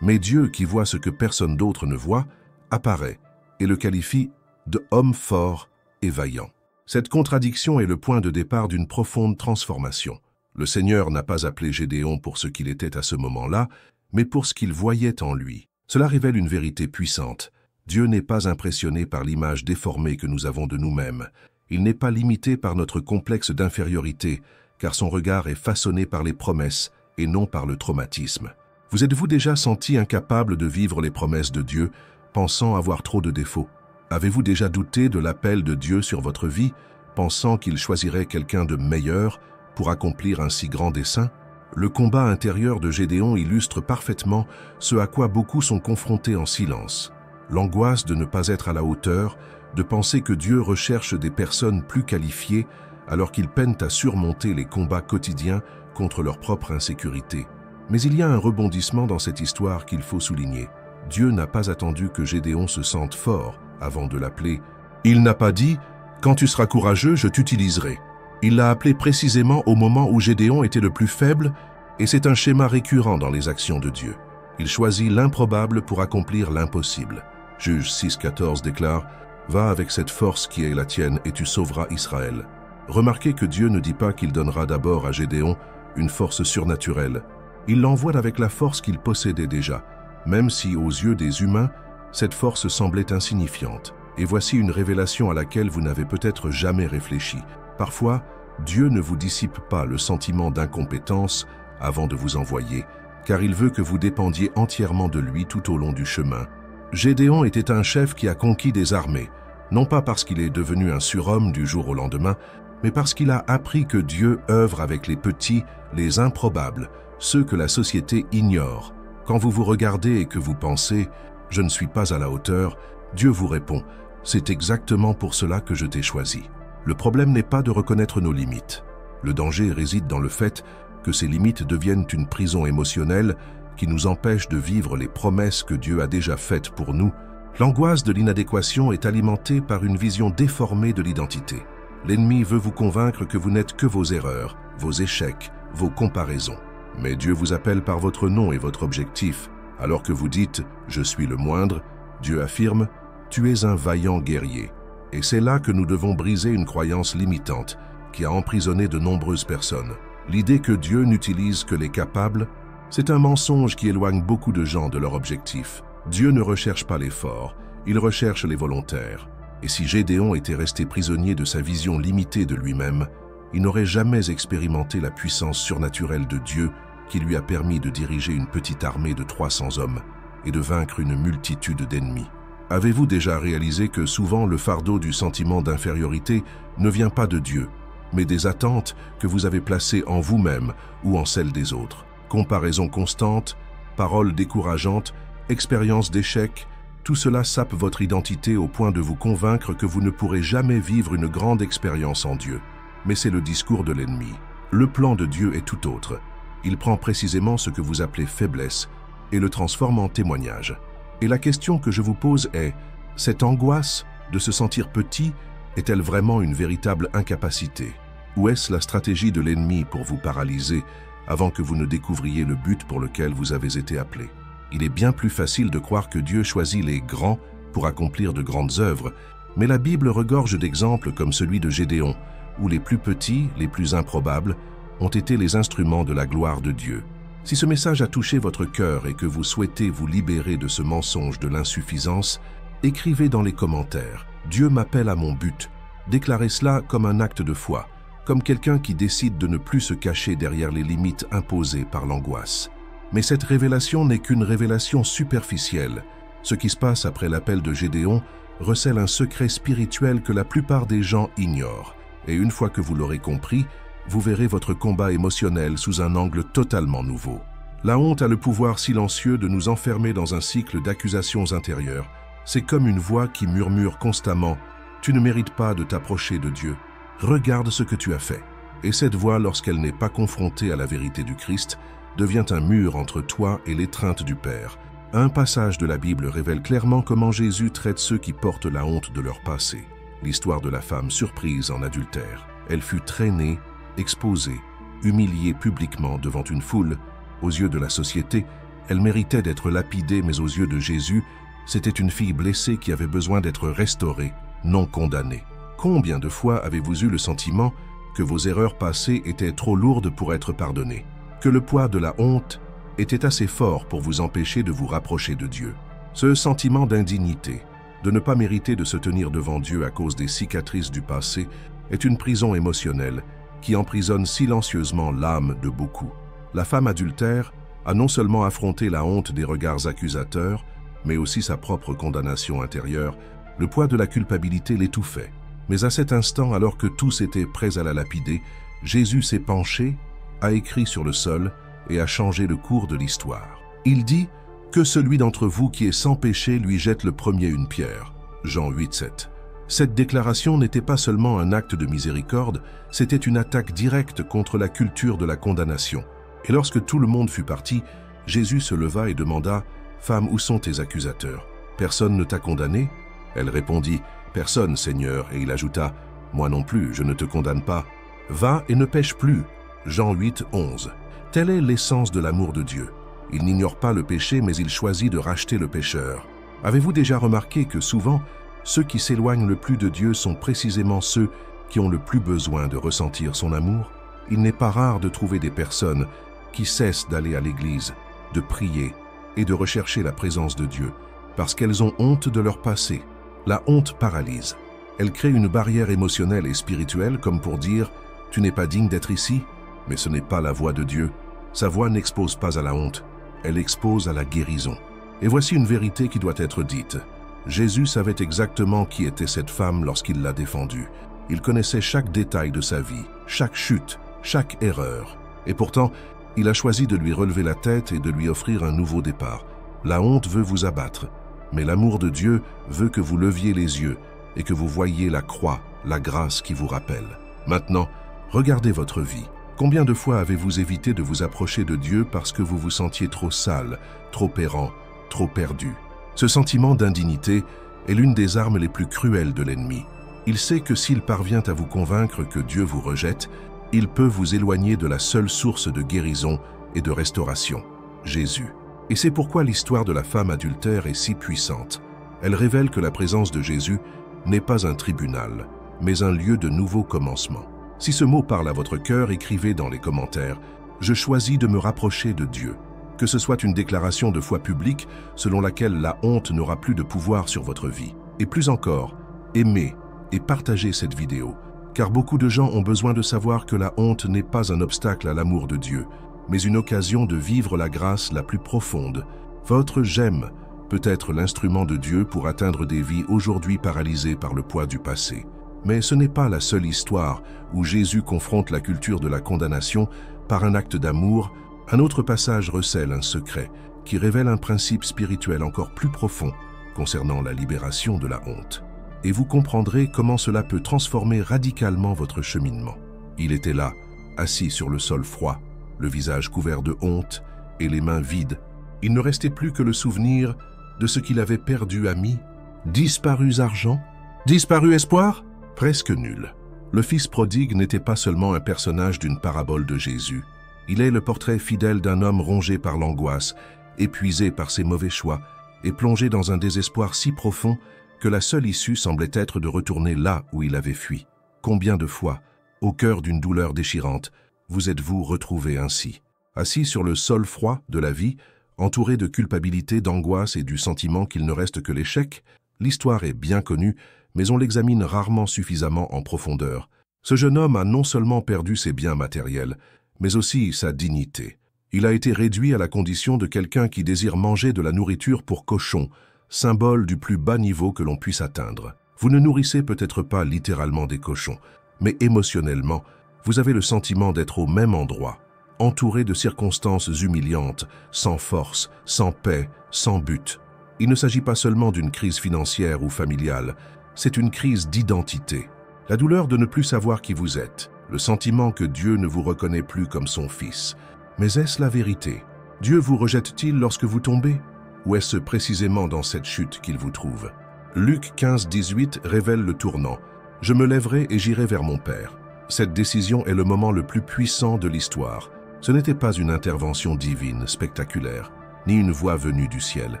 mais Dieu, qui voit ce que personne d'autre ne voit, apparaît et le qualifie de homme fort et vaillant. Cette contradiction est le point de départ d'une profonde transformation. Le Seigneur n'a pas appelé Gédéon pour ce qu'il était à ce moment-là, mais pour ce qu'il voyait en lui. Cela révèle une vérité puissante. Dieu n'est pas impressionné par l'image déformée que nous avons de nous-mêmes. Il n'est pas limité par notre complexe d'infériorité, car son regard est façonné par les promesses et non par le traumatisme. Vous êtes-vous déjà senti incapable de vivre les promesses de Dieu, pensant avoir trop de défauts? Avez-vous déjà douté de l'appel de Dieu sur votre vie, pensant qu'il choisirait quelqu'un de meilleur pour accomplir un si grand dessein? Le combat intérieur de Gédéon illustre parfaitement ce à quoi beaucoup sont confrontés en silence. L'angoisse de ne pas être à la hauteur, de penser que Dieu recherche des personnes plus qualifiées alors qu'ils peinent à surmonter les combats quotidiens contre leur propre insécurité. Mais il y a un rebondissement dans cette histoire qu'il faut souligner. Dieu n'a pas attendu que Gédéon se sente fort avant de l'appeler. Il n'a pas dit « Quand tu seras courageux, je t'utiliserai ». Il l'a appelé précisément au moment où Gédéon était le plus faible, et c'est un schéma récurrent dans les actions de Dieu. Il choisit l'improbable pour accomplir l'impossible. Juge 6,14 déclare « Va avec cette force qui est la tienne et tu sauveras Israël ». Remarquez que Dieu ne dit pas qu'il donnera d'abord à Gédéon une force surnaturelle. Il l'envoie avec la force qu'il possédait déjà, même si aux yeux des humains, cette force semblait insignifiante. Et voici une révélation à laquelle vous n'avez peut-être jamais réfléchi. Parfois, Dieu ne vous dissipe pas le sentiment d'incompétence avant de vous envoyer, car il veut que vous dépendiez entièrement de lui tout au long du chemin. Gédéon était un chef qui a conquis des armées, non pas parce qu'il est devenu un surhomme du jour au lendemain, mais parce qu'il a appris que Dieu œuvre avec les petits, les improbables, ceux que la société ignore. Quand vous vous regardez et que vous pensez « je ne suis pas à la hauteur », Dieu vous répond « c'est exactement pour cela que je t'ai choisi ». Le problème n'est pas de reconnaître nos limites. Le danger réside dans le fait que ces limites deviennent une prison émotionnelle qui nous empêche de vivre les promesses que Dieu a déjà faites pour nous. L'angoisse de l'inadéquation est alimentée par une vision déformée de l'identité. L'ennemi veut vous convaincre que vous n'êtes que vos erreurs, vos échecs, vos comparaisons. Mais Dieu vous appelle par votre nom et votre objectif. Alors que vous dites « je suis le moindre », Dieu affirme « tu es un vaillant guerrier ». Et c'est là que nous devons briser une croyance limitante qui a emprisonné de nombreuses personnes. L'idée que Dieu n'utilise que les capables, c'est un mensonge qui éloigne beaucoup de gens de leur objectif. Dieu ne recherche pas les forts, il recherche les volontaires. Et si Gédéon était resté prisonnier de sa vision limitée de lui-même, il n'aurait jamais expérimenté la puissance surnaturelle de Dieu qui lui a permis de diriger une petite armée de 300 hommes et de vaincre une multitude d'ennemis. Avez-vous déjà réalisé que souvent le fardeau du sentiment d'infériorité ne vient pas de Dieu, mais des attentes que vous avez placées en vous-même ou en celles des autres? Comparaison constante, paroles décourageantes, expériences d'échec, tout cela sape votre identité au point de vous convaincre que vous ne pourrez jamais vivre une grande expérience en Dieu. Mais c'est le discours de l'ennemi. Le plan de Dieu est tout autre. Il prend précisément ce que vous appelez faiblesse et le transforme en témoignage. Et la question que je vous pose est, cette angoisse de se sentir petit est-elle vraiment une véritable incapacité? Ou est-ce la stratégie de l'ennemi pour vous paralyser avant que vous ne découvriez le but pour lequel vous avez été appelé? Il est bien plus facile de croire que Dieu choisit les grands pour accomplir de grandes œuvres, mais la Bible regorge d'exemples comme celui de Gédéon, où les plus petits, les plus improbables, ont été les instruments de la gloire de Dieu. Si ce message a touché votre cœur et que vous souhaitez vous libérer de ce mensonge de l'insuffisance, écrivez dans les commentaires « Dieu m'appelle à mon but ». Déclarez cela comme un acte de foi, comme quelqu'un qui décide de ne plus se cacher derrière les limites imposées par l'angoisse. Mais cette révélation n'est qu'une révélation superficielle. Ce qui se passe après l'appel de Gédéon recèle un secret spirituel que la plupart des gens ignorent. Et une fois que vous l'aurez compris, vous verrez votre combat émotionnel sous un angle totalement nouveau. La honte a le pouvoir silencieux de nous enfermer dans un cycle d'accusations intérieures. C'est comme une voix qui murmure constamment « Tu ne mérites pas de t'approcher de Dieu. Regarde ce que tu as fait. » Et cette voix, lorsqu'elle n'est pas confrontée à la vérité du Christ, devient un mur entre toi et l'étreinte du Père. Un passage de la Bible révèle clairement comment Jésus traite ceux qui portent la honte de leur passé. L'histoire de la femme surprise en adultère. Elle fut traînée, exposée, humiliée publiquement devant une foule. Aux yeux de la société, elle méritait d'être lapidée, mais aux yeux de Jésus, c'était une fille blessée qui avait besoin d'être restaurée, non condamnée. Combien de fois avez-vous eu le sentiment que vos erreurs passées étaient trop lourdes pour être pardonnées, que le poids de la honte était assez fort pour vous empêcher de vous rapprocher de Dieu? Ce sentiment d'indignité, de ne pas mériter de se tenir devant Dieu à cause des cicatrices du passé, est une prison émotionnelle qui emprisonne silencieusement l'âme de beaucoup. La femme adultère a non seulement affronté la honte des regards accusateurs, mais aussi sa propre condamnation intérieure. Le poids de la culpabilité l'étouffait. Mais à cet instant, alors que tous étaient prêts à la lapider, Jésus s'est penché, a écrit sur le sol et a changé le cours de l'histoire. Il dit « Que celui d'entre vous qui est sans péché lui jette le premier une pierre » Jean 8,7. Cette déclaration n'était pas seulement un acte de miséricorde, c'était une attaque directe contre la culture de la condamnation. Et lorsque tout le monde fut parti, Jésus se leva et demanda « Femme, où sont tes accusateurs? Personne ne t'a condamné ?» Elle répondit « Personne, Seigneur. » Et il ajouta « Moi non plus, je ne te condamne pas. Va et ne pêche plus. » Jean 8,11. Telle est l'essence de l'amour de Dieu. Il n'ignore pas le péché, mais il choisit de racheter le pécheur. Avez-vous déjà remarqué que souvent, ceux qui s'éloignent le plus de Dieu sont précisément ceux qui ont le plus besoin de ressentir son amour? Il n'est pas rare de trouver des personnes qui cessent d'aller à l'église, de prier et de rechercher la présence de Dieu, parce qu'elles ont honte de leur passé. La honte paralyse. Elle crée une barrière émotionnelle et spirituelle comme pour dire « « Tu n'es pas digne d'être ici ?» Mais ce n'est pas la voix de Dieu. Sa voix n'expose pas à la honte, elle expose à la guérison. Et voici une vérité qui doit être dite. Jésus savait exactement qui était cette femme lorsqu'il l'a défendue. Il connaissait chaque détail de sa vie, chaque chute, chaque erreur. Et pourtant, il a choisi de lui relever la tête et de lui offrir un nouveau départ. La honte veut vous abattre, mais l'amour de Dieu veut que vous leviez les yeux et que vous voyiez la croix, la grâce qui vous rappelle. Maintenant, regardez votre vie. Combien de fois avez-vous évité de vous approcher de Dieu parce que vous vous sentiez trop sale, trop errant, trop perdu? Ce sentiment d'indignité est l'une des armes les plus cruelles de l'ennemi. Il sait que s'il parvient à vous convaincre que Dieu vous rejette, il peut vous éloigner de la seule source de guérison et de restauration, Jésus. Et c'est pourquoi l'histoire de la femme adultère est si puissante. Elle révèle que la présence de Jésus n'est pas un tribunal, mais un lieu de nouveau commencement. Si ce mot parle à votre cœur, écrivez dans les commentaires « Je choisis de me rapprocher de Dieu ». Que ce soit une déclaration de foi publique selon laquelle la honte n'aura plus de pouvoir sur votre vie. Et plus encore, aimez et partagez cette vidéo, car beaucoup de gens ont besoin de savoir que la honte n'est pas un obstacle à l'amour de Dieu, mais une occasion de vivre la grâce la plus profonde. Votre « j'aime » peut être l'instrument de Dieu pour atteindre des vies aujourd'hui paralysées par le poids du passé. Mais ce n'est pas la seule histoire où Jésus confronte la culture de la condamnation par un acte d'amour. Un autre passage recèle un secret qui révèle un principe spirituel encore plus profond concernant la libération de la honte. Et vous comprendrez comment cela peut transformer radicalement votre cheminement. Il était là, assis sur le sol froid, le visage couvert de honte et les mains vides. Il ne restait plus que le souvenir de ce qu'il avait perdu, amis. Disparu argent? Disparu espoir? Presque nul. Le fils prodigue n'était pas seulement un personnage d'une parabole de Jésus. Il est le portrait fidèle d'un homme rongé par l'angoisse, épuisé par ses mauvais choix et plongé dans un désespoir si profond que la seule issue semblait être de retourner là où il avait fui. Combien de fois, au cœur d'une douleur déchirante, vous êtes-vous retrouvé ainsi, assis sur le sol froid de la vie, entouré de culpabilité, d'angoisse et du sentiment qu'il ne reste que l'échec? L'histoire est bien connue, mais on l'examine rarement suffisamment en profondeur. Ce jeune homme a non seulement perdu ses biens matériels, mais aussi sa dignité. Il a été réduit à la condition de quelqu'un qui désire manger de la nourriture pour cochons, symbole du plus bas niveau que l'on puisse atteindre. Vous ne nourrissez peut-être pas littéralement des cochons, mais émotionnellement, vous avez le sentiment d'être au même endroit, entouré de circonstances humiliantes, sans force, sans paix, sans but. Il ne s'agit pas seulement d'une crise financière ou familiale, c'est une crise d'identité. La douleur de ne plus savoir qui vous êtes, le sentiment que Dieu ne vous reconnaît plus comme son fils. Mais est-ce la vérité? Dieu vous rejette-t-il lorsque vous tombez? Ou est-ce précisément dans cette chute qu'il vous trouve? Luc 15, 18 révèle le tournant. « Je me lèverai et j'irai vers mon Père ». Cette décision est le moment le plus puissant de l'histoire. Ce n'était pas une intervention divine, spectaculaire, ni une voix venue du ciel.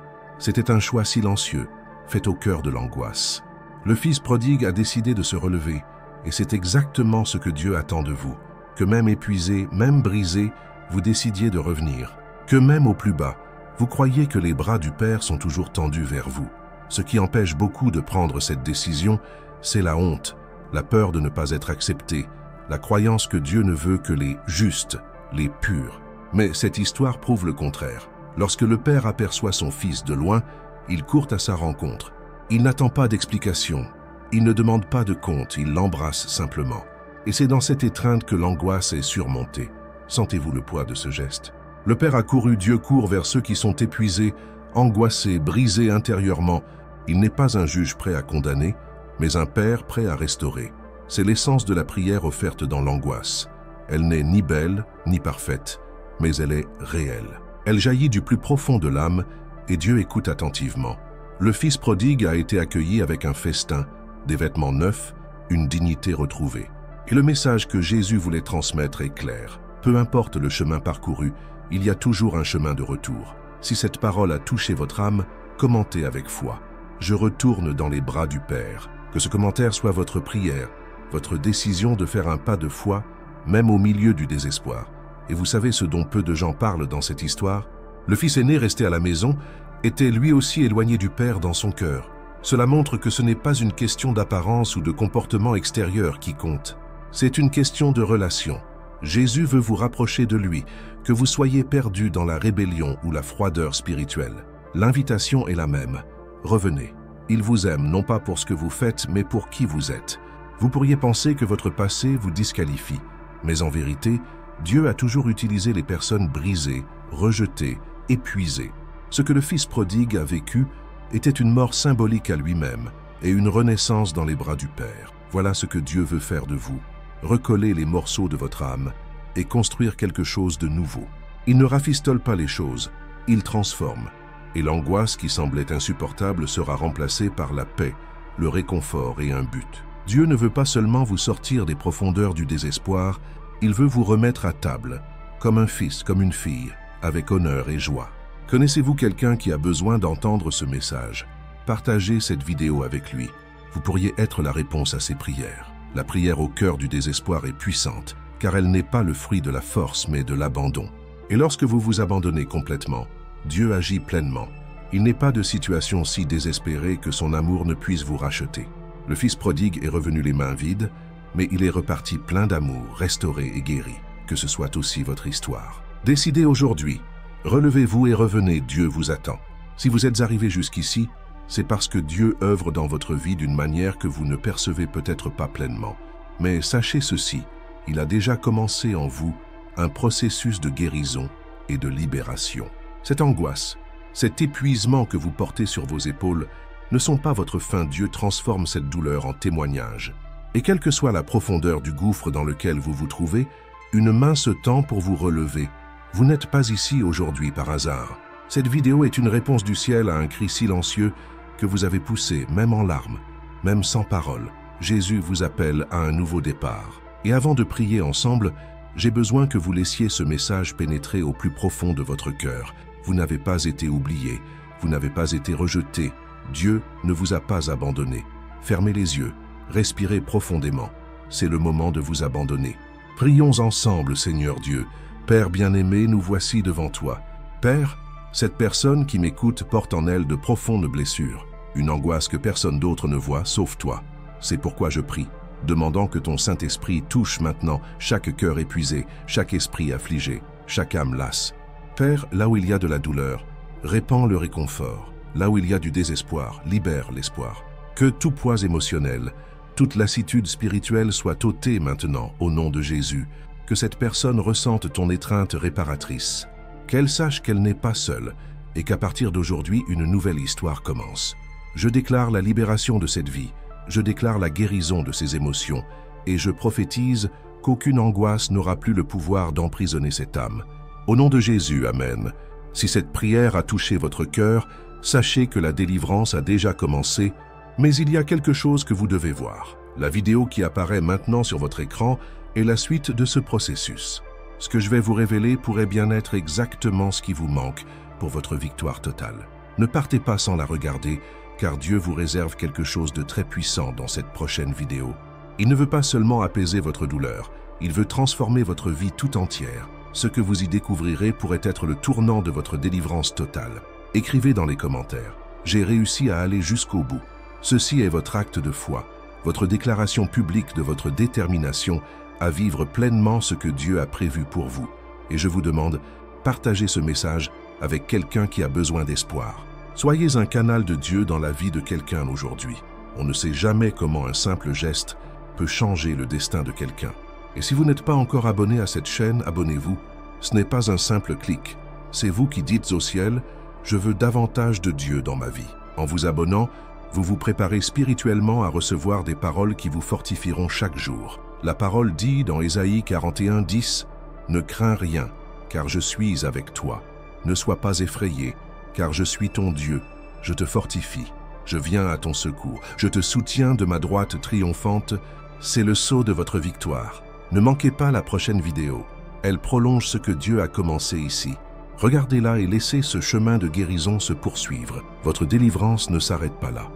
C'était un choix silencieux, fait au cœur de l'angoisse. Le fils prodigue a décidé de se relever, et c'est exactement ce que Dieu attend de vous. Que même épuisé, même brisé, vous décidiez de revenir. Que même au plus bas, vous croyez que les bras du Père sont toujours tendus vers vous. Ce qui empêche beaucoup de prendre cette décision, c'est la honte, la peur de ne pas être accepté, la croyance que Dieu ne veut que les justes, les purs. Mais cette histoire prouve le contraire. Lorsque le Père aperçoit son Fils de loin, il court à sa rencontre. Il n'attend pas d'explication, il ne demande pas de compte, il l'embrasse simplement. Et c'est dans cette étreinte que l'angoisse est surmontée. Sentez-vous le poids de ce geste? Le Père a couru, Dieu court vers ceux qui sont épuisés, angoissés, brisés intérieurement. Il n'est pas un juge prêt à condamner, mais un Père prêt à restaurer. C'est l'essence de la prière offerte dans l'angoisse. Elle n'est ni belle, ni parfaite, mais elle est réelle. Elle jaillit du plus profond de l'âme, et Dieu écoute attentivement. Le Fils prodigue a été accueilli avec un festin, des vêtements neufs, une dignité retrouvée. Et le message que Jésus voulait transmettre est clair. Peu importe le chemin parcouru, il y a toujours un chemin de retour. Si cette parole a touché votre âme, commentez avec foi. Je retourne dans les bras du Père. Que ce commentaire soit votre prière, votre décision de faire un pas de foi, même au milieu du désespoir. Et vous savez ce dont peu de gens parlent dans cette histoire? Le fils aîné resté à la maison était lui aussi éloigné du Père dans son cœur. Cela montre que ce n'est pas une question d'apparence ou de comportement extérieur qui compte. C'est une question de relation. Jésus veut vous rapprocher de lui, que vous soyez perdu dans la rébellion ou la froideur spirituelle. L'invitation est la même. Revenez. Il vous aime non pas pour ce que vous faites, mais pour qui vous êtes. Vous pourriez penser que votre passé vous disqualifie, mais en vérité, Dieu a toujours utilisé les personnes brisées, rejetées, épuisées. Ce que le Fils prodigue a vécu était une mort symbolique à lui-même et une renaissance dans les bras du Père. Voilà ce que Dieu veut faire de vous. Recoller les morceaux de votre âme et construire quelque chose de nouveau. Il ne rafistole pas les choses, il transforme. Et l'angoisse qui semblait insupportable sera remplacée par la paix, le réconfort et un but. Dieu ne veut pas seulement vous sortir des profondeurs du désespoir, il veut vous remettre à table, comme un fils, comme une fille, avec honneur et joie. Connaissez-vous quelqu'un qui a besoin d'entendre ce message? Partagez cette vidéo avec lui. Vous pourriez être la réponse à ses prières. La prière au cœur du désespoir est puissante, car elle n'est pas le fruit de la force, mais de l'abandon. Et lorsque vous vous abandonnez complètement, Dieu agit pleinement. Il n'est pas de situation si désespérée que son amour ne puisse vous racheter. Le Fils prodigue est revenu les mains vides, mais il est reparti plein d'amour, restauré et guéri. Que ce soit aussi votre histoire. Décidez aujourd'hui. Relevez-vous et revenez, Dieu vous attend. Si vous êtes arrivé jusqu'ici, c'est parce que Dieu œuvre dans votre vie d'une manière que vous ne percevez peut-être pas pleinement. Mais sachez ceci, il a déjà commencé en vous un processus de guérison et de libération. Cette angoisse, cet épuisement que vous portez sur vos épaules ne sont pas votre fin. Dieu transforme cette douleur en témoignage. Et quelle que soit la profondeur du gouffre dans lequel vous vous trouvez, une main se tend pour vous relever. Vous n'êtes pas ici aujourd'hui par hasard. Cette vidéo est une réponse du ciel à un cri silencieux que vous avez poussé, même en larmes, même sans parole. Jésus vous appelle à un nouveau départ. Et avant de prier ensemble, j'ai besoin que vous laissiez ce message pénétrer au plus profond de votre cœur. Vous n'avez pas été oublié, vous n'avez pas été rejeté. Dieu ne vous a pas abandonné. Fermez les yeux, respirez profondément. C'est le moment de vous abandonner. Prions ensemble, Seigneur Dieu. Père bien-aimé, nous voici devant toi. Père, cette personne qui m'écoute porte en elle de profondes blessures, une angoisse que personne d'autre ne voit, sauf toi. C'est pourquoi je prie, demandant que ton Saint-Esprit touche maintenant chaque cœur épuisé, chaque esprit affligé, chaque âme lasse. Père, là où il y a de la douleur, répands le réconfort. Là où il y a du désespoir, libère l'espoir. Que tout poids émotionnel, toute lassitude spirituelle soit ôtée maintenant au nom de Jésus. Que cette personne ressente ton étreinte réparatrice. Qu'elle sache qu'elle n'est pas seule et qu'à partir d'aujourd'hui, une nouvelle histoire commence. Je déclare la libération de cette vie, je déclare la guérison de ses émotions et je prophétise qu'aucune angoisse n'aura plus le pouvoir d'emprisonner cette âme. Au nom de Jésus, Amen. Si cette prière a touché votre cœur, sachez que la délivrance a déjà commencé, mais il y a quelque chose que vous devez voir. La vidéo qui apparaît maintenant sur votre écran est la suite de ce processus. Ce que je vais vous révéler pourrait bien être exactement ce qui vous manque pour votre victoire totale. Ne partez pas sans la regarder, car Dieu vous réserve quelque chose de très puissant dans cette prochaine vidéo. Il ne veut pas seulement apaiser votre douleur, il veut transformer votre vie tout entière. Ce que vous y découvrirez pourrait être le tournant de votre délivrance totale. Écrivez dans les commentaires « J'ai réussi à aller jusqu'au bout ». Ceci est votre acte de foi, votre déclaration publique de votre détermination à vivre pleinement ce que Dieu a prévu pour vous. Et je vous demande, partagez ce message avec quelqu'un qui a besoin d'espoir. Soyez un canal de Dieu dans la vie de quelqu'un aujourd'hui. On ne sait jamais comment un simple geste peut changer le destin de quelqu'un. Et si vous n'êtes pas encore abonné à cette chaîne, abonnez-vous. Ce n'est pas un simple clic. C'est vous qui dites au ciel « Je veux davantage de Dieu dans ma vie ». En vous abonnant, vous vous préparez spirituellement à recevoir des paroles qui vous fortifieront chaque jour. La parole dit dans Ésaïe 41:10 « Ne crains rien, car je suis avec toi. Ne sois pas effrayé, car je suis ton Dieu. Je te fortifie, je viens à ton secours. Je te soutiens de ma droite triomphante. C'est le sceau de votre victoire. » Ne manquez pas la prochaine vidéo. Elle prolonge ce que Dieu a commencé ici. Regardez-la et laissez ce chemin de guérison se poursuivre. Votre délivrance ne s'arrête pas là.